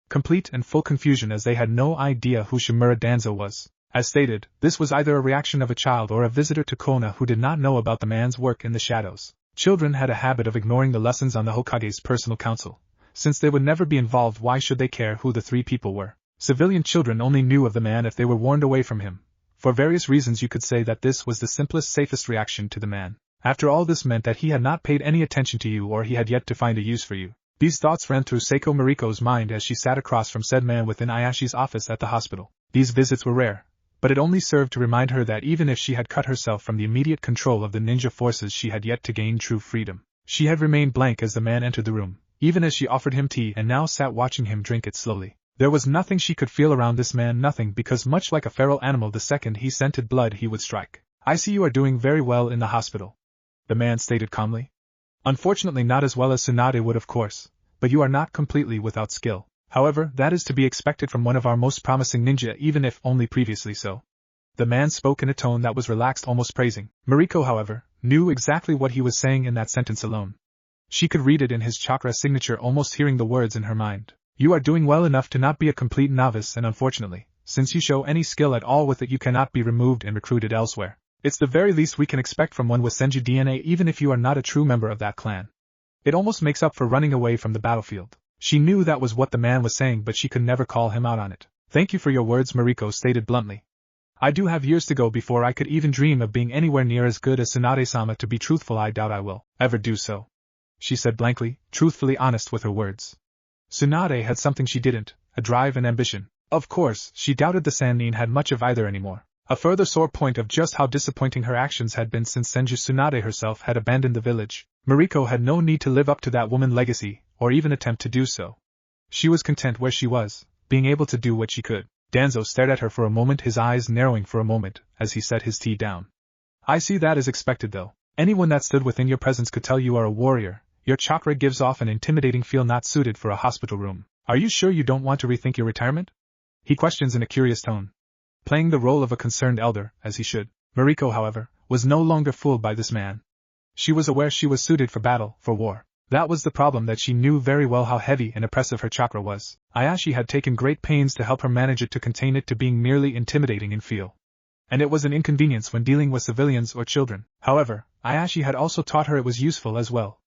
Complete and full confusion, as they had no idea who Shimura Danzo was. As stated, this was either a reaction of a child or a visitor to Konoha who did not know about the man's work in the shadows. Children had a habit of ignoring the lessons on the Hokage's personal council. Since they would never be involved, why should they care who the three people were? Civilian children only knew of the man if they were warned away from him. For various reasons, you could say that this was the simplest, safest reaction to the man. After all, this meant that he had not paid any attention to you, or he had yet to find a use for you. These thoughts ran through Seiko Mariko's mind as she sat across from said man within Ayashi's office at the hospital. These visits were rare, but it only served to remind her that even if she had cut herself from the immediate control of the ninja forces, she had yet to gain true freedom. She had remained blank as the man entered the room, even as she offered him tea and now sat watching him drink it slowly. There was nothing she could feel around this man, nothing, because much like a feral animal, the second he scented blood he would strike. I see you are doing very well in the hospital, the man stated calmly. Unfortunately not as well as Tsunade would, of course, but you are not completely without skill. However, that is to be expected from one of our most promising ninja, even if only previously so. The man spoke in a tone that was relaxed, almost praising. Mariko, however, knew exactly what he was saying in that sentence alone. She could read it in his chakra signature, almost hearing the words in her mind. You are doing well enough to not be a complete novice, and unfortunately, since you show any skill at all with it, you cannot be removed and recruited elsewhere. It's the very least we can expect from one with Senju DNA, even if you are not a true member of that clan. It almost makes up for running away from the battlefield. She knew that was what the man was saying, but she could never call him out on it. Thank you for your words, Mariko stated bluntly. I do have years to go before I could even dream of being anywhere near as good as Tsunade-sama. To be truthful, I doubt I will ever do so, she said blankly, truthfully honest with her words. Tsunade had something she didn't, a drive and ambition. Of course, she doubted the Sannin had much of either anymore. A further sore point of just how disappointing her actions had been since Senju Tsunade herself had abandoned the village. Mariko had no need to live up to that woman legacy, or even attempt to do so. She was content where she was, being able to do what she could. Danzo stared at her for a moment, his eyes narrowing for a moment, as he set his tea down. I see that is expected though. Anyone that stood within your presence could tell you are a warrior. Your chakra gives off an intimidating feel not suited for a hospital room. Are you sure you don't want to rethink your retirement? He questions in a curious tone, playing the role of a concerned elder, as he should. Mariko, however, was no longer fooled by this man. She was aware she was suited for battle, for war. That was the problem, that she knew very well how heavy and oppressive her chakra was. Ayashi had taken great pains to help her manage it, to contain it to being merely intimidating in feel. And it was an inconvenience when dealing with civilians or children. However, Ayashi had also taught her it was useful as well,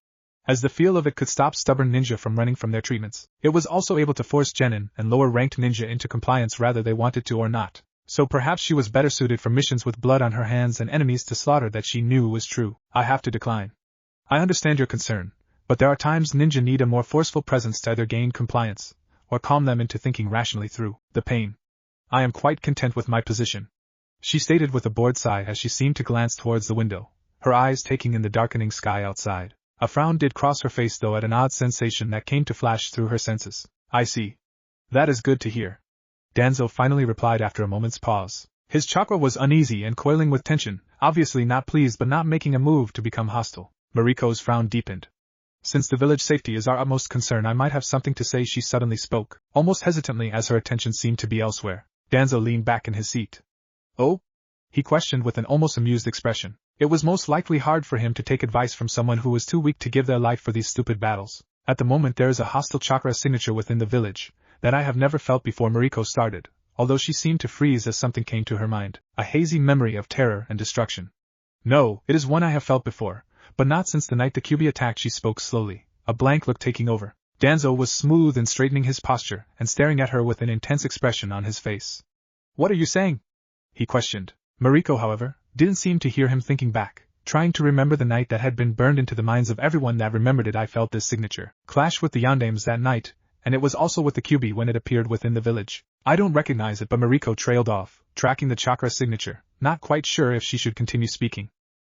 as the feel of it could stop stubborn ninja from running from their treatments. It was also able to force genin and lower-ranked ninja into compliance whether they wanted to or not. So perhaps she was better suited for missions with blood on her hands and enemies to slaughter. That she knew was true. I have to decline. I understand your concern, but there are times ninja need a more forceful presence to either gain compliance, or calm them into thinking rationally through the pain. I am quite content with my position, she stated with a bored sigh as she seemed to glance towards the window, her eyes taking in the darkening sky outside. A frown did cross her face though at an odd sensation that came to flash through her senses. I see. That is good to hear, Danzo finally replied after a moment's pause. His chakra was uneasy and coiling with tension, obviously not pleased but not making a move to become hostile. Mariko's frown deepened. Since the village safety is our utmost concern, I might have something to say, she suddenly spoke, almost hesitantly as her attention seemed to be elsewhere. Danzo leaned back in his seat. Oh? He questioned with an almost amused expression. It was most likely hard for him to take advice from someone who was too weak to give their life for these stupid battles. At the moment there is a hostile chakra signature within the village that I have never felt before, Mariko started, although she seemed to freeze as something came to her mind, a hazy memory of terror and destruction. No, it is one I have felt before, but not since the night the Kyuubi attacked, she spoke slowly, a blank look taking over. Danzo was smooth and straightening his posture and staring at her with an intense expression on his face. What are you saying? He questioned. Mariko, however, didn't seem to hear him, thinking back, trying to remember the night that had been burned into the minds of everyone that remembered it. I felt this signature clash with the Yandames that night, and it was also with the Kyuubi when it appeared within the village. I don't recognize it, but Mariko trailed off, tracking the chakra signature, not quite sure if she should continue speaking.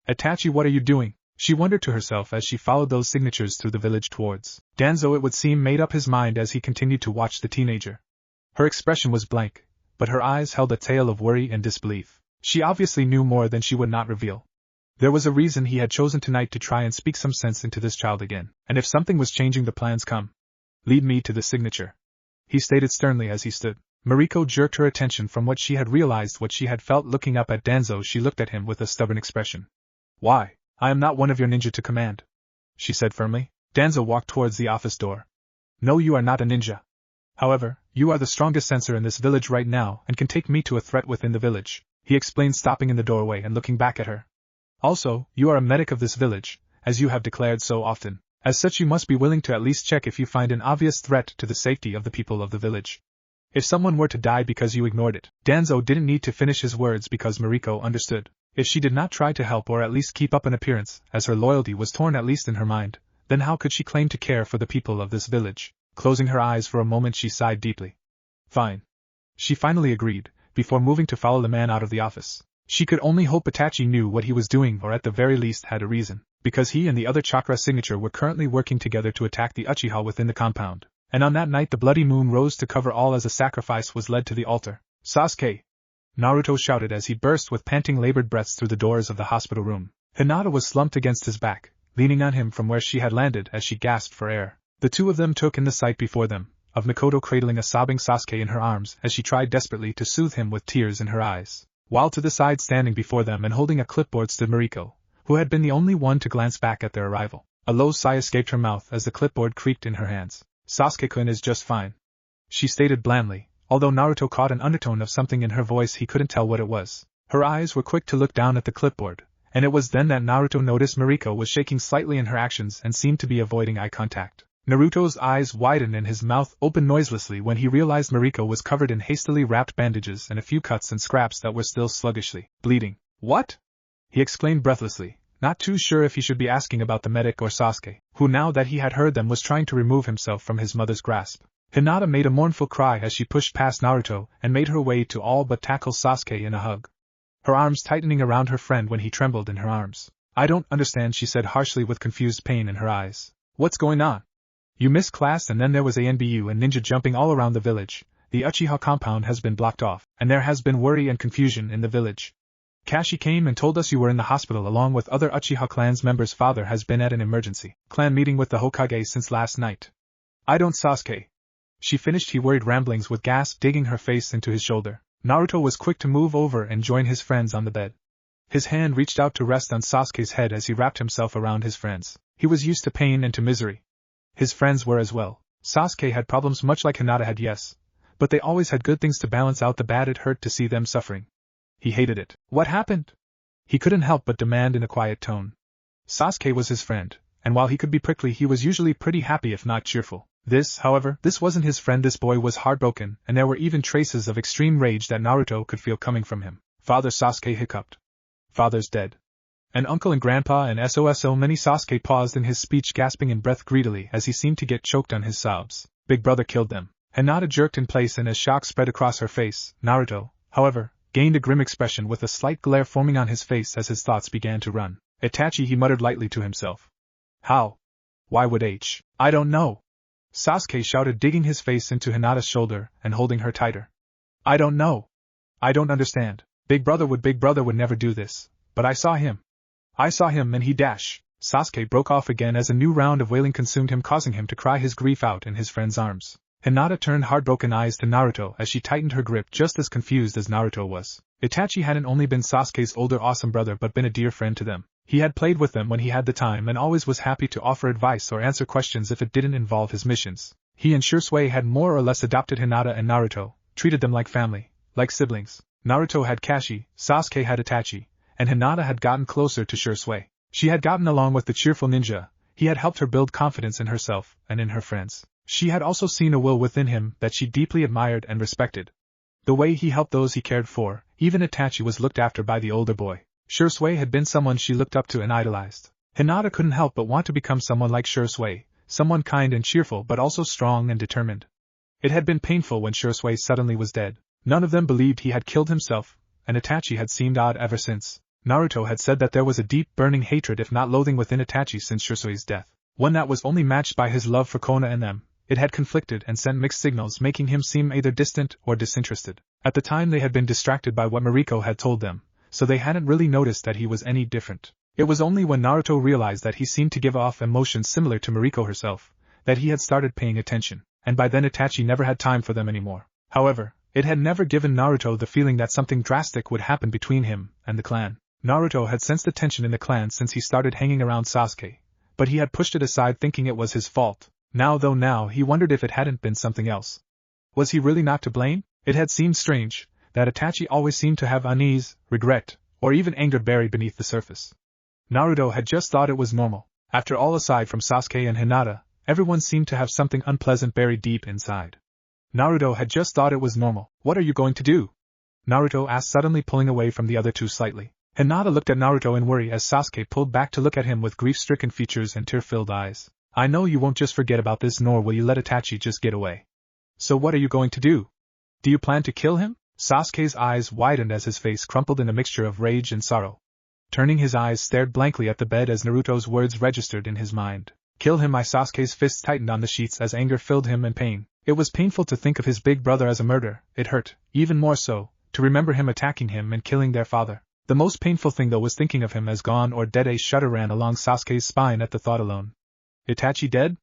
Itachi, what are you doing? She wondered to herself as she followed those signatures through the village towards Danzo. It would seem made up his mind as he continued to watch the teenager. Her expression was blank, but her eyes held a tale of worry and disbelief. She obviously knew more than she would not reveal. There was a reason he had chosen tonight to try and speak some sense into this child again, and if something was changing the plans, come. Lead me to the signature, he stated sternly as he stood. Mariko jerked her attention from what she had realized, what she had felt looking up at Danzo. She looked at him with a stubborn expression. Why? I am not one of your ninja to command, she said firmly. Danzo walked towards the office door. No, you are not a ninja. However, you are the strongest sensor in this village right now and can take me to a threat within the village, he explained, stopping in the doorway and looking back at her. Also, you are a medic of this village, as you have declared so often. As such, you must be willing to at least check if you find an obvious threat to the safety of the people of the village. If someone were to die because you ignored it. Danzo didn't need to finish his words because Mariko understood. If she did not try to help or at least keep up an appearance, as her loyalty was torn at least in her mind, then how could she claim to care for the people of this village? Closing her eyes for a moment, she sighed deeply. Fine, she finally agreed, before moving to follow the man out of the office. She could only hope Itachi knew what he was doing, or at the very least had a reason, because he and the other chakra signature were currently working together to attack the Uchiha within the compound. And on that night the bloody moon rose to cover all as a sacrifice was led to the altar. Sasuke! Naruto shouted as he burst with panting labored breaths through the doors of the hospital room. Hinata was slumped against his back, leaning on him from where she had landed as she gasped for air. The two of them took in the sight before them, of Mikoto cradling a sobbing Sasuke in her arms as she tried desperately to soothe him with tears in her eyes. While to the side, standing before them and holding a clipboard, stood Mariko, who had been the only one to glance back at their arrival. A low sigh escaped her mouth as the clipboard creaked in her hands. Sasuke-kun is just fine, she stated blandly, although Naruto caught an undertone of something in her voice. He couldn't tell what it was. Her eyes were quick to look down at the clipboard, and it was then that Naruto noticed Mariko was shaking slightly in her actions and seemed to be avoiding eye contact. Naruto's eyes widened and his mouth opened noiselessly when he realized Mariko was covered in hastily wrapped bandages and a few cuts and scraps that were still sluggishly bleeding. What? He exclaimed breathlessly, not too sure if he should be asking about the medic or Sasuke, who now that he had heard them was trying to remove himself from his mother's grasp. Hinata made a mournful cry as she pushed past Naruto and made her way to all but tackle Sasuke in a hug. her arms tightening around her friend when he trembled in her arms. I don't understand, she said harshly with confused pain in her eyes. What's going on? You missed class and then there was ANBU and ninja jumping all around the village. The Uchiha compound has been blocked off, and there has been worry and confusion in the village. Kashi came and told us you were in the hospital along with other Uchiha clan's members. Father has been at an emergency clan meeting with the Hokage since last night. I don't Sasuke. She finished his worried ramblings with gasp digging her face into his shoulder. Naruto was quick to move over and join his friends on the bed. His hand reached out to rest on Sasuke's head as he wrapped himself around his friends. He was used to pain and to misery. His friends were as well. Sasuke had problems much like Hinata had, yes, but they always had good things to balance out the bad. It hurt to see them suffering. He hated it. What happened? He couldn't help but demand in a quiet tone. Sasuke was his friend, and while he could be prickly, he was usually pretty happy if not cheerful. However, this wasn't his friend. This boy was heartbroken, and there were even traces of extreme rage that Naruto could feel coming from him. Father, Sasuke hiccuped. Father's dead. And uncle and grandpa and so many. Sasuke paused in his speech, gasping in breath greedily as he seemed to get choked on his sobs. Big brother killed them. Hinata jerked in place, and as shock spread across her face, Naruto, however, gained a grim expression with a slight glare forming on his face as his thoughts began to run. Itachi, he muttered lightly to himself. How? Why would I don't know. Sasuke shouted, digging his face into Hinata's shoulder and holding her tighter. I don't know. I don't understand. Big brother would never do this, but I saw him. And he Sasuke broke off again as a new round of wailing consumed him, causing him to cry his grief out in his friend's arms. Hinata turned heartbroken eyes to Naruto as she tightened her grip, just as confused as Naruto was. Itachi hadn't only been Sasuke's older awesome brother but been a dear friend to them. He had played with them when he had the time and always was happy to offer advice or answer questions if it didn't involve his missions. He and Shursui had more or less adopted Hinata and Naruto, treated them like family, like siblings. Naruto had Kashi, Sasuke had Itachi, and Hinata had gotten closer to Shursui. She had gotten along with the cheerful ninja. He had helped her build confidence in herself and in her friends. She had also seen a will within him that she deeply admired and respected. The way he helped those he cared for, even Itachi was looked after by the older boy. Shursui had been someone she looked up to and idolized. Hinata couldn't help but want to become someone like Shursui, someone kind and cheerful but also strong and determined. It had been painful when Shursui suddenly was dead. None of them believed he had killed himself, and Itachi had seemed odd ever since. Naruto had said that there was a deep burning hatred if not loathing within Itachi since Shursui's death. One that was only matched by his love for Konoha and them. It had conflicted and sent mixed signals, making him seem either distant or disinterested. At the time they had been distracted by what Moriko had told them, so they hadn't really noticed that he was any different. It was only when Naruto realized that he seemed to give off emotions similar to Moriko herself, that he had started paying attention, and by then Itachi never had time for them anymore. However, it had never given Naruto the feeling that something drastic would happen between him and the clan. Naruto had sensed the tension in the clan since he started hanging around Sasuke, but he had pushed it aside thinking it was his fault. Now he wondered if it hadn't been something else. Was he really not to blame? It had seemed strange that Itachi always seemed to have unease, regret, or even anger buried beneath the surface. Naruto had just thought it was normal. After all, aside from Sasuke and Hinata, everyone seemed to have something unpleasant buried deep inside. Naruto had just thought it was normal. What are you going to do? Naruto asked, suddenly pulling away from the other two slightly. Hinata looked at Naruto in worry as Sasuke pulled back to look at him with grief-stricken features and tear-filled eyes. I know you won't just forget about this, nor will you let Itachi just get away. So what are you going to do? Do you plan to kill him? Sasuke's eyes widened as his face crumpled in a mixture of rage and sorrow. Turning his eyes stared blankly at the bed as Naruto's words registered in his mind. Kill him? Sasuke's fists tightened on the sheets as anger filled him and pain. It was painful to think of his big brother as a murderer. It hurt, even more so, to remember him attacking him and killing their father. The most painful thing though was thinking of him as gone or dead. A shudder ran along Sasuke's spine at the thought alone. Itachi dead?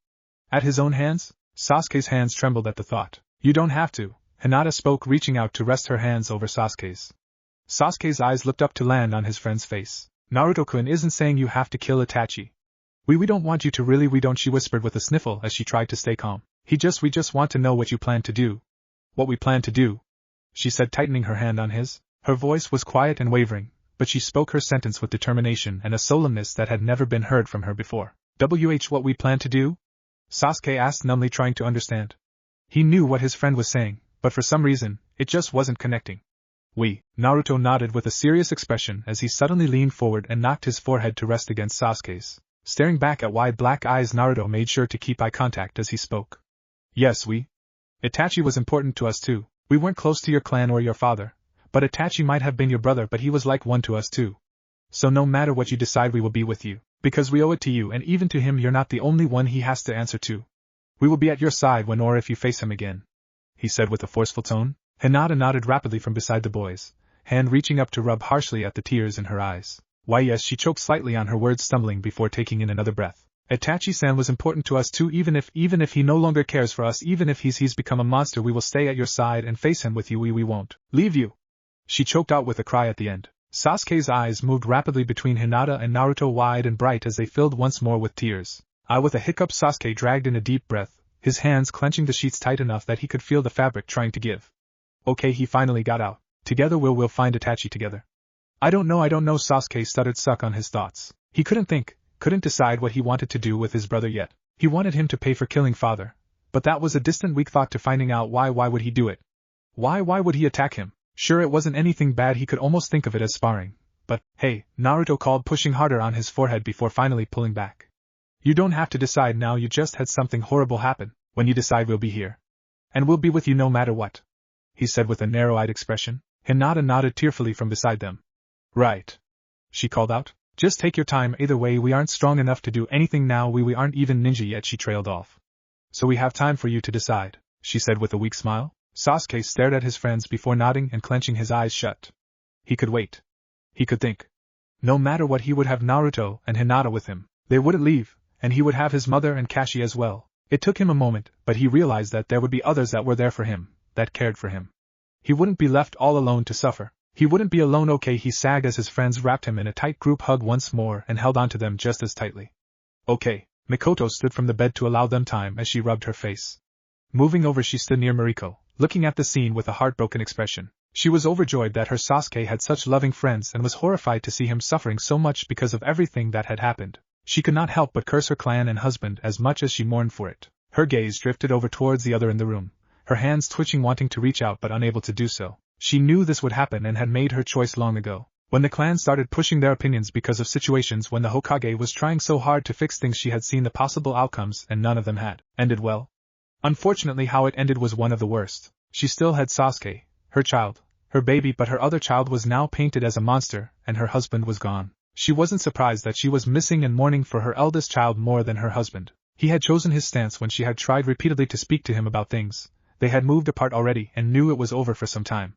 At his own hands? Sasuke's hands trembled at the thought. You don't have to, Hinata spoke, reaching out to rest her hands over Sasuke's. Sasuke's eyes looked up to land on his friend's face. Naruto-kun isn't saying you have to kill Itachi. We don't want you to, really we don't, she whispered with a sniffle as she tried to stay calm. We just want to know what you plan to do. What we plan to do? She said, tightening her hand on his. Her voice was quiet and wavering, but she spoke her sentence with determination and a solemnness that had never been heard from her before. What we plan to do? Sasuke asked, numbly trying to understand. He knew what his friend was saying, but for some reason, it just wasn't connecting. Naruto nodded with a serious expression as he suddenly leaned forward and knocked his forehead to rest against Sasuke's. Staring back at wide black eyes, Naruto made sure to keep eye contact as he spoke. Yes, Itachi was important to us too. We weren't close to your clan or your father, But Itachi might have been your brother, but he was like one to us too. So no matter what you decide, we will be with you, because we owe it to you, and even to him you're not the only one he has to answer to. We will be at your side when or if you face him again," he said with a forceful tone. Hinata nodded rapidly from beside the boys, hand reaching up to rub harshly at the tears in her eyes. "Why yes," she choked slightly on her words, stumbling before taking in another breath. "Itachi-san was important to us too, even if he no longer cares for us, even if he's become a monster, we will stay at your side and face him with you, we won't leave you," she choked out with a cry at the end. Sasuke's eyes moved rapidly between Hinata and Naruto, wide and bright as they filled once more with tears. With a hiccup, Sasuke dragged in a deep breath, his hands clenching the sheets tight enough that he could feel the fabric trying to give. "Okay," he finally got out. "Together we'll find Itachi together." I don't know," Sasuke stuttered, stuck on his thoughts. He couldn't decide what he wanted to do with his brother yet. He wanted him to pay for killing father, but that was a distant weak thought to finding out why would he do it? Why would he attack him? Sure, it wasn't anything bad, he could almost think of it as sparring. But, hey, Naruto called, pushing harder on his forehead before finally pulling back. "You don't have to decide now, you just had something horrible happen. When you decide, we'll be here. And we'll be with you no matter what," he said with a narrow-eyed expression. Hinata nodded tearfully from beside them. "Right," she called out. "Just take your time, either way we aren't strong enough to do anything now, we aren't even ninja yet," she trailed off. "So we have time for you to decide," she said with a weak smile. Sasuke stared at his friends before nodding and clenching his eyes shut. He could wait. He could think. No matter what, he would have Naruto and Hinata with him. They wouldn't leave, and he would have his mother and Kashi as well. It took him a moment, but he realized that there would be others that were there for him, that cared for him. He wouldn't be left all alone to suffer. He wouldn't be alone. "Okay," he sagged as his friends wrapped him in a tight group hug once more and held onto them just as tightly. "Okay." Mikoto stood from the bed to allow them time as she rubbed her face. Moving over, she stood near Mariko, looking at the scene with a heartbroken expression. She was overjoyed that her Sasuke had such loving friends and was horrified to see him suffering so much because of everything that had happened. She could not help but curse her clan and husband as much as she mourned for it. Her gaze drifted over towards the other in the room, her hands twitching, wanting to reach out but unable to do so. She knew this would happen and had made her choice long ago. When the clan started pushing their opinions because of situations when the Hokage was trying so hard to fix things, she had seen the possible outcomes and none of them had ended well. Unfortunately, how it ended was one of the worst. She still had Sasuke, her child, her baby, but her other child was now painted as a monster, and her husband was gone. She wasn't surprised that she was missing and mourning for her eldest child more than her husband. He had chosen his stance when she had tried repeatedly to speak to him about things. They had moved apart already and knew it was over for some time.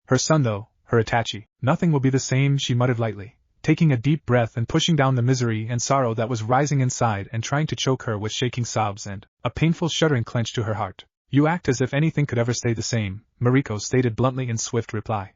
Her son though, her Itachi, nothing will be the same, she muttered lightly, taking a deep breath and pushing down the misery and sorrow that was rising inside and trying to choke her with shaking sobs, and a painful shuddering clenched to her heart. "You act as if anything could ever stay the same," Mariko stated bluntly in swift reply.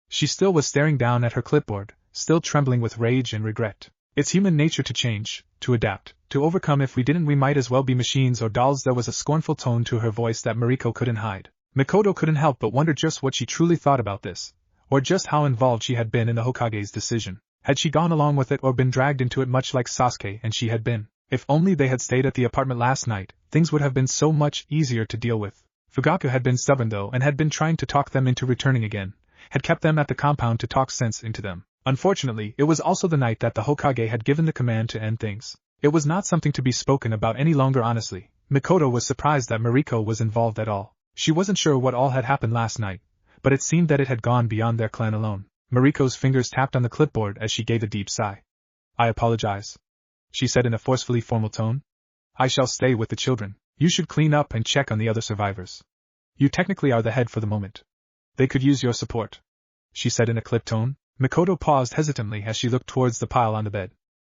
She still was staring down at her clipboard, still trembling with rage and regret. "It's human nature to change, to adapt, to overcome. If we didn't, we might as well be machines or dolls." There was a scornful tone to her voice that Mariko couldn't hide. Mikoto couldn't help but wonder just what she truly thought about this, or just how involved she had been in the Hokage's decision. Had she gone along with it or been dragged into it much like Sasuke and she had been? If only they had stayed at the apartment last night, things would have been so much easier to deal with. Fugaku had been stubborn though and had been trying to talk them into returning again, had kept them at the compound to talk sense into them. Unfortunately, it was also the night that the Hokage had given the command to end things. It was not something to be spoken about any longer. Honestly, Mikoto was surprised that Mariko was involved at all. She wasn't sure what all had happened last night, but it seemed that it had gone beyond their clan alone. Mariko's fingers tapped on the clipboard as she gave a deep sigh. "I apologize," she said in a forcefully formal tone. "I shall stay with the children. You should clean up and check on the other survivors. You technically are the head for the moment. They could use your support," she said in a clipped tone. Mikoto paused hesitantly as she looked towards the pile on the bed.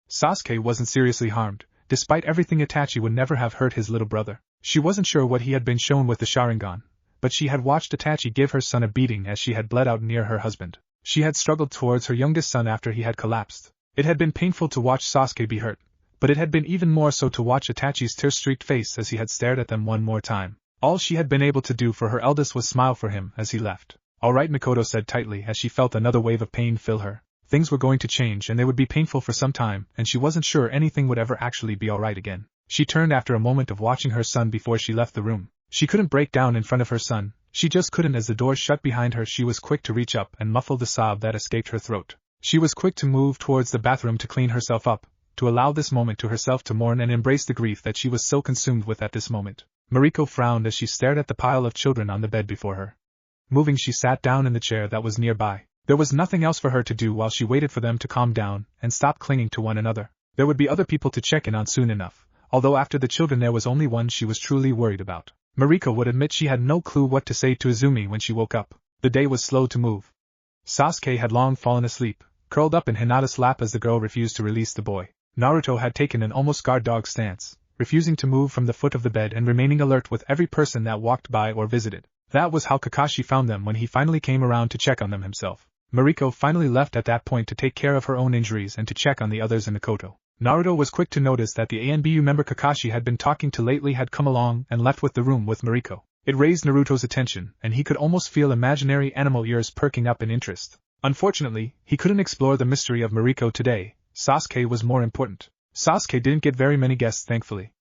Sasuke wasn't seriously harmed. Despite everything, Itachi would never have hurt his little brother. She wasn't sure what he had been shown with the Sharingan, but she had watched Itachi give her son a beating as she had bled out near her husband. She had struggled towards her youngest son after he had collapsed. It had been painful to watch Sasuke be hurt, but it had been even more so to watch Itachi's tear-streaked face as he had stared at them one more time. All she had been able to do for her eldest was smile for him as he left. "All right," Mikoto said tightly as she felt another wave of pain fill her. Things were going to change and they would be painful for some time, and she wasn't sure anything would ever actually be all right again. She turned after a moment of watching her son before she left the room. She couldn't break down in front of her son. She just couldn't. As the door shut behind her, she was quick to reach up and muffle the sob that escaped her throat. She was quick to move towards the bathroom to clean herself up, to allow this moment to herself to mourn and embrace the grief that she was so consumed with at this moment. Mariko frowned as she stared at the pile of children on the bed before her. Moving, she sat down in the chair that was nearby. There was nothing else for her to do while she waited for them to calm down and stop clinging to one another. There would be other people to check in on soon enough, although after the children there was only one she was truly worried about. Moriko would admit she had no clue what to say to Izumi when she woke up. The day was slow to move. Sasuke had long fallen asleep, curled up in Hinata's lap as the girl refused to release the boy. Naruto had taken an almost guard dog stance, refusing to move from the foot of the bed and remaining alert with every person that walked by or visited. That was how Kakashi found them when he finally came around to check on them himself. Moriko finally left at that point to take care of her own injuries and to check on the others in Mikoto. Naruto was quick to notice that the ANBU member Kakashi had been talking to lately had come along and left with the room with Moriko. It raised Naruto's attention, and he could almost feel imaginary animal ears perking up in interest. Unfortunately, he couldn't explore the mystery of Moriko today. Sasuke was more important. Sasuke didn't get very many guests, thankfully.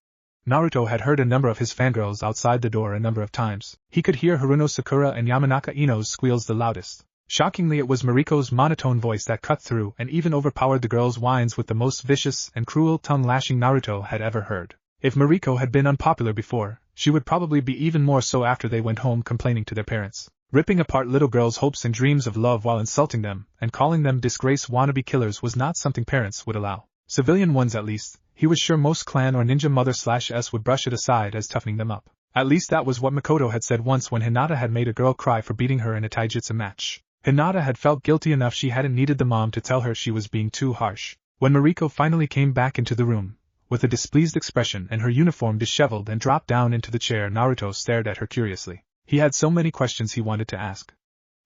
Naruto had heard a number of his fangirls outside the door a number of times. He could hear Haruno Sakura and Yamanaka Ino's squeals the loudest. Shockingly, it was Moriko's monotone voice that cut through and even overpowered the girls' whines with the most vicious and cruel tongue-lashing Naruto had ever heard. If Moriko had been unpopular before, she would probably be even more so after they went home complaining to their parents, ripping apart little girls' hopes and dreams of love while insulting them and calling them disgrace wannabe killers was not something parents would allow. Civilian ones at least. He was sure most clan or ninja mother/s would brush it aside as toughening them up. At least that was what Mikoto had said once when Hinata had made a girl cry for beating her in a taijutsu match. Hinata had felt guilty enough she hadn't needed the mom to tell her she was being too harsh. When Moriko finally came back into the room, with a displeased expression and her uniform disheveled and dropped down into the chair, Naruto stared at her curiously. He had so many questions he wanted to ask.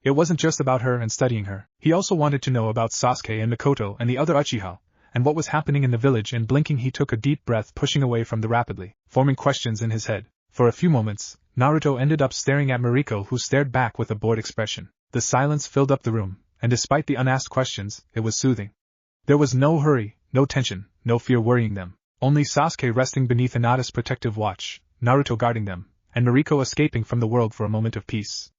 It wasn't just about her and studying her. He also wanted to know about Sasuke and Mikoto and the other Uchiha, and what was happening in the village. And blinking, he took a deep breath, pushing away from the rapidly forming questions in his head. For a few moments, Naruto ended up staring at Moriko, who stared back with a bored expression. The silence filled up the room, and despite the unasked questions, it was soothing. There was no hurry, no tension, no fear worrying them. Only Sasuke resting beneath Hinata's protective watch, Naruto guarding them, and Moriko escaping from the world for a moment of peace.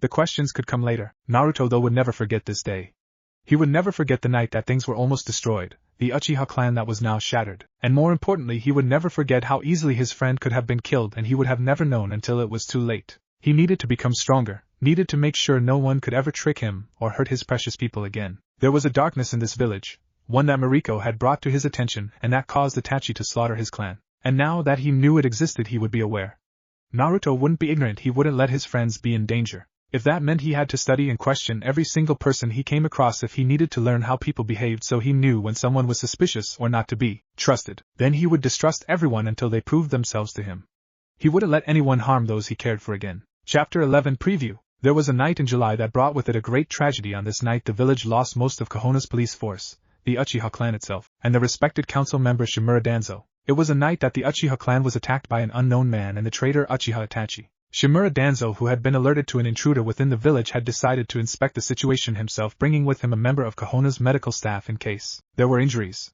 The questions could come later. Naruto, though, would never forget this day. He would never forget the night that things were almost destroyed, the Uchiha clan that was now shattered, and more importantly, he would never forget how easily his friend could have been killed, and he would have never known until it was too late. He needed to become stronger, needed to make sure no one could ever trick him or hurt his precious people again. There was a darkness in this village, one that Moriko had brought to his attention and that caused Itachi to slaughter his clan. And now that he knew it existed, he would be aware. Naruto wouldn't be ignorant. He wouldn't let his friends be in danger. If that meant he had to study and question every single person he came across, if he needed to learn how people behaved so he knew when someone was suspicious or not to be trusted, then he would distrust everyone until they proved themselves to him. He wouldn't let anyone harm those he cared for again. Chapter 11 Preview. There was a night in July that brought with it a great tragedy. On this night the village lost most of Konoha's police force, the Uchiha clan itself, and the respected council member Shimura Danzo. It was a night that the Uchiha clan was attacked by an unknown man and the traitor Uchiha Itachi. Shimura Danzo, who had been alerted to an intruder within the village, had decided to inspect the situation himself, bringing with him a member of Konoha's medical staff in case there were injuries.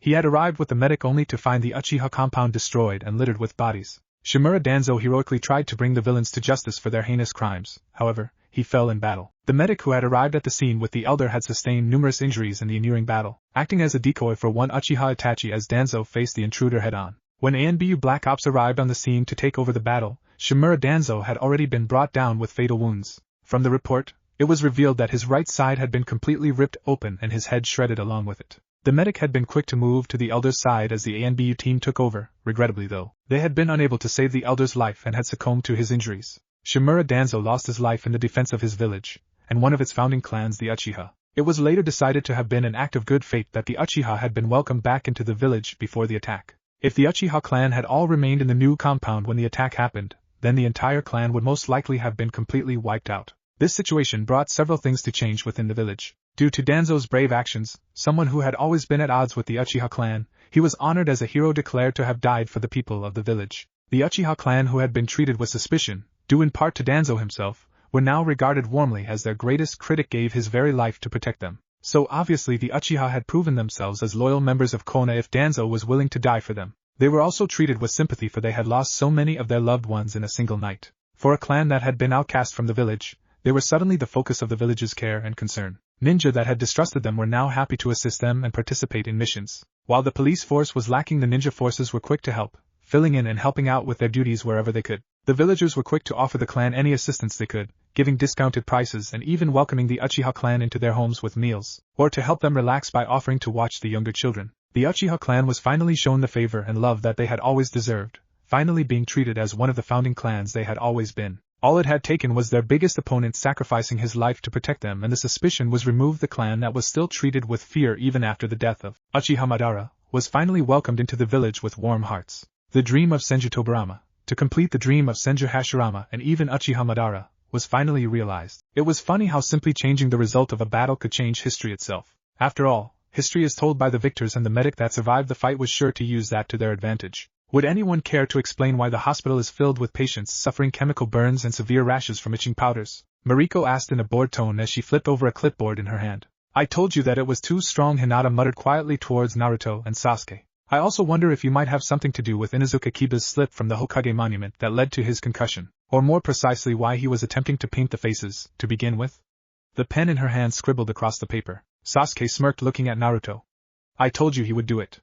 He had arrived with the medic only to find the Uchiha compound destroyed and littered with bodies. Shimura Danzo heroically tried to bring the villains to justice for their heinous crimes. However, he fell in battle. The medic who had arrived at the scene with the elder had sustained numerous injuries in the ensuing battle, acting as a decoy for one Uchiha Itachi as Danzo faced the intruder head-on. When ANBU Black Ops arrived on the scene to take over the battle, Shimura Danzo had already been brought down with fatal wounds. From the report, it was revealed that his right side had been completely ripped open and his head shredded along with it. The medic had been quick to move to the elder's side as the ANBU team took over. Regrettably, though, they had been unable to save the elder's life and had succumbed to his injuries. Shimura Danzo lost his life in the defense of his village, and one of its founding clans, the Uchiha. It was later decided to have been an act of good fate that the Uchiha had been welcomed back into the village before the attack. If the Uchiha clan had all remained in the new compound when the attack happened, then the entire clan would most likely have been completely wiped out. This situation brought several things to change within the village. Due to Danzo's brave actions, someone who had always been at odds with the Uchiha clan, he was honored as a hero, declared to have died for the people of the village. The Uchiha clan, who had been treated with suspicion, due in part to Danzo himself, were now regarded warmly as their greatest critic gave his very life to protect them. So obviously the Uchiha had proven themselves as loyal members of Konoha if Danzo was willing to die for them. They were also treated with sympathy, for they had lost so many of their loved ones in a single night. For a clan that had been outcast from the village, they were suddenly the focus of the village's care and concern. Ninja that had distrusted them were now happy to assist them and participate in missions. While the police force was lacking, the ninja forces were quick to help, filling in and helping out with their duties wherever they could. The villagers were quick to offer the clan any assistance they could, giving discounted prices and even welcoming the Uchiha clan into their homes with meals, or to help them relax by offering to watch the younger children. The Uchiha clan was finally shown the favor and love that they had always deserved, finally being treated as one of the founding clans they had always been. All it had taken was their biggest opponent sacrificing his life to protect them, and the suspicion was removed. The clan that was still treated with fear even after the death of Uchiha Madara was finally welcomed into the village with warm hearts. The dream of Senju Tobirama, to complete the dream of Senju Hashirama and even Uchiha Madara, was finally realized. It was funny how simply changing the result of a battle could change history itself. After all, history is told by the victors, and the medic that survived the fight was sure to use that to their advantage. Would anyone care to explain why the hospital is filled with patients suffering chemical burns and severe rashes from itching powders? Mariko asked in a bored tone as she flipped over a clipboard in her hand. I told you that it was too strong, Hinata muttered quietly towards Naruto and Sasuke. I also wonder if you might have something to do with Inuzuka Kiba's slip from the Hokage monument that led to his concussion, or more precisely why he was attempting to paint the faces, to begin with. The pen in her hand scribbled across the paper. Sasuke smirked, looking at Naruto. I told you he would do it,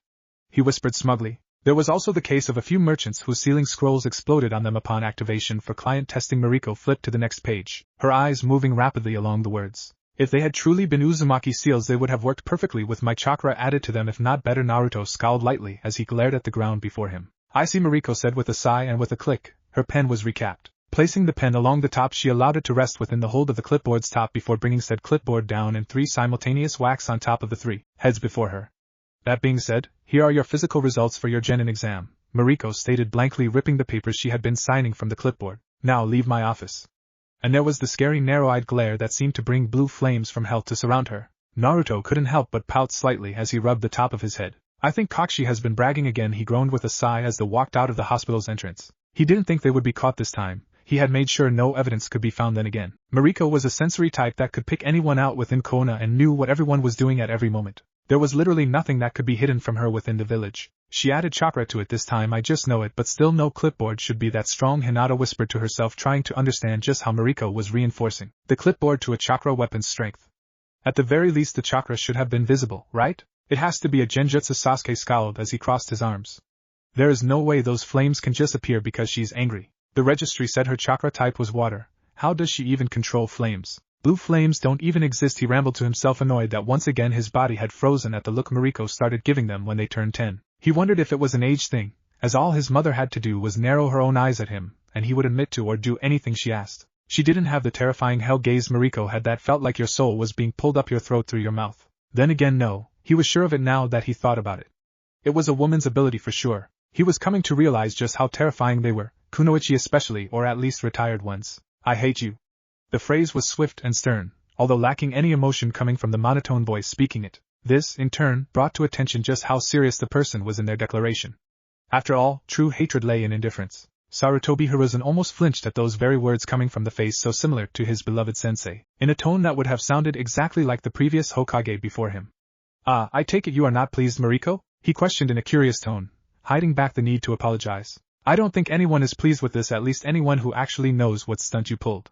he whispered smugly. There was also the case of a few merchants whose sealing scrolls exploded on them upon activation for client testing. Mariko flipped to the next page, her eyes moving rapidly along the words. If they had truly been Uzumaki seals, they would have worked perfectly with my chakra added to them, if not better. Naruto scowled lightly as he glared at the ground before him. I see, Mariko said with a sigh, and with a click, her pen was recapped. Placing the pen along the top, she allowed it to rest within the hold of the clipboard's top before bringing said clipboard down in 3 simultaneous whacks on top of the 3 heads before her. That being said, here are your physical results for your genin exam, Mariko stated blankly, ripping the papers she had been signing from the clipboard. Now leave my office. And there was the scary narrow-eyed glare that seemed to bring blue flames from hell to surround her. Naruto couldn't help but pout slightly as he rubbed the top of his head. I think Kakashi has been bragging again, he groaned with a sigh as they walked out of the hospital's entrance. He didn't think they would be caught this time. He had made sure no evidence could be found. Then again, Mariko was a sensory type that could pick anyone out within Konoha and knew what everyone was doing at every moment. There was literally nothing that could be hidden from her within the village. She added chakra to it this time. I just know it, but still no clipboard should be that strong, Hinata whispered to herself, trying to understand just how Mariko was reinforcing the clipboard to a chakra weapon's strength. At the very least the chakra should have been visible, right? It has to be a genjutsu. Sasuke scowled as he crossed his arms. There is no way those flames can just appear because she's angry. The registry said her chakra type was water. How does she even control flames? Blue flames don't even exist, he rambled to himself, annoyed that once again his body had frozen at the look Mariko started giving them when they turned 10. He wondered if it was an age thing, as all his mother had to do was narrow her own eyes at him, and he would admit to or do anything she asked. She didn't have the terrifying hell gaze Mariko had that felt like your soul was being pulled up your throat through your mouth. Then again, no, he was sure of it now that he thought about it. It was a woman's ability for sure. He was coming to realize just how terrifying they were, kunoichi especially, or at least retired ones. I hate you. The phrase was swift and stern, although lacking any emotion coming from the monotone voice speaking it. This, in turn, brought to attention just how serious the person was in their declaration. After all, true hatred lay in indifference. Sarutobi Hiruzen almost flinched at those very words coming from the face so similar to his beloved sensei, in a tone that would have sounded exactly like the previous Hokage before him. Ah, I take it you are not pleased, Mariko? He questioned in a curious tone, hiding back the need to apologize. I don't think anyone is pleased with this, at least anyone who actually knows what stunt you pulled.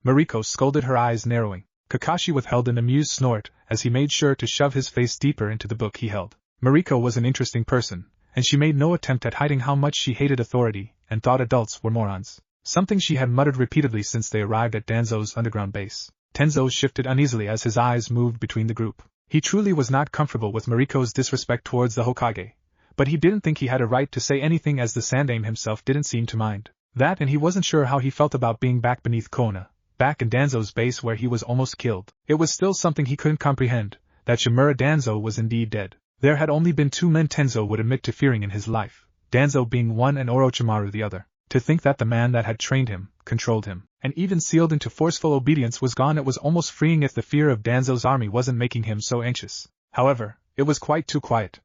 Mariko scolded, her eyes narrowing. Kakashi withheld an amused snort as he made sure to shove his face deeper into the book he held. Mariko was an interesting person, and she made no attempt at hiding how much she hated authority and thought adults were morons. Something she had muttered repeatedly since they arrived at Danzo's underground base. Tenzo shifted uneasily as his eyes moved between the group. He truly was not comfortable with Mariko's disrespect towards the Hokage, but he didn't think he had a right to say anything, as the Sandaime himself didn't seem to mind that, and he wasn't sure how he felt about being back beneath Konoha, back in Danzo's base where he was almost killed. It was still something he couldn't comprehend, that Shimura Danzo was indeed dead. There had only been 2 men Tenzo would admit to fearing in his life, Danzo being one and Orochimaru the other. To think that the man that had trained him, controlled him, and even sealed into forceful obedience was gone, it was almost freeing if the fear of Danzo's army wasn't making him so anxious. However, it was quite too quiet.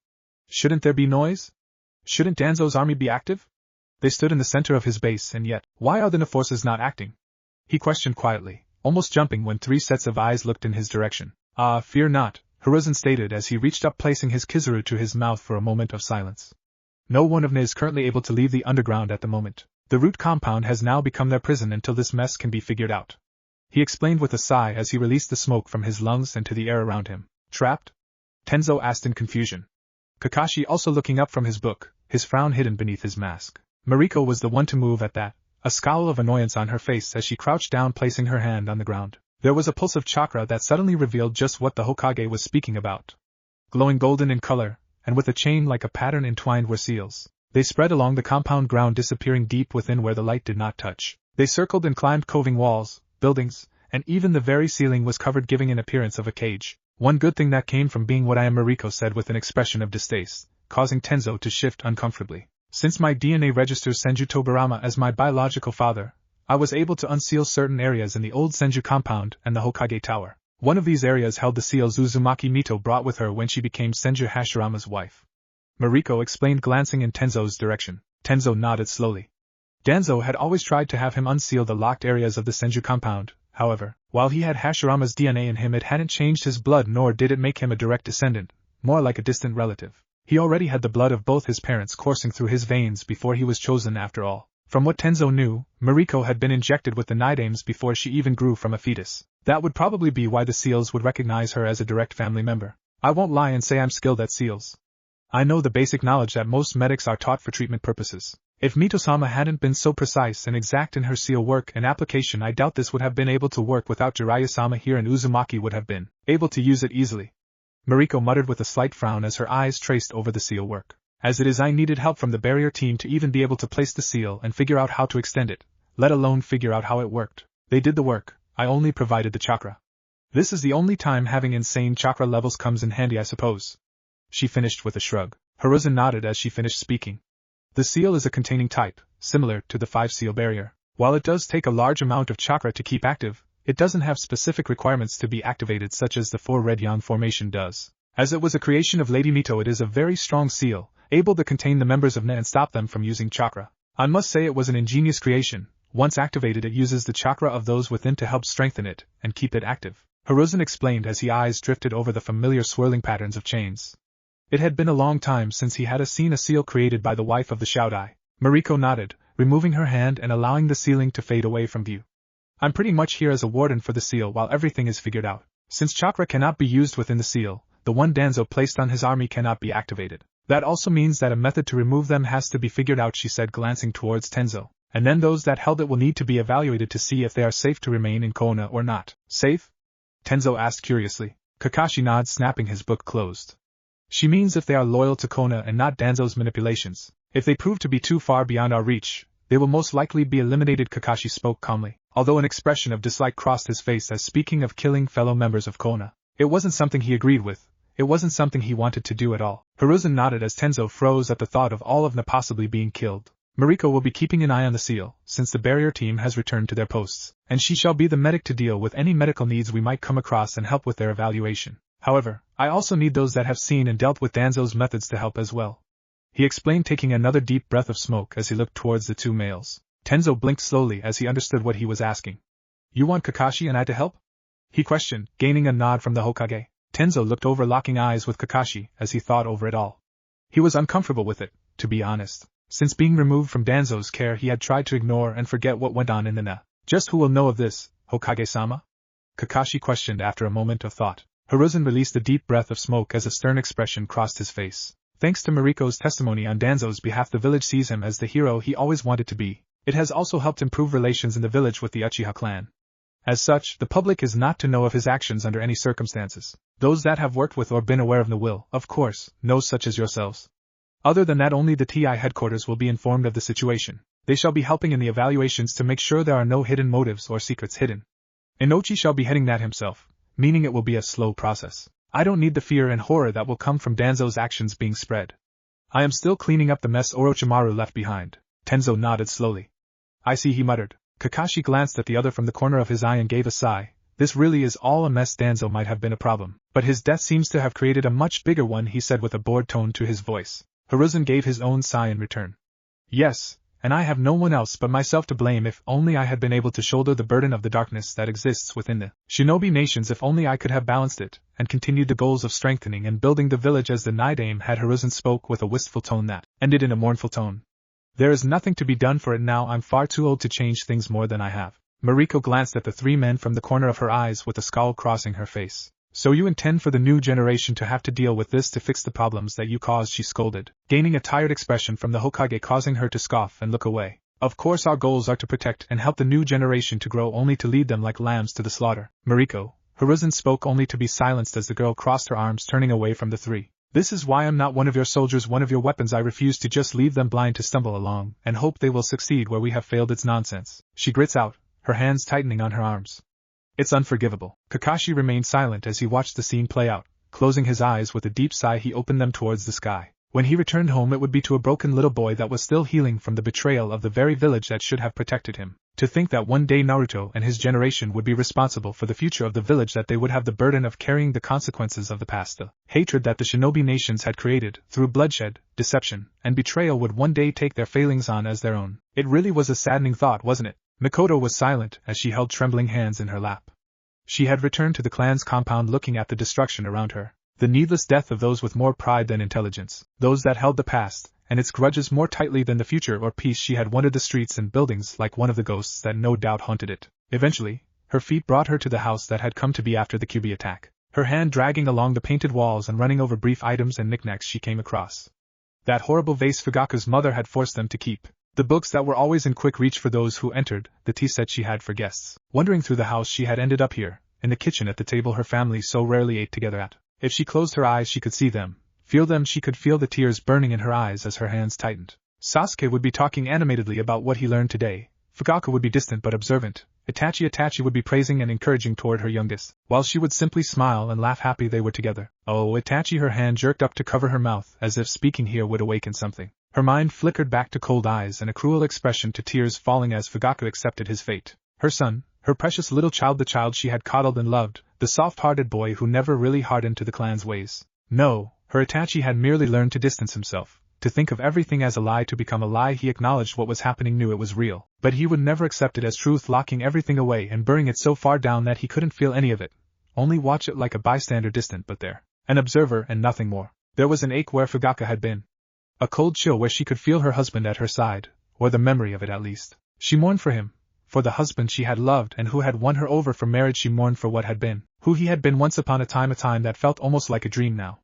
Shouldn't there be noise? Shouldn't Danzo's army be active? They stood in the center of his base, and yet, why are the forces not acting? He questioned quietly, almost jumping when 3 sets of eyes looked in his direction. Ah, fear not, Hiruzen stated as he reached up, placing his kizuru to his mouth for a moment of silence. No one of them is currently able to leave the underground at the moment. The root compound has now become their prison until this mess can be figured out. He explained with a sigh as he released the smoke from his lungs into the air around him. Trapped? Tenzo asked in confusion. Kakashi also looking up from his book, his frown hidden beneath his mask. Mariko was the one to move at that. a scowl of annoyance on her face as she crouched down, placing her hand on the ground. There was a pulse of chakra that suddenly revealed just what the Hokage was speaking about. Glowing golden in color, and with a chain like a pattern entwined were seals. They spread along the compound ground, disappearing deep within where the light did not touch. They circled and climbed coving walls, buildings, and even the very ceiling was covered, giving an appearance of a cage. One good thing that came from being what I am, Moriko said with an expression of distaste, causing Tenzo to shift uncomfortably. Since my DNA registers Senju Tobirama as my biological father, I was able to unseal certain areas in the old Senju compound and the Hokage Tower. One of these areas held the seals Uzumaki Mito brought with her when she became Senju Hashirama's wife. Moriko explained, glancing in Tenzo's direction. Tenzo nodded slowly. Danzo had always tried to have him unseal the locked areas of the Senju compound. However, while he had Hashirama's DNA in him, it hadn't changed his blood, nor did it make him a direct descendant, more like a distant relative. He already had the blood of both his parents coursing through his veins before he was chosen after all. From what Tenzo knew, Moriko had been injected with the nidames before she even grew from a fetus. That would probably be why the seals would recognize her as a direct family member. I won't lie and say I'm skilled at seals. I know the basic knowledge that most medics are taught for treatment purposes. If Mito-sama hadn't been so precise and exact in her seal work and application, I doubt this would have been able to work without Jiraiya-sama here, and Uzumaki would have been able to use it easily. Moriko muttered with a slight frown as her eyes traced over the seal work. As it is, I needed help from the barrier team to even be able to place the seal and figure out how to extend it, let alone figure out how it worked. They did the work, I only provided the chakra. This is the only time having insane chakra levels comes in handy, I suppose. She finished with a shrug. Hiruzen nodded as she finished speaking. The seal is a containing type, similar to the 5-seal barrier. While it does take a large amount of chakra to keep active, it doesn't have specific requirements to be activated such as the 4 red yang formation does. As it was a creation of Lady Mito, it is a very strong seal, able to contain the members of NA and stop them from using chakra. I must say it was an ingenious creation. Once activated, it uses the chakra of those within to help strengthen it and keep it active. Hiruzen explained as his eyes drifted over the familiar swirling patterns of chains. It had been a long time since he had seen a seal created by the wife of the Shoudai. Moriko nodded, removing her hand and allowing the sealing to fade away from view. I'm pretty much here as a warden for the seal while everything is figured out. Since chakra cannot be used within the seal, the one Danzo placed on his army cannot be activated. That also means that a method to remove them has to be figured out, she said, glancing towards Tenzo. And then those that held it will need to be evaluated to see if they are safe to remain in Konoha or not. Safe? Tenzo asked curiously. Kakashi nodded, snapping his book closed. She means if they are loyal to Konoha and not Danzo's manipulations. If they prove to be too far beyond our reach, they will most likely be eliminated, Kakashi spoke calmly, although an expression of dislike crossed his face as speaking of killing fellow members of Konoha. It wasn't something he agreed with. It wasn't something he wanted to do at all. Hiruzen nodded as Tenzo froze at the thought of all of NA possibly being killed. Moriko will be keeping an eye on the seal, since the barrier team has returned to their posts, and she shall be the medic to deal with any medical needs we might come across and help with their evaluation. However, I also need those that have seen and dealt with Danzo's methods to help as well. He explained, taking another deep breath of smoke as he looked towards the two males. Tenzo blinked slowly as he understood what he was asking. You want Kakashi and I to help? He questioned, gaining a nod from the Hokage. Tenzo looked over, locking eyes with Kakashi as he thought over it all. He was uncomfortable with it, to be honest. Since being removed from Danzo's care, he had tried to ignore and forget what went on in the NA. Just who will know of this, Hokage-sama? Kakashi questioned after a moment of thought. Hiruzen released a deep breath of smoke as a stern expression crossed his face. Thanks to Moriko's testimony on Danzo's behalf, the village sees him as the hero he always wanted to be. It has also helped improve relations in the village with the Uchiha clan. As such, the public is not to know of his actions under any circumstances. Those that have worked with or been aware of the will, of course, know, such as yourselves. Other than that, only the TI headquarters will be informed of the situation. They shall be helping in the evaluations to make sure there are no hidden motives or secrets hidden. Inochi shall be heading that himself, meaning it will be a slow process. I don't need the fear and horror that will come from Danzo's actions being spread. I am still cleaning up the mess Orochimaru left behind. Tenzo nodded slowly. I see, he muttered. Kakashi glanced at the other from the corner of his eye and gave a sigh. This really is all a mess. Danzo might have been a problem, but his death seems to have created a much bigger one, he said with a bored tone to his voice. Hiruzen gave his own sigh in return. Yes, and I have no one else but myself to blame. If only I had been able to shoulder the burden of the darkness that exists within the shinobi nations. If only I could have balanced it, and continued the goals of strengthening and building the village as the Nidaime had. Hiruzen spoke with a wistful tone that ended in a mournful tone. There is nothing to be done for it now. I'm far too old to change things more than I have. Moriko glanced at the three men from the corner of her eyes with a scowl crossing her face. So you intend for the new generation to have to deal with this to fix the problems that you caused, she scolded, gaining a tired expression from the Hokage, causing her to scoff and look away. Of course our goals are to protect and help the new generation to grow, only to lead them like lambs to the slaughter. Mariko, Hiruzen spoke only to be silenced as the girl crossed her arms, turning away from the three. This is why I'm not one of your soldiers, one of your weapons. I refuse to just leave them blind to stumble along and hope they will succeed where we have failed. It's nonsense. She grits out, her hands tightening on her arms. It's unforgivable. Kakashi remained silent as he watched the scene play out. Closing his eyes with a deep sigh, he opened them towards the sky. When he returned home, it would be to a broken little boy that was still healing from the betrayal of the very village that should have protected him. To think that one day Naruto and his generation would be responsible for the future of the village, that they would have the burden of carrying the consequences of the past. The hatred that the shinobi nations had created, through bloodshed, deception, and betrayal, would one day take their failings on as their own. It really was a saddening thought, wasn't it? Mikoto was silent as she held trembling hands in her lap. She had returned to the clan's compound, looking at the destruction around her. The needless death of those with more pride than intelligence, those that held the past and its grudges more tightly than the future or peace. She had wandered the streets and buildings like one of the ghosts that no doubt haunted it. Eventually, her feet brought her to the house that had come to be after the Kyuubi attack, her hand dragging along the painted walls and running over brief items and knickknacks she came across. That horrible vase Fugaku's mother had forced them to keep. The books that were always in quick reach for those who entered, the tea set she had for guests. Wandering through the house, she had ended up here, in the kitchen at the table her family so rarely ate together at. If she closed her eyes, she could see them, feel them. She could feel the tears burning in her eyes as her hands tightened. Sasuke would be talking animatedly about what he learned today. Fugaku would be distant but observant. Itachi would be praising and encouraging toward her youngest, while she would simply smile and laugh, happy they were together. Oh, Itachi! Her hand jerked up to cover her mouth, as if speaking here would awaken something. Her mind flickered back to cold eyes and a cruel expression, to tears falling as Fugaku accepted his fate. Her son, her precious little child, the child she had coddled and loved, the soft-hearted boy who never really hardened to the clan's ways. No, her Itachi had merely learned to distance himself, to think of everything as a lie, to become a lie. He acknowledged what was happening, knew it was real, but he would never accept it as truth, locking everything away and burying it so far down that he couldn't feel any of it, only watch it like a bystander, distant but there, an observer and nothing more. There was an ache where Fugaku had been, a cold chill where she could feel her husband at her side, or the memory of it at least. She mourned for him, for the husband she had loved and who had won her over for marriage. She mourned for what had been, who he had been once upon a time that felt almost like a dream now.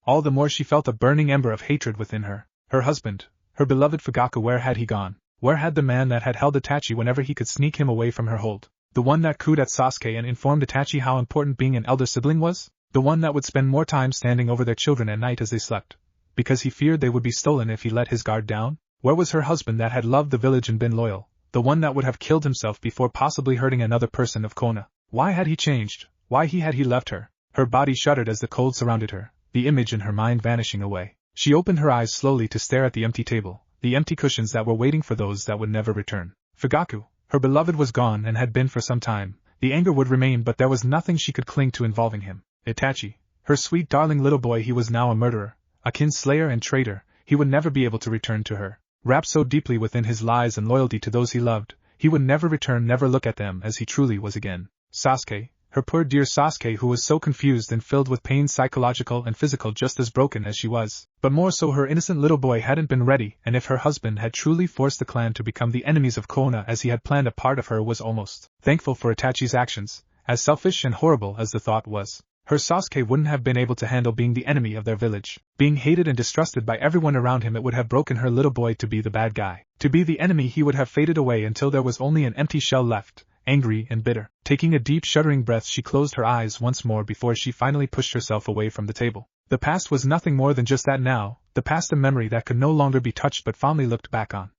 All the more she felt a burning ember of hatred within her. Her husband, her beloved Fugaku, where had he gone? Where had the man that had held Itachi whenever he could sneak him away from her hold? The one that cooed at Sasuke and informed Itachi how important being an elder sibling was? The one that would spend more time standing over their children at night as they slept, because he feared they would be stolen if he let his guard down? Where was her husband that had loved the village and been loyal? The one that would have killed himself before possibly hurting another person of Konoha. Why had he changed? Why had he left her? Her body shuddered as the cold surrounded her, the image in her mind vanishing away. She opened her eyes slowly to stare at the empty table, the empty cushions that were waiting for those that would never return. Fugaku, her beloved, was gone and had been for some time. The anger would remain, but there was nothing she could cling to involving him. Itachi, her sweet darling little boy, he was now a murderer, a kinslayer and traitor. He would never be able to return to her. Wrapped so deeply within his lies and loyalty to those he loved, he would never return, never look at them as he truly was again. Sasuke, her poor dear Sasuke, who was so confused and filled with pain, psychological and physical, just as broken as she was, but more so her innocent little boy, hadn't been ready, and if her husband had truly forced the clan to become the enemies of Konoha as he had planned, a part of her was almost thankful for Itachi's actions, as selfish and horrible as the thought was. Her Sasuke wouldn't have been able to handle being the enemy of their village, being hated and distrusted by everyone around him. It would have broken her little boy to be the bad guy, to be the enemy. He would have faded away until there was only an empty shell left, angry and bitter. Taking a deep, shuddering breath, she closed her eyes once more before she finally pushed herself away from the table. The past was nothing more than just that now, the past, a memory that could no longer be touched but fondly looked back on.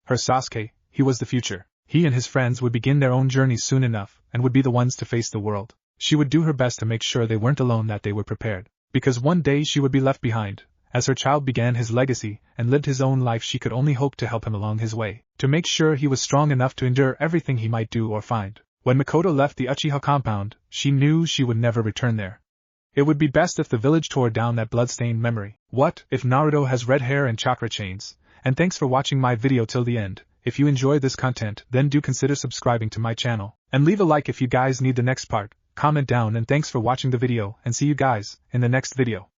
Her Sasuke, he was the future. He and his friends would begin their own journeys soon enough, and would be the ones to face the world. She would do her best to make sure they weren't alone, that they were prepared, because one day she would be left behind. As her child began his legacy and lived his own life, she could only hope to help him along his way, to make sure he was strong enough to endure everything he might do or find. When Mikoto left the Uchiha compound, she knew she would never return there. It would be best if the village tore down that bloodstained memory. What if Naruto has red hair and chakra chains? And thanks for watching my video till the end. If you enjoy this content, then do consider subscribing to my channel, and leave a like if you guys need the next part. Comment down, and thanks for watching the video, and see you guys in the next video.